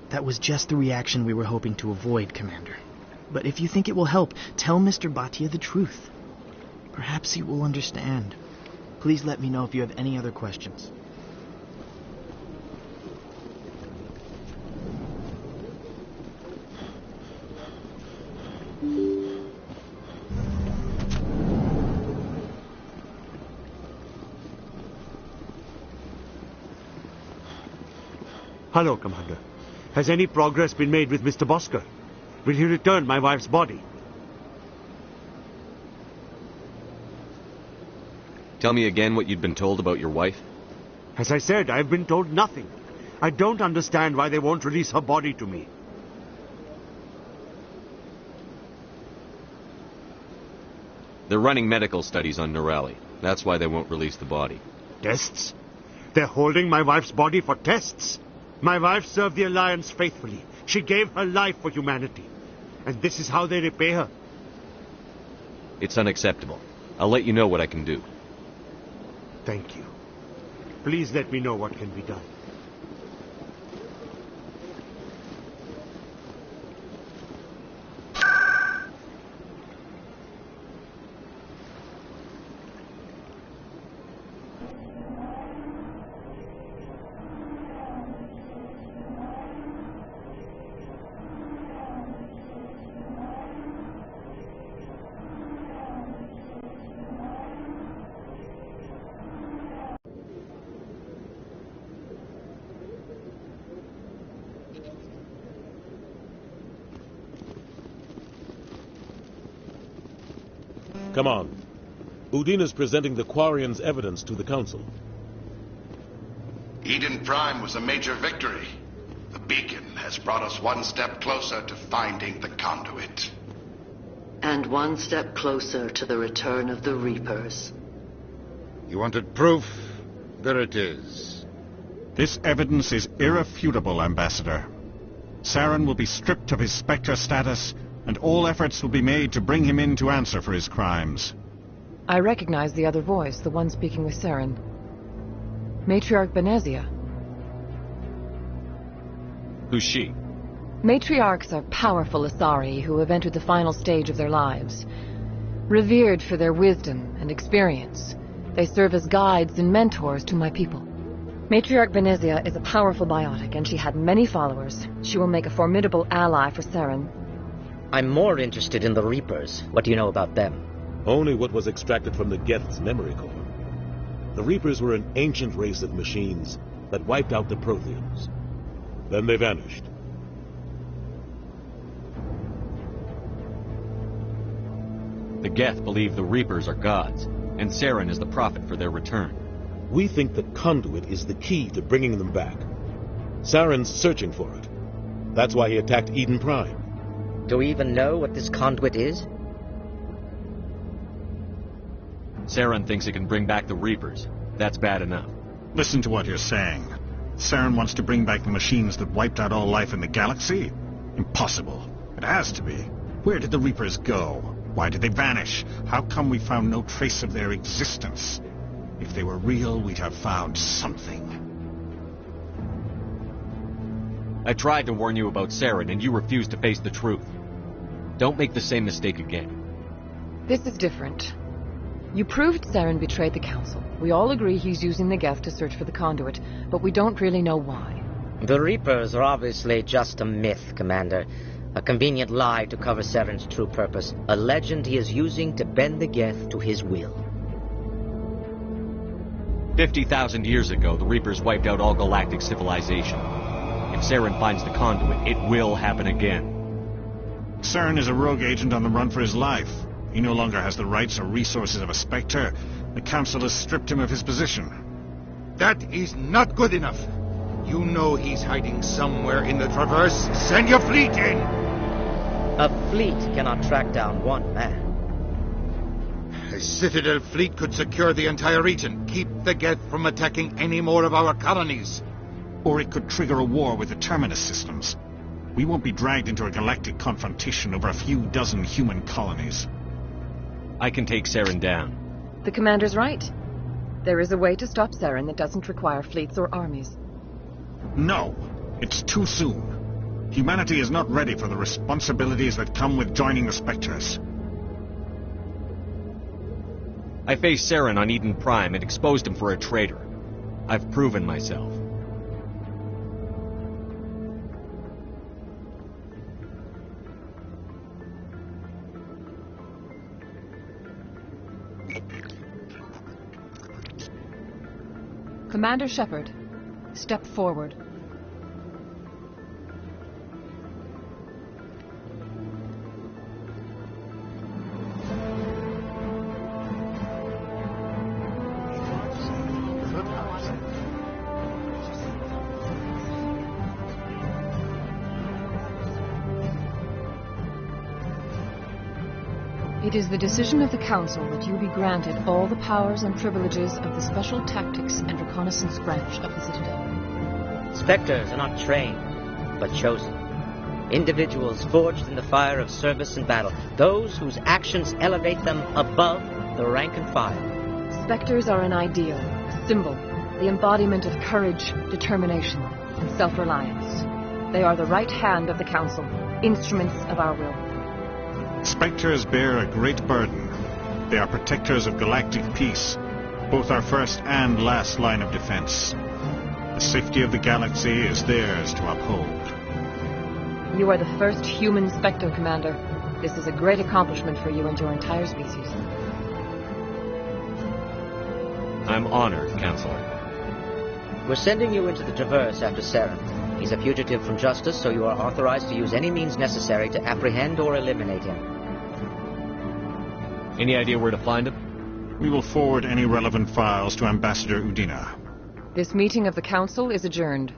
That was just the reaction we were hoping to avoid, Commander. But if you think it will help, tell Mr. Bhatia the truth. Perhaps he will understand. Please let me know if you have any other questions. Hello, Commander. Has any progress been made with Mr. Bosker? Will he return my wife's body? Tell me again what you'd been told about your wife. As I said, I've been told nothing. I don't understand why they won't release her body to me. They're running medical studies on Norelli. That's why they won't release the body. Tests? They're holding my wife's body for tests? My wife served the Alliance faithfully. She gave her life for humanity. And this is how they repay her. It's unacceptable. I'll let you know what I can do. Thank you. Please let me know what can be done. Come on. Udina's presenting the Quarians' evidence to the Council. Eden Prime was a major victory. The beacon has brought us one step closer to finding the conduit. And one step closer to the return of the Reapers. You wanted proof? There it is. This evidence is irrefutable, Ambassador. Saren will be stripped of his Spectre status, and all efforts will be made to bring him in to answer for his crimes. I recognize the other voice, the one speaking with Saren. Matriarch Benezia. Who's she? Matriarchs are powerful Asari who have entered the final stage of their lives. Revered for their wisdom and experience, they serve as guides and mentors to my people. Matriarch Benezia is a powerful biotic, and she had many followers. She will make a formidable ally for Saren. I'm more interested in the Reapers. What do you know about them? Only what was extracted from the Geth's memory core. The Reapers were an ancient race of machines that wiped out the Protheans. Then they vanished. The Geth believe the Reapers are gods, and Saren is the prophet for their return. We think the conduit is the key to bringing them back. Saren's searching for it. That's why he attacked Eden Prime. Do we even know what this conduit is? Saren thinks it can bring back the Reapers. That's bad enough. Listen to what you're saying. Saren wants to bring back the machines that wiped out all life in the galaxy? Impossible. It has to be. Where did the Reapers go? Why did they vanish? How come we found no trace of their existence? If they were real, we'd have found something. I tried to warn you about Saren, and you refused to face the truth. Don't make the same mistake again. This is different. You proved Saren betrayed the Council. We all agree he's using the Geth to search for the conduit, but we don't really know why. The Reapers are obviously just a myth, Commander. A convenient lie to cover Saren's true purpose. A legend he is using to bend the Geth to his will. 50,000 years ago, the Reapers wiped out all galactic civilization. If Saren finds the conduit, it will happen again. Saren is a rogue agent on the run for his life. He no longer has the rights or resources of a Spectre. The Council has stripped him of his position. That is not good enough. You know he's hiding somewhere in the Traverse. Send your fleet in! A fleet cannot track down one man. A Citadel fleet could secure the entire region, keep the Geth from attacking any more of our colonies. Or it could trigger a war with the Terminus systems. We won't be dragged into a galactic confrontation over a few dozen human colonies. I can take Saren down. The Commander's right. There is a way to stop Saren that doesn't require fleets or armies. No, it's too soon. Humanity is not ready for the responsibilities that come with joining the Spectres. I faced Saren on Eden Prime and exposed him for a traitor. I've proven myself. Commander Shepard, step forward. It is the decision of the Council that you be granted all the powers and privileges of the Special Tactics and Reconnaissance Branch of the Citadel. Spectres are not trained, but chosen. Individuals forged in the fire of service and battle. Those whose actions elevate them above the rank and file. Spectres are an ideal, a symbol, the embodiment of courage, determination, and self-reliance. They are the right hand of the Council, instruments of our will. Spectres bear a great burden. They are protectors of galactic peace, both our first and last line of defense. The safety of the galaxy is theirs to uphold. You are the first human Spectre, Commander. This is a great accomplishment for you and your entire species. I'm honored, Counselor. We're sending you into the Traverse after Saren. He's a fugitive from justice, so you are authorized to use any means necessary to apprehend or eliminate him. Any idea where to find him? We will forward any relevant files to Ambassador Udina. This meeting of the Council is adjourned.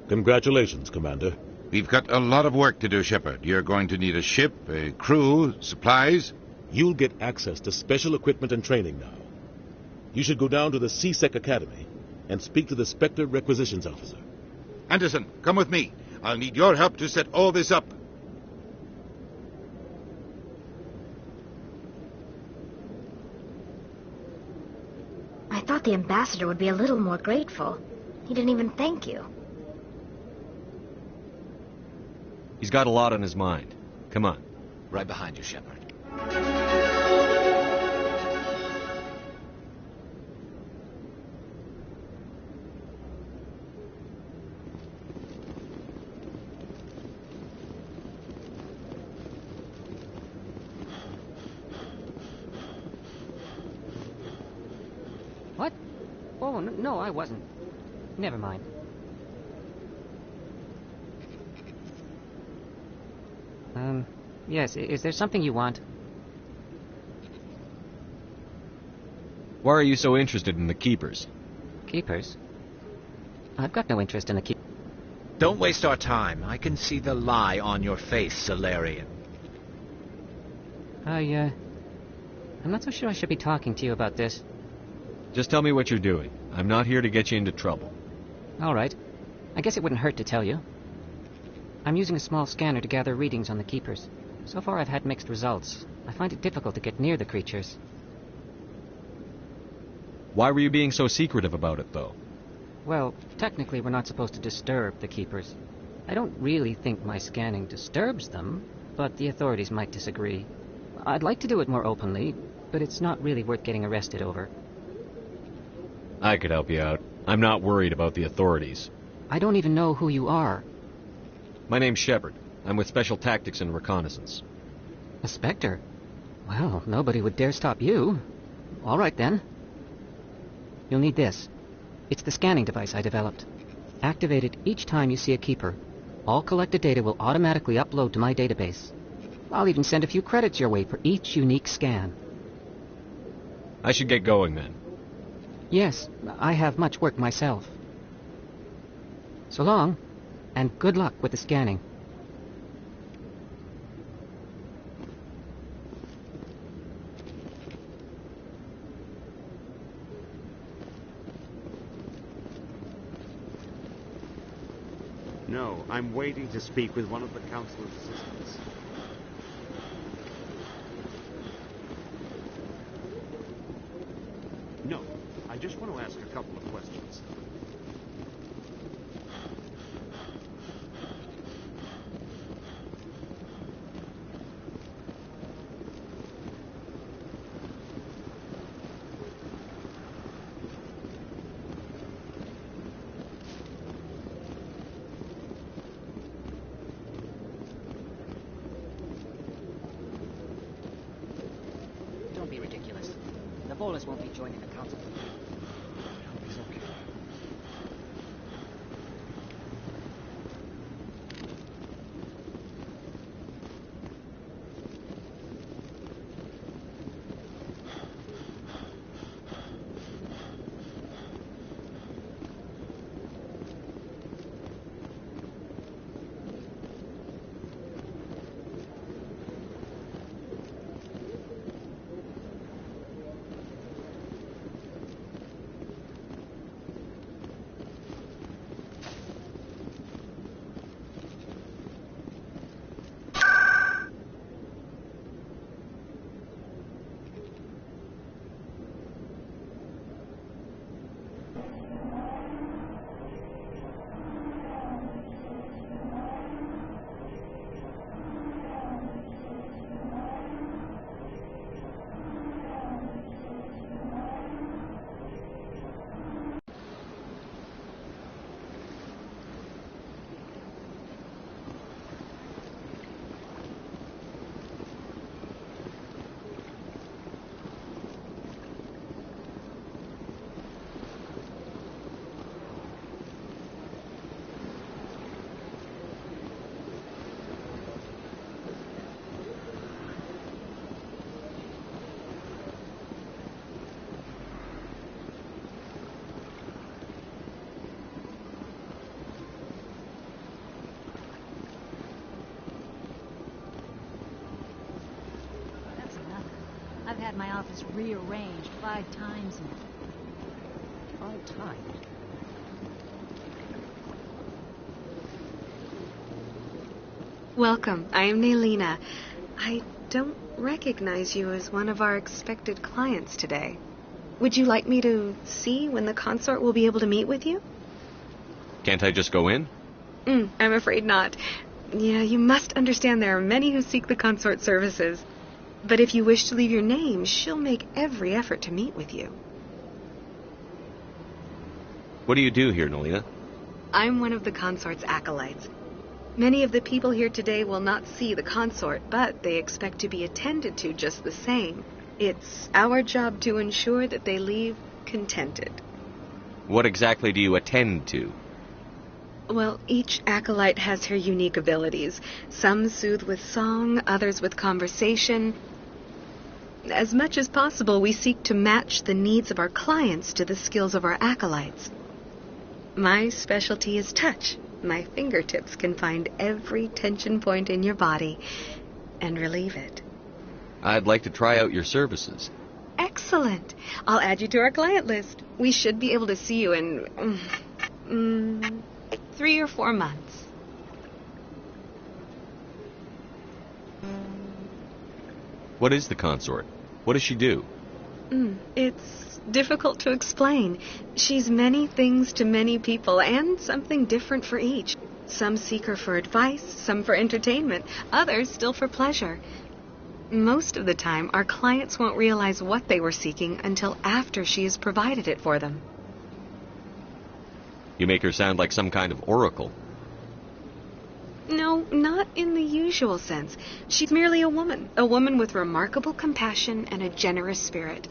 Congratulations, Commander. We've got a lot of work to do, Shepard. You're going to need a ship, a crew, supplies. You'll get access to special equipment and training now. You should go down to the CSEC Academy and speak to the Spectre Requisitions Officer. Anderson, come with me. I'll need your help to set all this up. I thought the ambassador would be a little more grateful. He didn't even thank you. He's got a lot on his mind. Come on. Right behind you, Shepard. What? Oh, no, I wasn't. Never mind. Yes, is there something you want? Why are you so interested in the Keepers? Keepers? I've got no interest in the Keepers. Don't waste our time. I can see the lie on your face, Solarian. I'm not so sure I should be talking to you about this. Just tell me what you're doing. I'm not here to get you into trouble. All right. I guess it wouldn't hurt to tell you. I'm using a small scanner to gather readings on the Keepers. So far I've had mixed results. I find it difficult to get near the creatures. Why were you being so secretive about it, though? Well, technically we're not supposed to disturb the Keepers. I don't really think my scanning disturbs them, but the authorities might disagree. I'd like to do it more openly, but it's not really worth getting arrested over. I could help you out. I'm not worried about the authorities. I don't even know who you are. My name's Shepard. I'm with Special Tactics and Reconnaissance. A Spectre? Well, nobody would dare stop you. All right, then. You'll need this. It's the scanning device I developed. Activate it each time you see a Keeper. All collected data will automatically upload to my database. I'll even send a few credits your way for each unique scan. I should get going, then. Yes, I have much work myself. So long, and good luck with the scanning. No, I'm waiting to speak with one of the Council's assistants. No, I just want to ask a couple of questions. Don't be ridiculous. The Volas won't be joining the Council. It's okay. had my office rearranged 5 times now. 5 times? Welcome. I am Nailina. I don't recognize you as one of our expected clients today. Would you like me to see when the consort will be able to meet with you? Can't I just go in? I'm afraid not. Yeah, you must understand there are many who seek the consort services. But if you wish to leave your name, she'll make every effort to meet with you. What do you do here, Nolina? I'm one of the consort's acolytes. Many of the people here today will not see the consort, but they expect to be attended to just the same. It's our job to ensure that they leave contented. What exactly do you attend to? Well, each acolyte has her unique abilities. Some soothe with song, others with conversation. As much as possible, we seek to match the needs of our clients to the skills of our acolytes. My specialty is touch. My fingertips can find every tension point in your body and relieve it. I'd like to try out your services. Excellent. I'll add you to our client list. We should be able to see you in 3 or 4 months. What is the consort? What does she do? It's difficult to explain. She's many things to many people, and something different for each. Some seek her for advice, some for entertainment, others still for pleasure. Most of the time, our clients won't realize what they were seeking until after she has provided it for them. You make her sound like some kind of oracle. No, not in the usual sense. She's merely a woman with remarkable compassion and a generous spirit.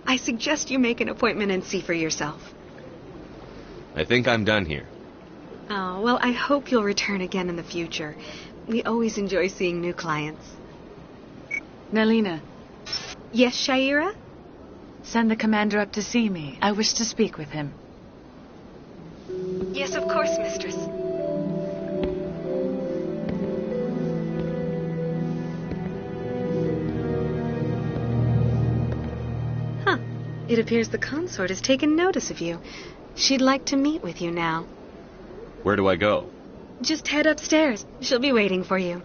I suggest you make an appointment and see for yourself. I think I'm done here. Oh, well, I hope you'll return again in the future. We always enjoy seeing new clients. Nalina. Yes, Shaira? Send the commander up to see me. I wish to speak with him. Yes, of course, mistress. It appears the consort has taken notice of you. She'd like to meet with you now. Where do I go? Just head upstairs. She'll be waiting for you.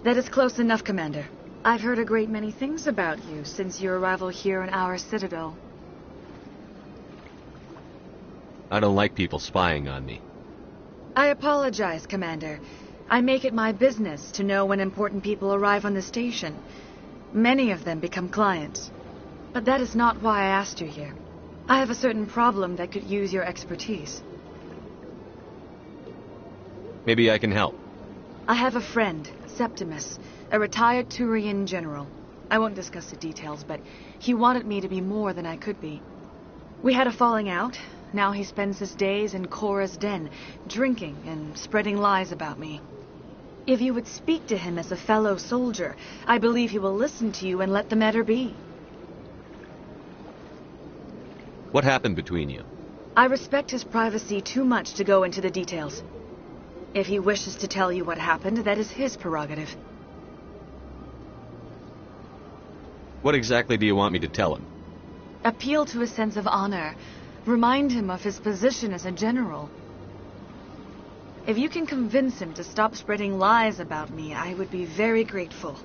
That is close enough, Commander. I've heard a great many things about you since your arrival here in our Citadel. I don't like people spying on me. I apologize, Commander. I make it my business to know when important people arrive on the station. Many of them become clients. But that is not why I asked you here. I have a certain problem that could use your expertise. Maybe I can help. I have a friend, Septimus, a retired Turian general. I won't discuss the details, but he wanted me to be more than I could be. We had a falling out. Now he spends his days in Korra's den, drinking and spreading lies about me. If you would speak to him as a fellow soldier, I believe he will listen to you and let the matter be. What happened between you? I respect his privacy too much to go into the details. If he wishes to tell you what happened, that is his prerogative. What exactly do you want me to tell him? Appeal to his sense of honor. Remind him of his position as a general. If you can convince him to stop spreading lies about me, I would be very grateful.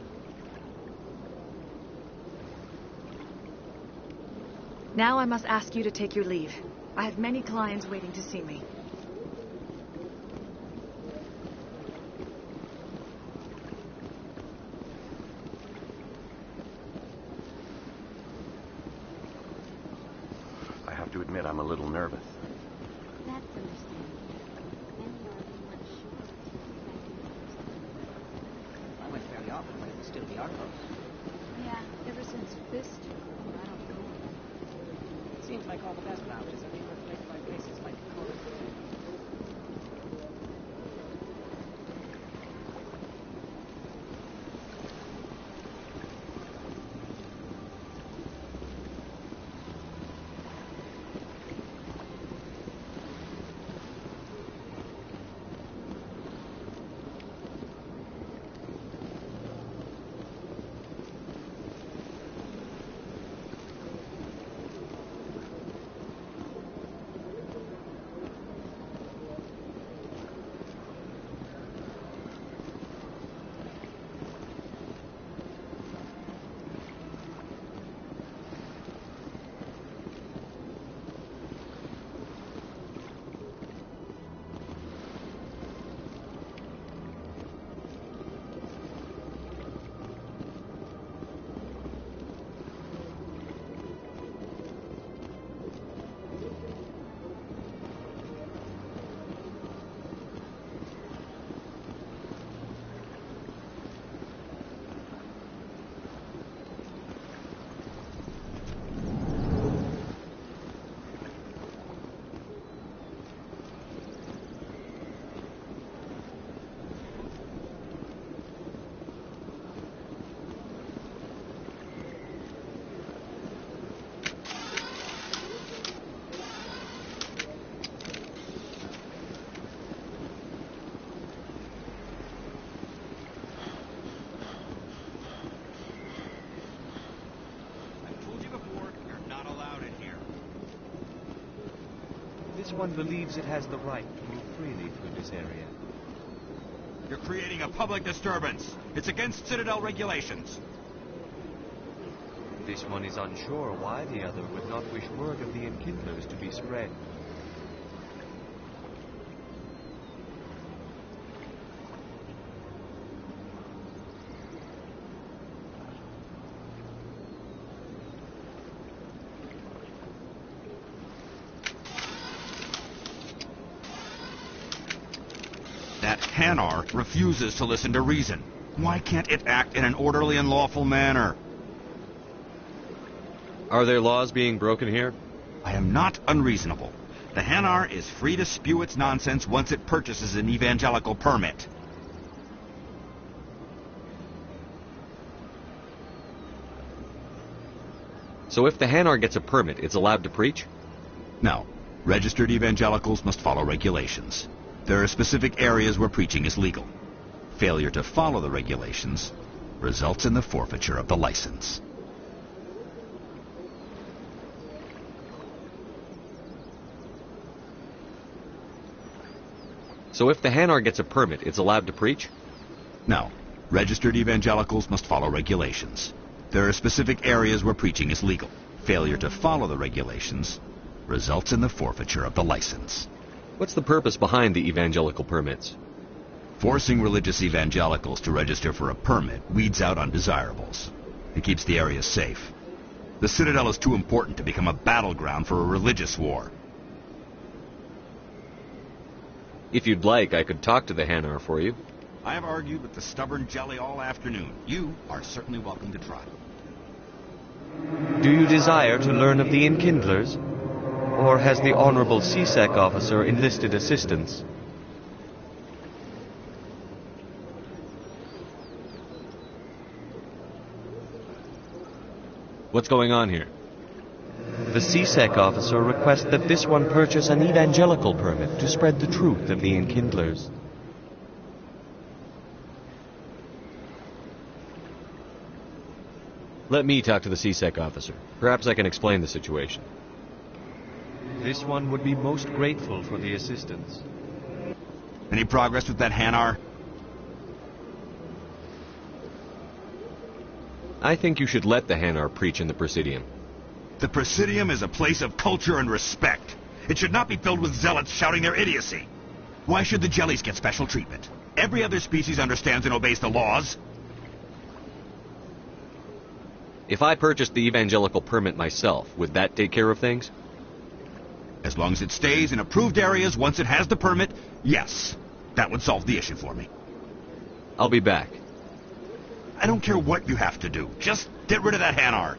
Now I must ask you to take your leave. I have many clients waiting to see me. I have to admit, I'm a little nervous. That's understandable. I went fairly often when it was still the outpost. Yeah, ever since Fist, I don't go. Seems like all the best vouchers are being replaced by places like Corinth. This one believes it has the right to move freely through this area. You're creating a public disturbance. It's against Citadel regulations. This one is unsure why the other would not wish word of the enkindlers to be spread. That Hanar refuses to listen to reason. Why can't it act in an orderly and lawful manner? Are there laws being broken here? I am not unreasonable. The Hanar is free to spew its nonsense once it purchases an evangelical permit. So if the Hanar gets a permit, it's allowed to preach? No. Registered evangelicals must follow regulations. There are specific areas where preaching is legal. Failure to follow the regulations results in the forfeiture of the license. So if the Hanar gets a permit, it's allowed to preach? No. Registered evangelicals must follow regulations. There are specific areas where preaching is legal. Failure to follow the regulations results in the forfeiture of the license. What's the purpose behind the evangelical permits? Forcing religious evangelicals to register for a permit weeds out undesirables. It keeps the area safe. The Citadel is too important to become a battleground for a religious war. If you'd like, I could talk to the Hanar for you. I have argued with the stubborn jelly all afternoon. You are certainly welcome to try. Do you desire to learn of the enkindlers? Or has the Honorable CSEC officer enlisted assistance? What's going on here? The CSEC officer requests that this one purchase an evangelical permit to spread the truth of the enkindlers. Let me talk to the CSEC officer. Perhaps I can explain the situation. This one would be most grateful for the assistance. Any progress with that Hanar? I think you should let the Hanar preach in the Presidium. The Presidium is a place of culture and respect. It should not be filled with zealots shouting their idiocy. Why should the jellies get special treatment? Every other species understands and obeys the laws. If I purchased the evangelical permit myself, would that take care of things? As long as it stays in approved areas once it has the permit, yes. That would solve the issue for me. I'll be back. I don't care what you have to do. Just get rid of that Hanar.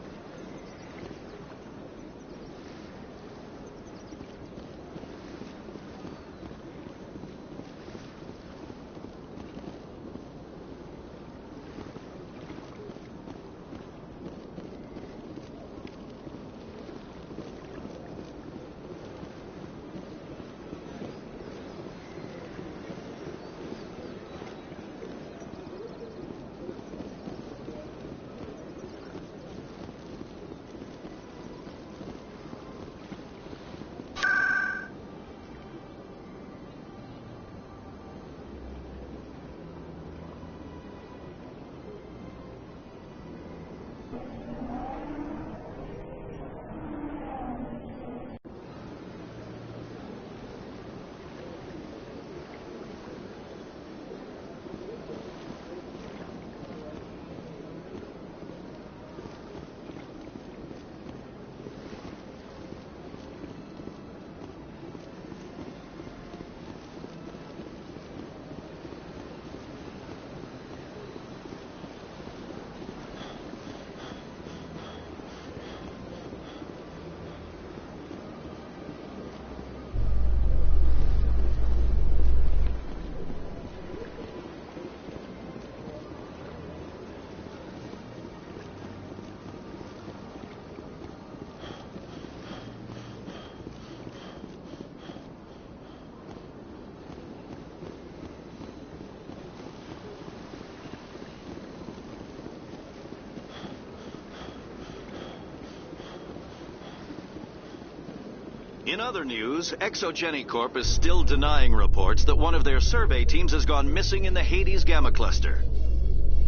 In other news, Exogeny Corp is still denying reports that one of their survey teams has gone missing in the Hades Gamma Cluster.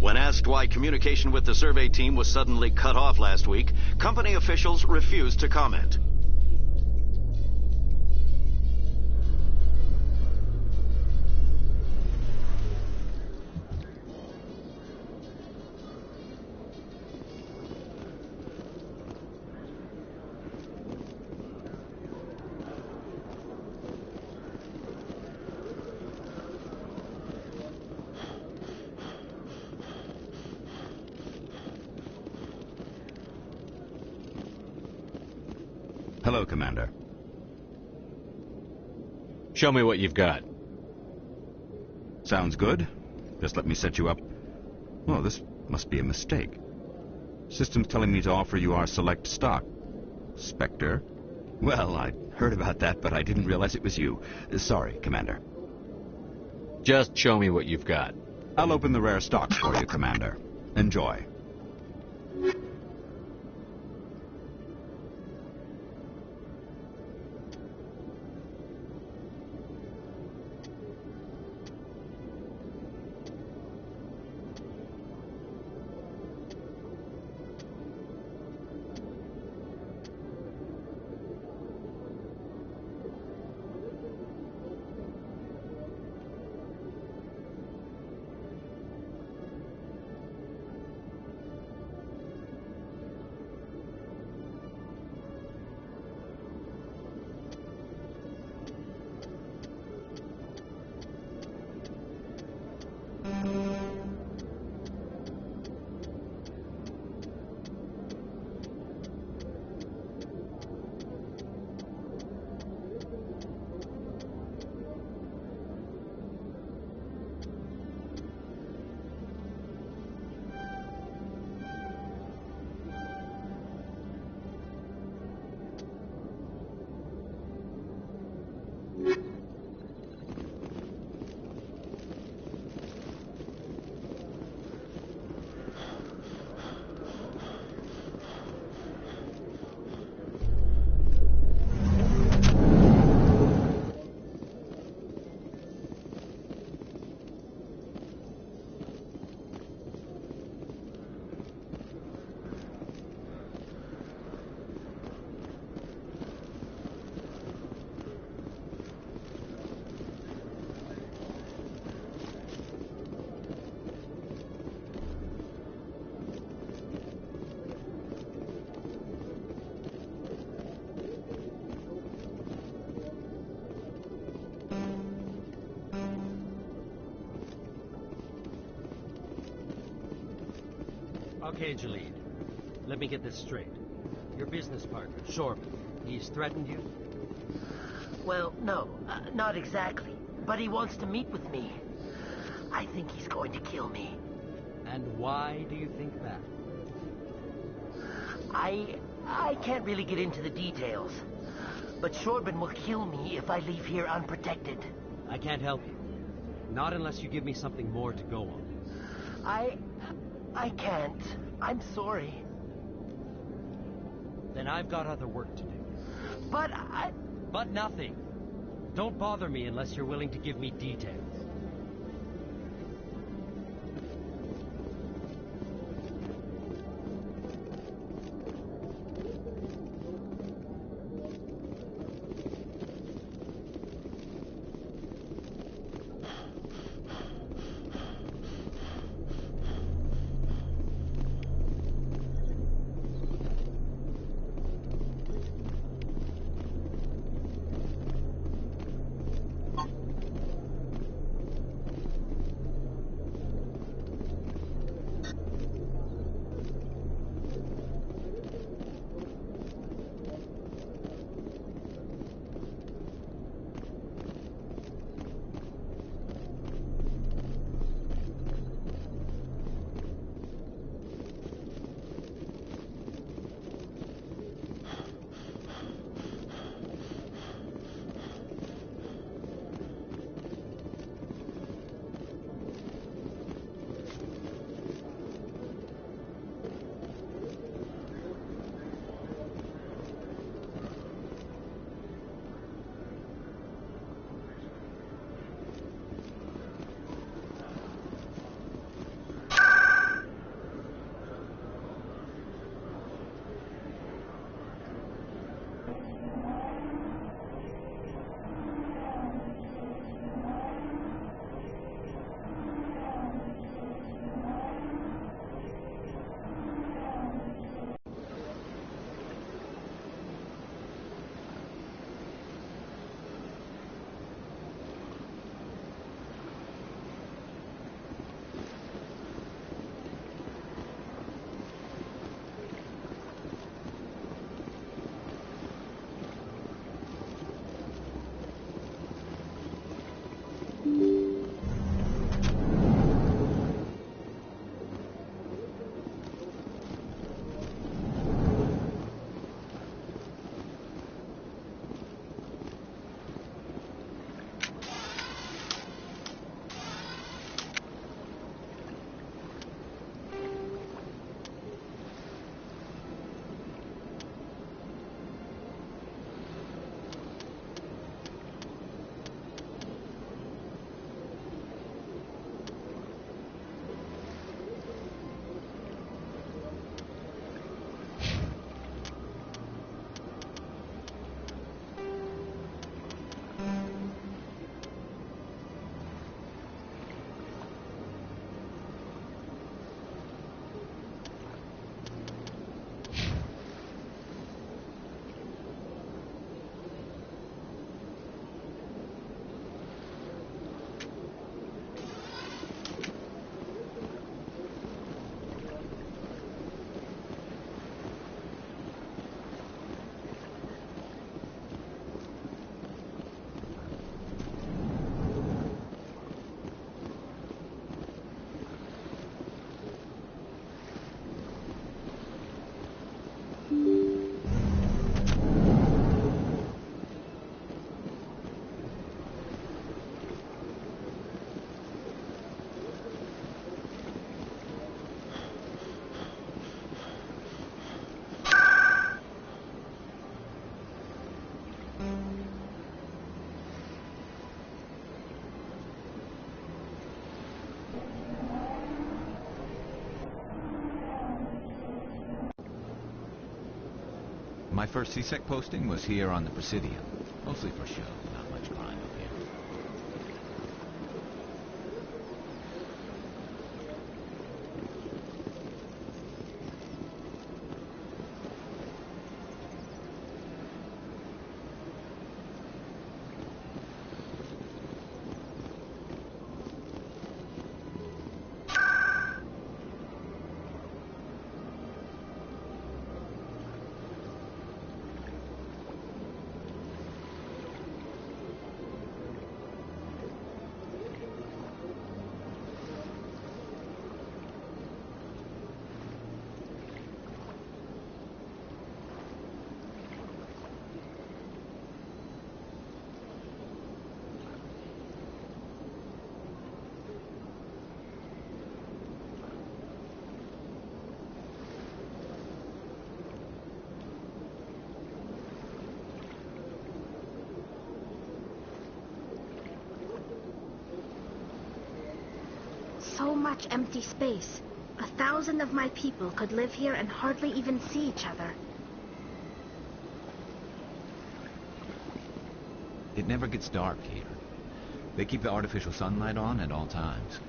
When asked why communication with the survey team was suddenly cut off last week, company officials refused to comment. Hello, Commander. Show me what you've got. Sounds good. Just let me set you up. Oh, this must be a mistake. System's telling me to offer you our select stock. Spectre? Well, I heard about that, but I didn't realize it was you. Sorry, Commander. Just show me what you've got. I'll open the rare stocks for you, Commander. Enjoy. Okay, Jalid. Let me get this straight. Your business partner, Shorman, he's threatened you? Well, no, not exactly. But he wants to meet with me. I think he's going to kill me. And why do you think that? I can't really get into the details. But Shorban will kill me if I leave here unprotected. I can't help you. Not unless you give me something more to go on. I can't. I'm sorry. Then I've got other work to do. But But nothing. Don't bother me unless you're willing to give me details. My first CSEC posting was here on the Presidium. Mostly for show, not much crime up here. So much empty space. 1,000 of my people could live here and hardly even see each other. It never gets dark here. They keep the artificial sunlight on at all times.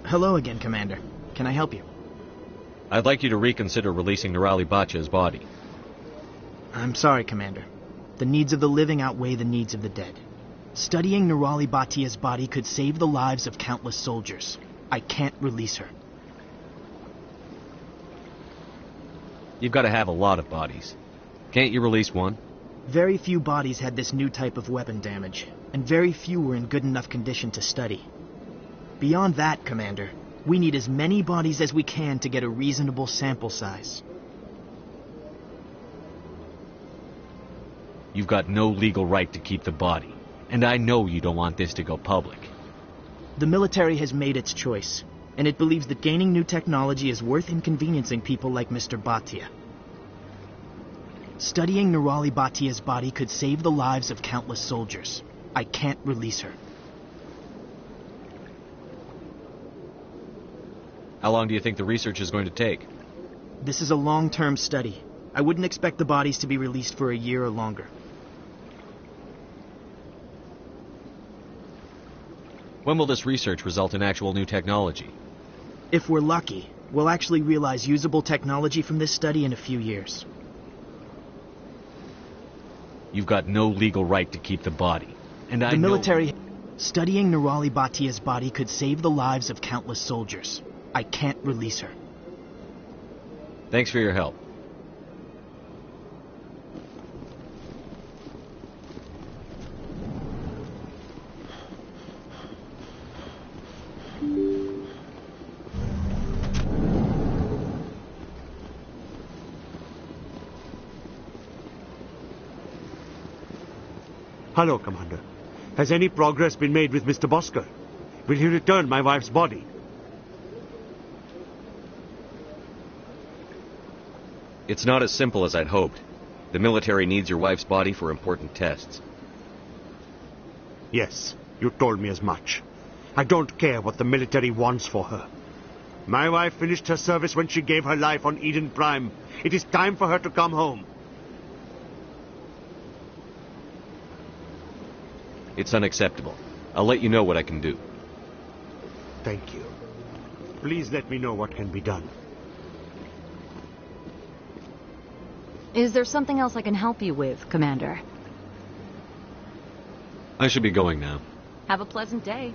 Hello again, Commander. Can I help you? I'd like you to reconsider releasing Nirali Bhatia's body. I'm sorry, Commander. The needs of the living outweigh the needs of the dead. Studying Nirali Bhatia's body could save the lives of countless soldiers. I can't release her. You've got to have a lot of bodies. Can't you release one? Very few bodies had this new type of weapon damage, and very few were in good enough condition to study. Beyond that, Commander, we need as many bodies as we can to get a reasonable sample size. You've got no legal right to keep the body, and I know you don't want this to go public. The military has made its choice, and it believes that gaining new technology is worth inconveniencing people like Mr. Bhatia. Studying Nirali Bhatia's body could save the lives of countless soldiers. I can't release her. How long do you think the research is going to take? This is a long-term study. I wouldn't expect the bodies to be released for a year or longer. When will this research result in actual new technology? If we're lucky, we'll actually realize usable technology from this study in a few years. You've got no legal right to keep the body, and The military... Studying Nirali Bhatia's body could save the lives of countless soldiers. I can't release her. Thanks for your help. Hello, Commander. Has any progress been made with Mr. Bosker? Will he return my wife's body? It's not as simple as I'd hoped. The military needs your wife's body for important tests. Yes, you told me as much. I don't care what the military wants for her. My wife finished her service when she gave her life on Eden Prime. It is time for her to come home. It's unacceptable. I'll let you know what I can do. Thank you. Please let me know what can be done. Is there something else I can help you with, Commander? I should be going now. Have a pleasant day.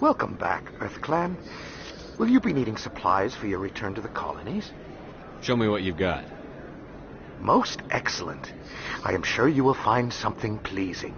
Welcome back, EarthClan. Will you be needing supplies for your return to the colonies? Show me what you've got. Most excellent. I am sure you will find something pleasing.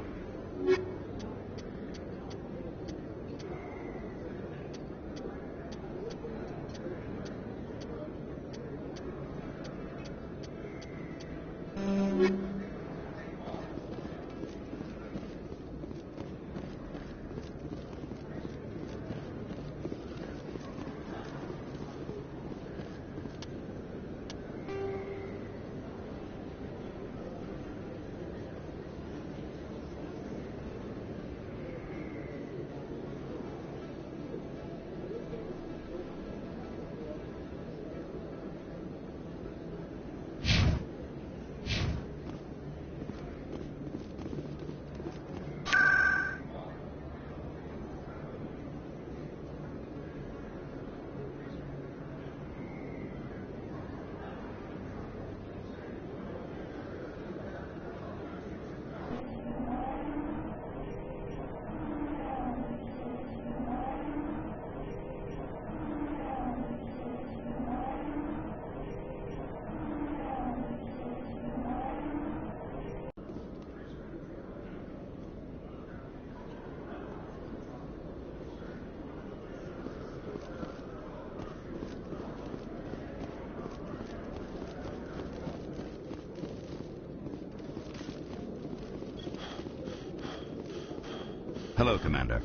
Hello, Commander.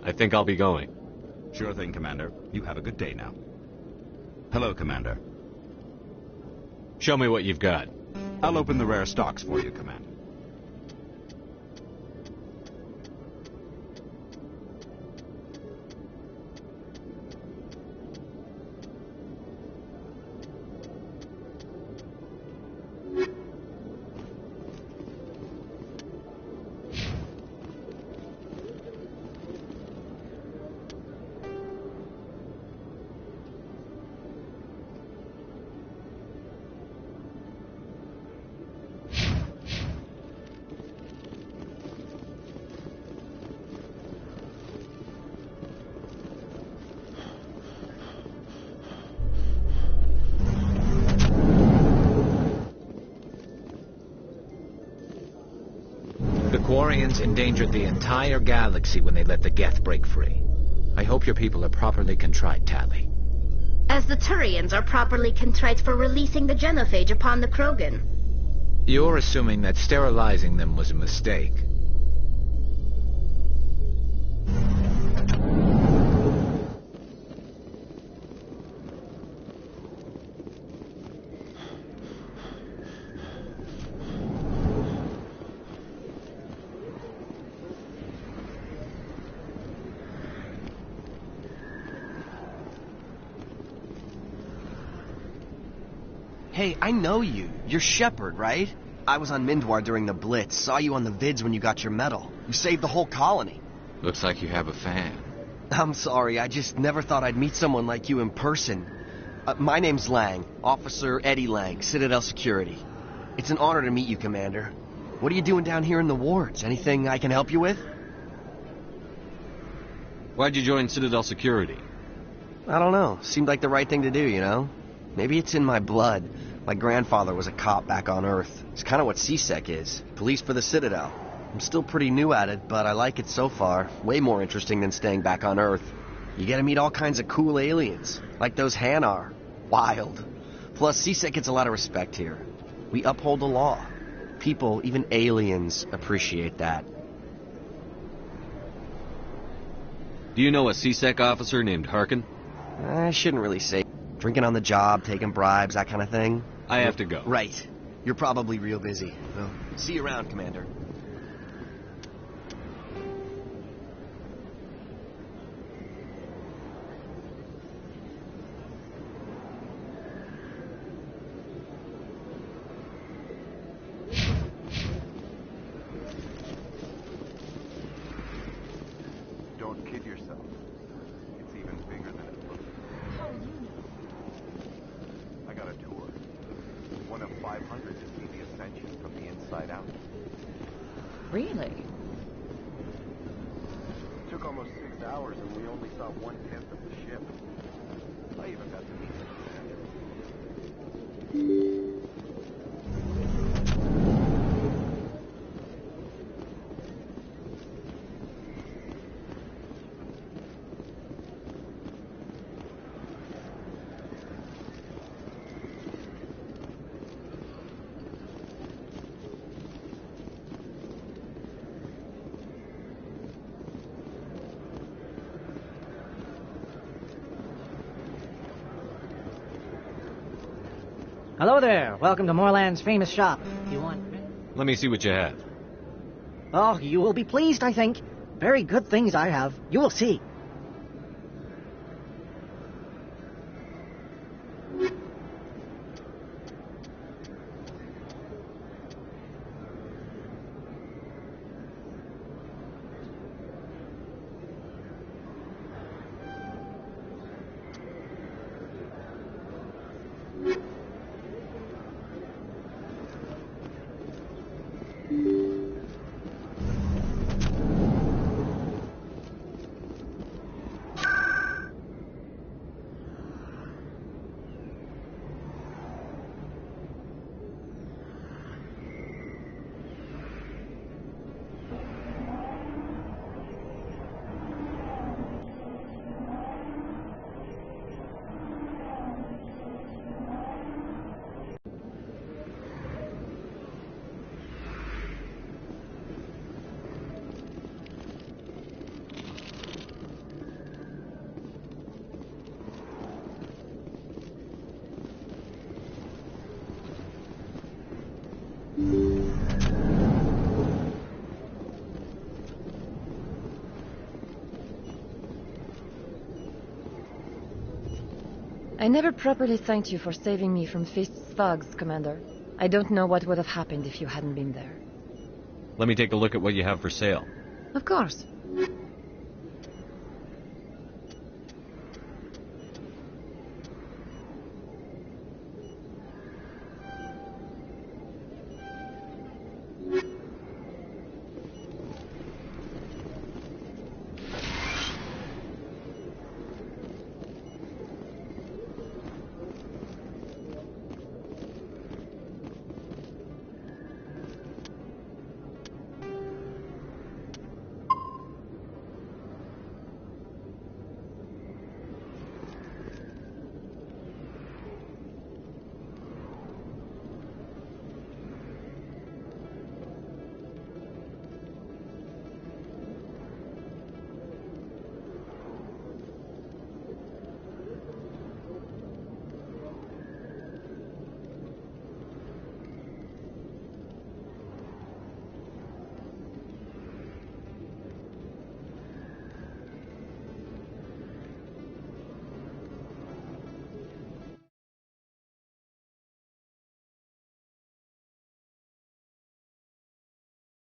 I think I'll be going. Sure thing, Commander. You have a good day now. Hello, Commander. Show me what you've got. I'll open the rare stocks for you, Commander. Quarians endangered the entire galaxy when they let the Geth break free. I hope your people are properly contrite, Tally. As the Turians are properly contrite for releasing the genophage upon the Krogan. You're assuming that sterilizing them was a mistake. Hey, I know you. You're Shepard, right? I was on Mindwar during the Blitz. Saw you on the vids when you got your medal. You saved the whole colony. Looks like you have a fan. I'm sorry, I just never thought I'd meet someone like you in person. My name's Lang, Officer Eddie Lang, Citadel Security. It's an honor to meet you, Commander. What are you doing down here in the wards? Anything I can help you with? Why'd you join Citadel Security? I don't know. Seemed like the right thing to do, you know? Maybe it's in my blood. My grandfather was a cop back on Earth. It's kind of what CSEC is. Police for the Citadel. I'm still pretty new at it, but I like it so far. Way more interesting than staying back on Earth. You get to meet all kinds of cool aliens, like those Hanar. Wild. Plus, CSEC gets a lot of respect here. We uphold the law. People, even aliens, appreciate that. Do you know a CSEC officer named Harkin? I shouldn't really say. Drinking on the job, taking bribes, that kind of thing. I have to go. Right. You're probably real busy. Well, see you around, Commander. Don't kid yourself. It's even bigger than it looks. I got a tour. One of 500 to see the Ascension from the inside out. saw 1/10 of the ship. I even got to meet Hello there. Welcome to Moorland's famous shop. You want... Let me see what you have. Oh, you will be pleased, I think. Very good things I have. You will see. I never properly thanked you for saving me from Feast's thugs, Commander. I don't know what would have happened if you hadn't been there. Let me take a look at what you have for sale. Of course.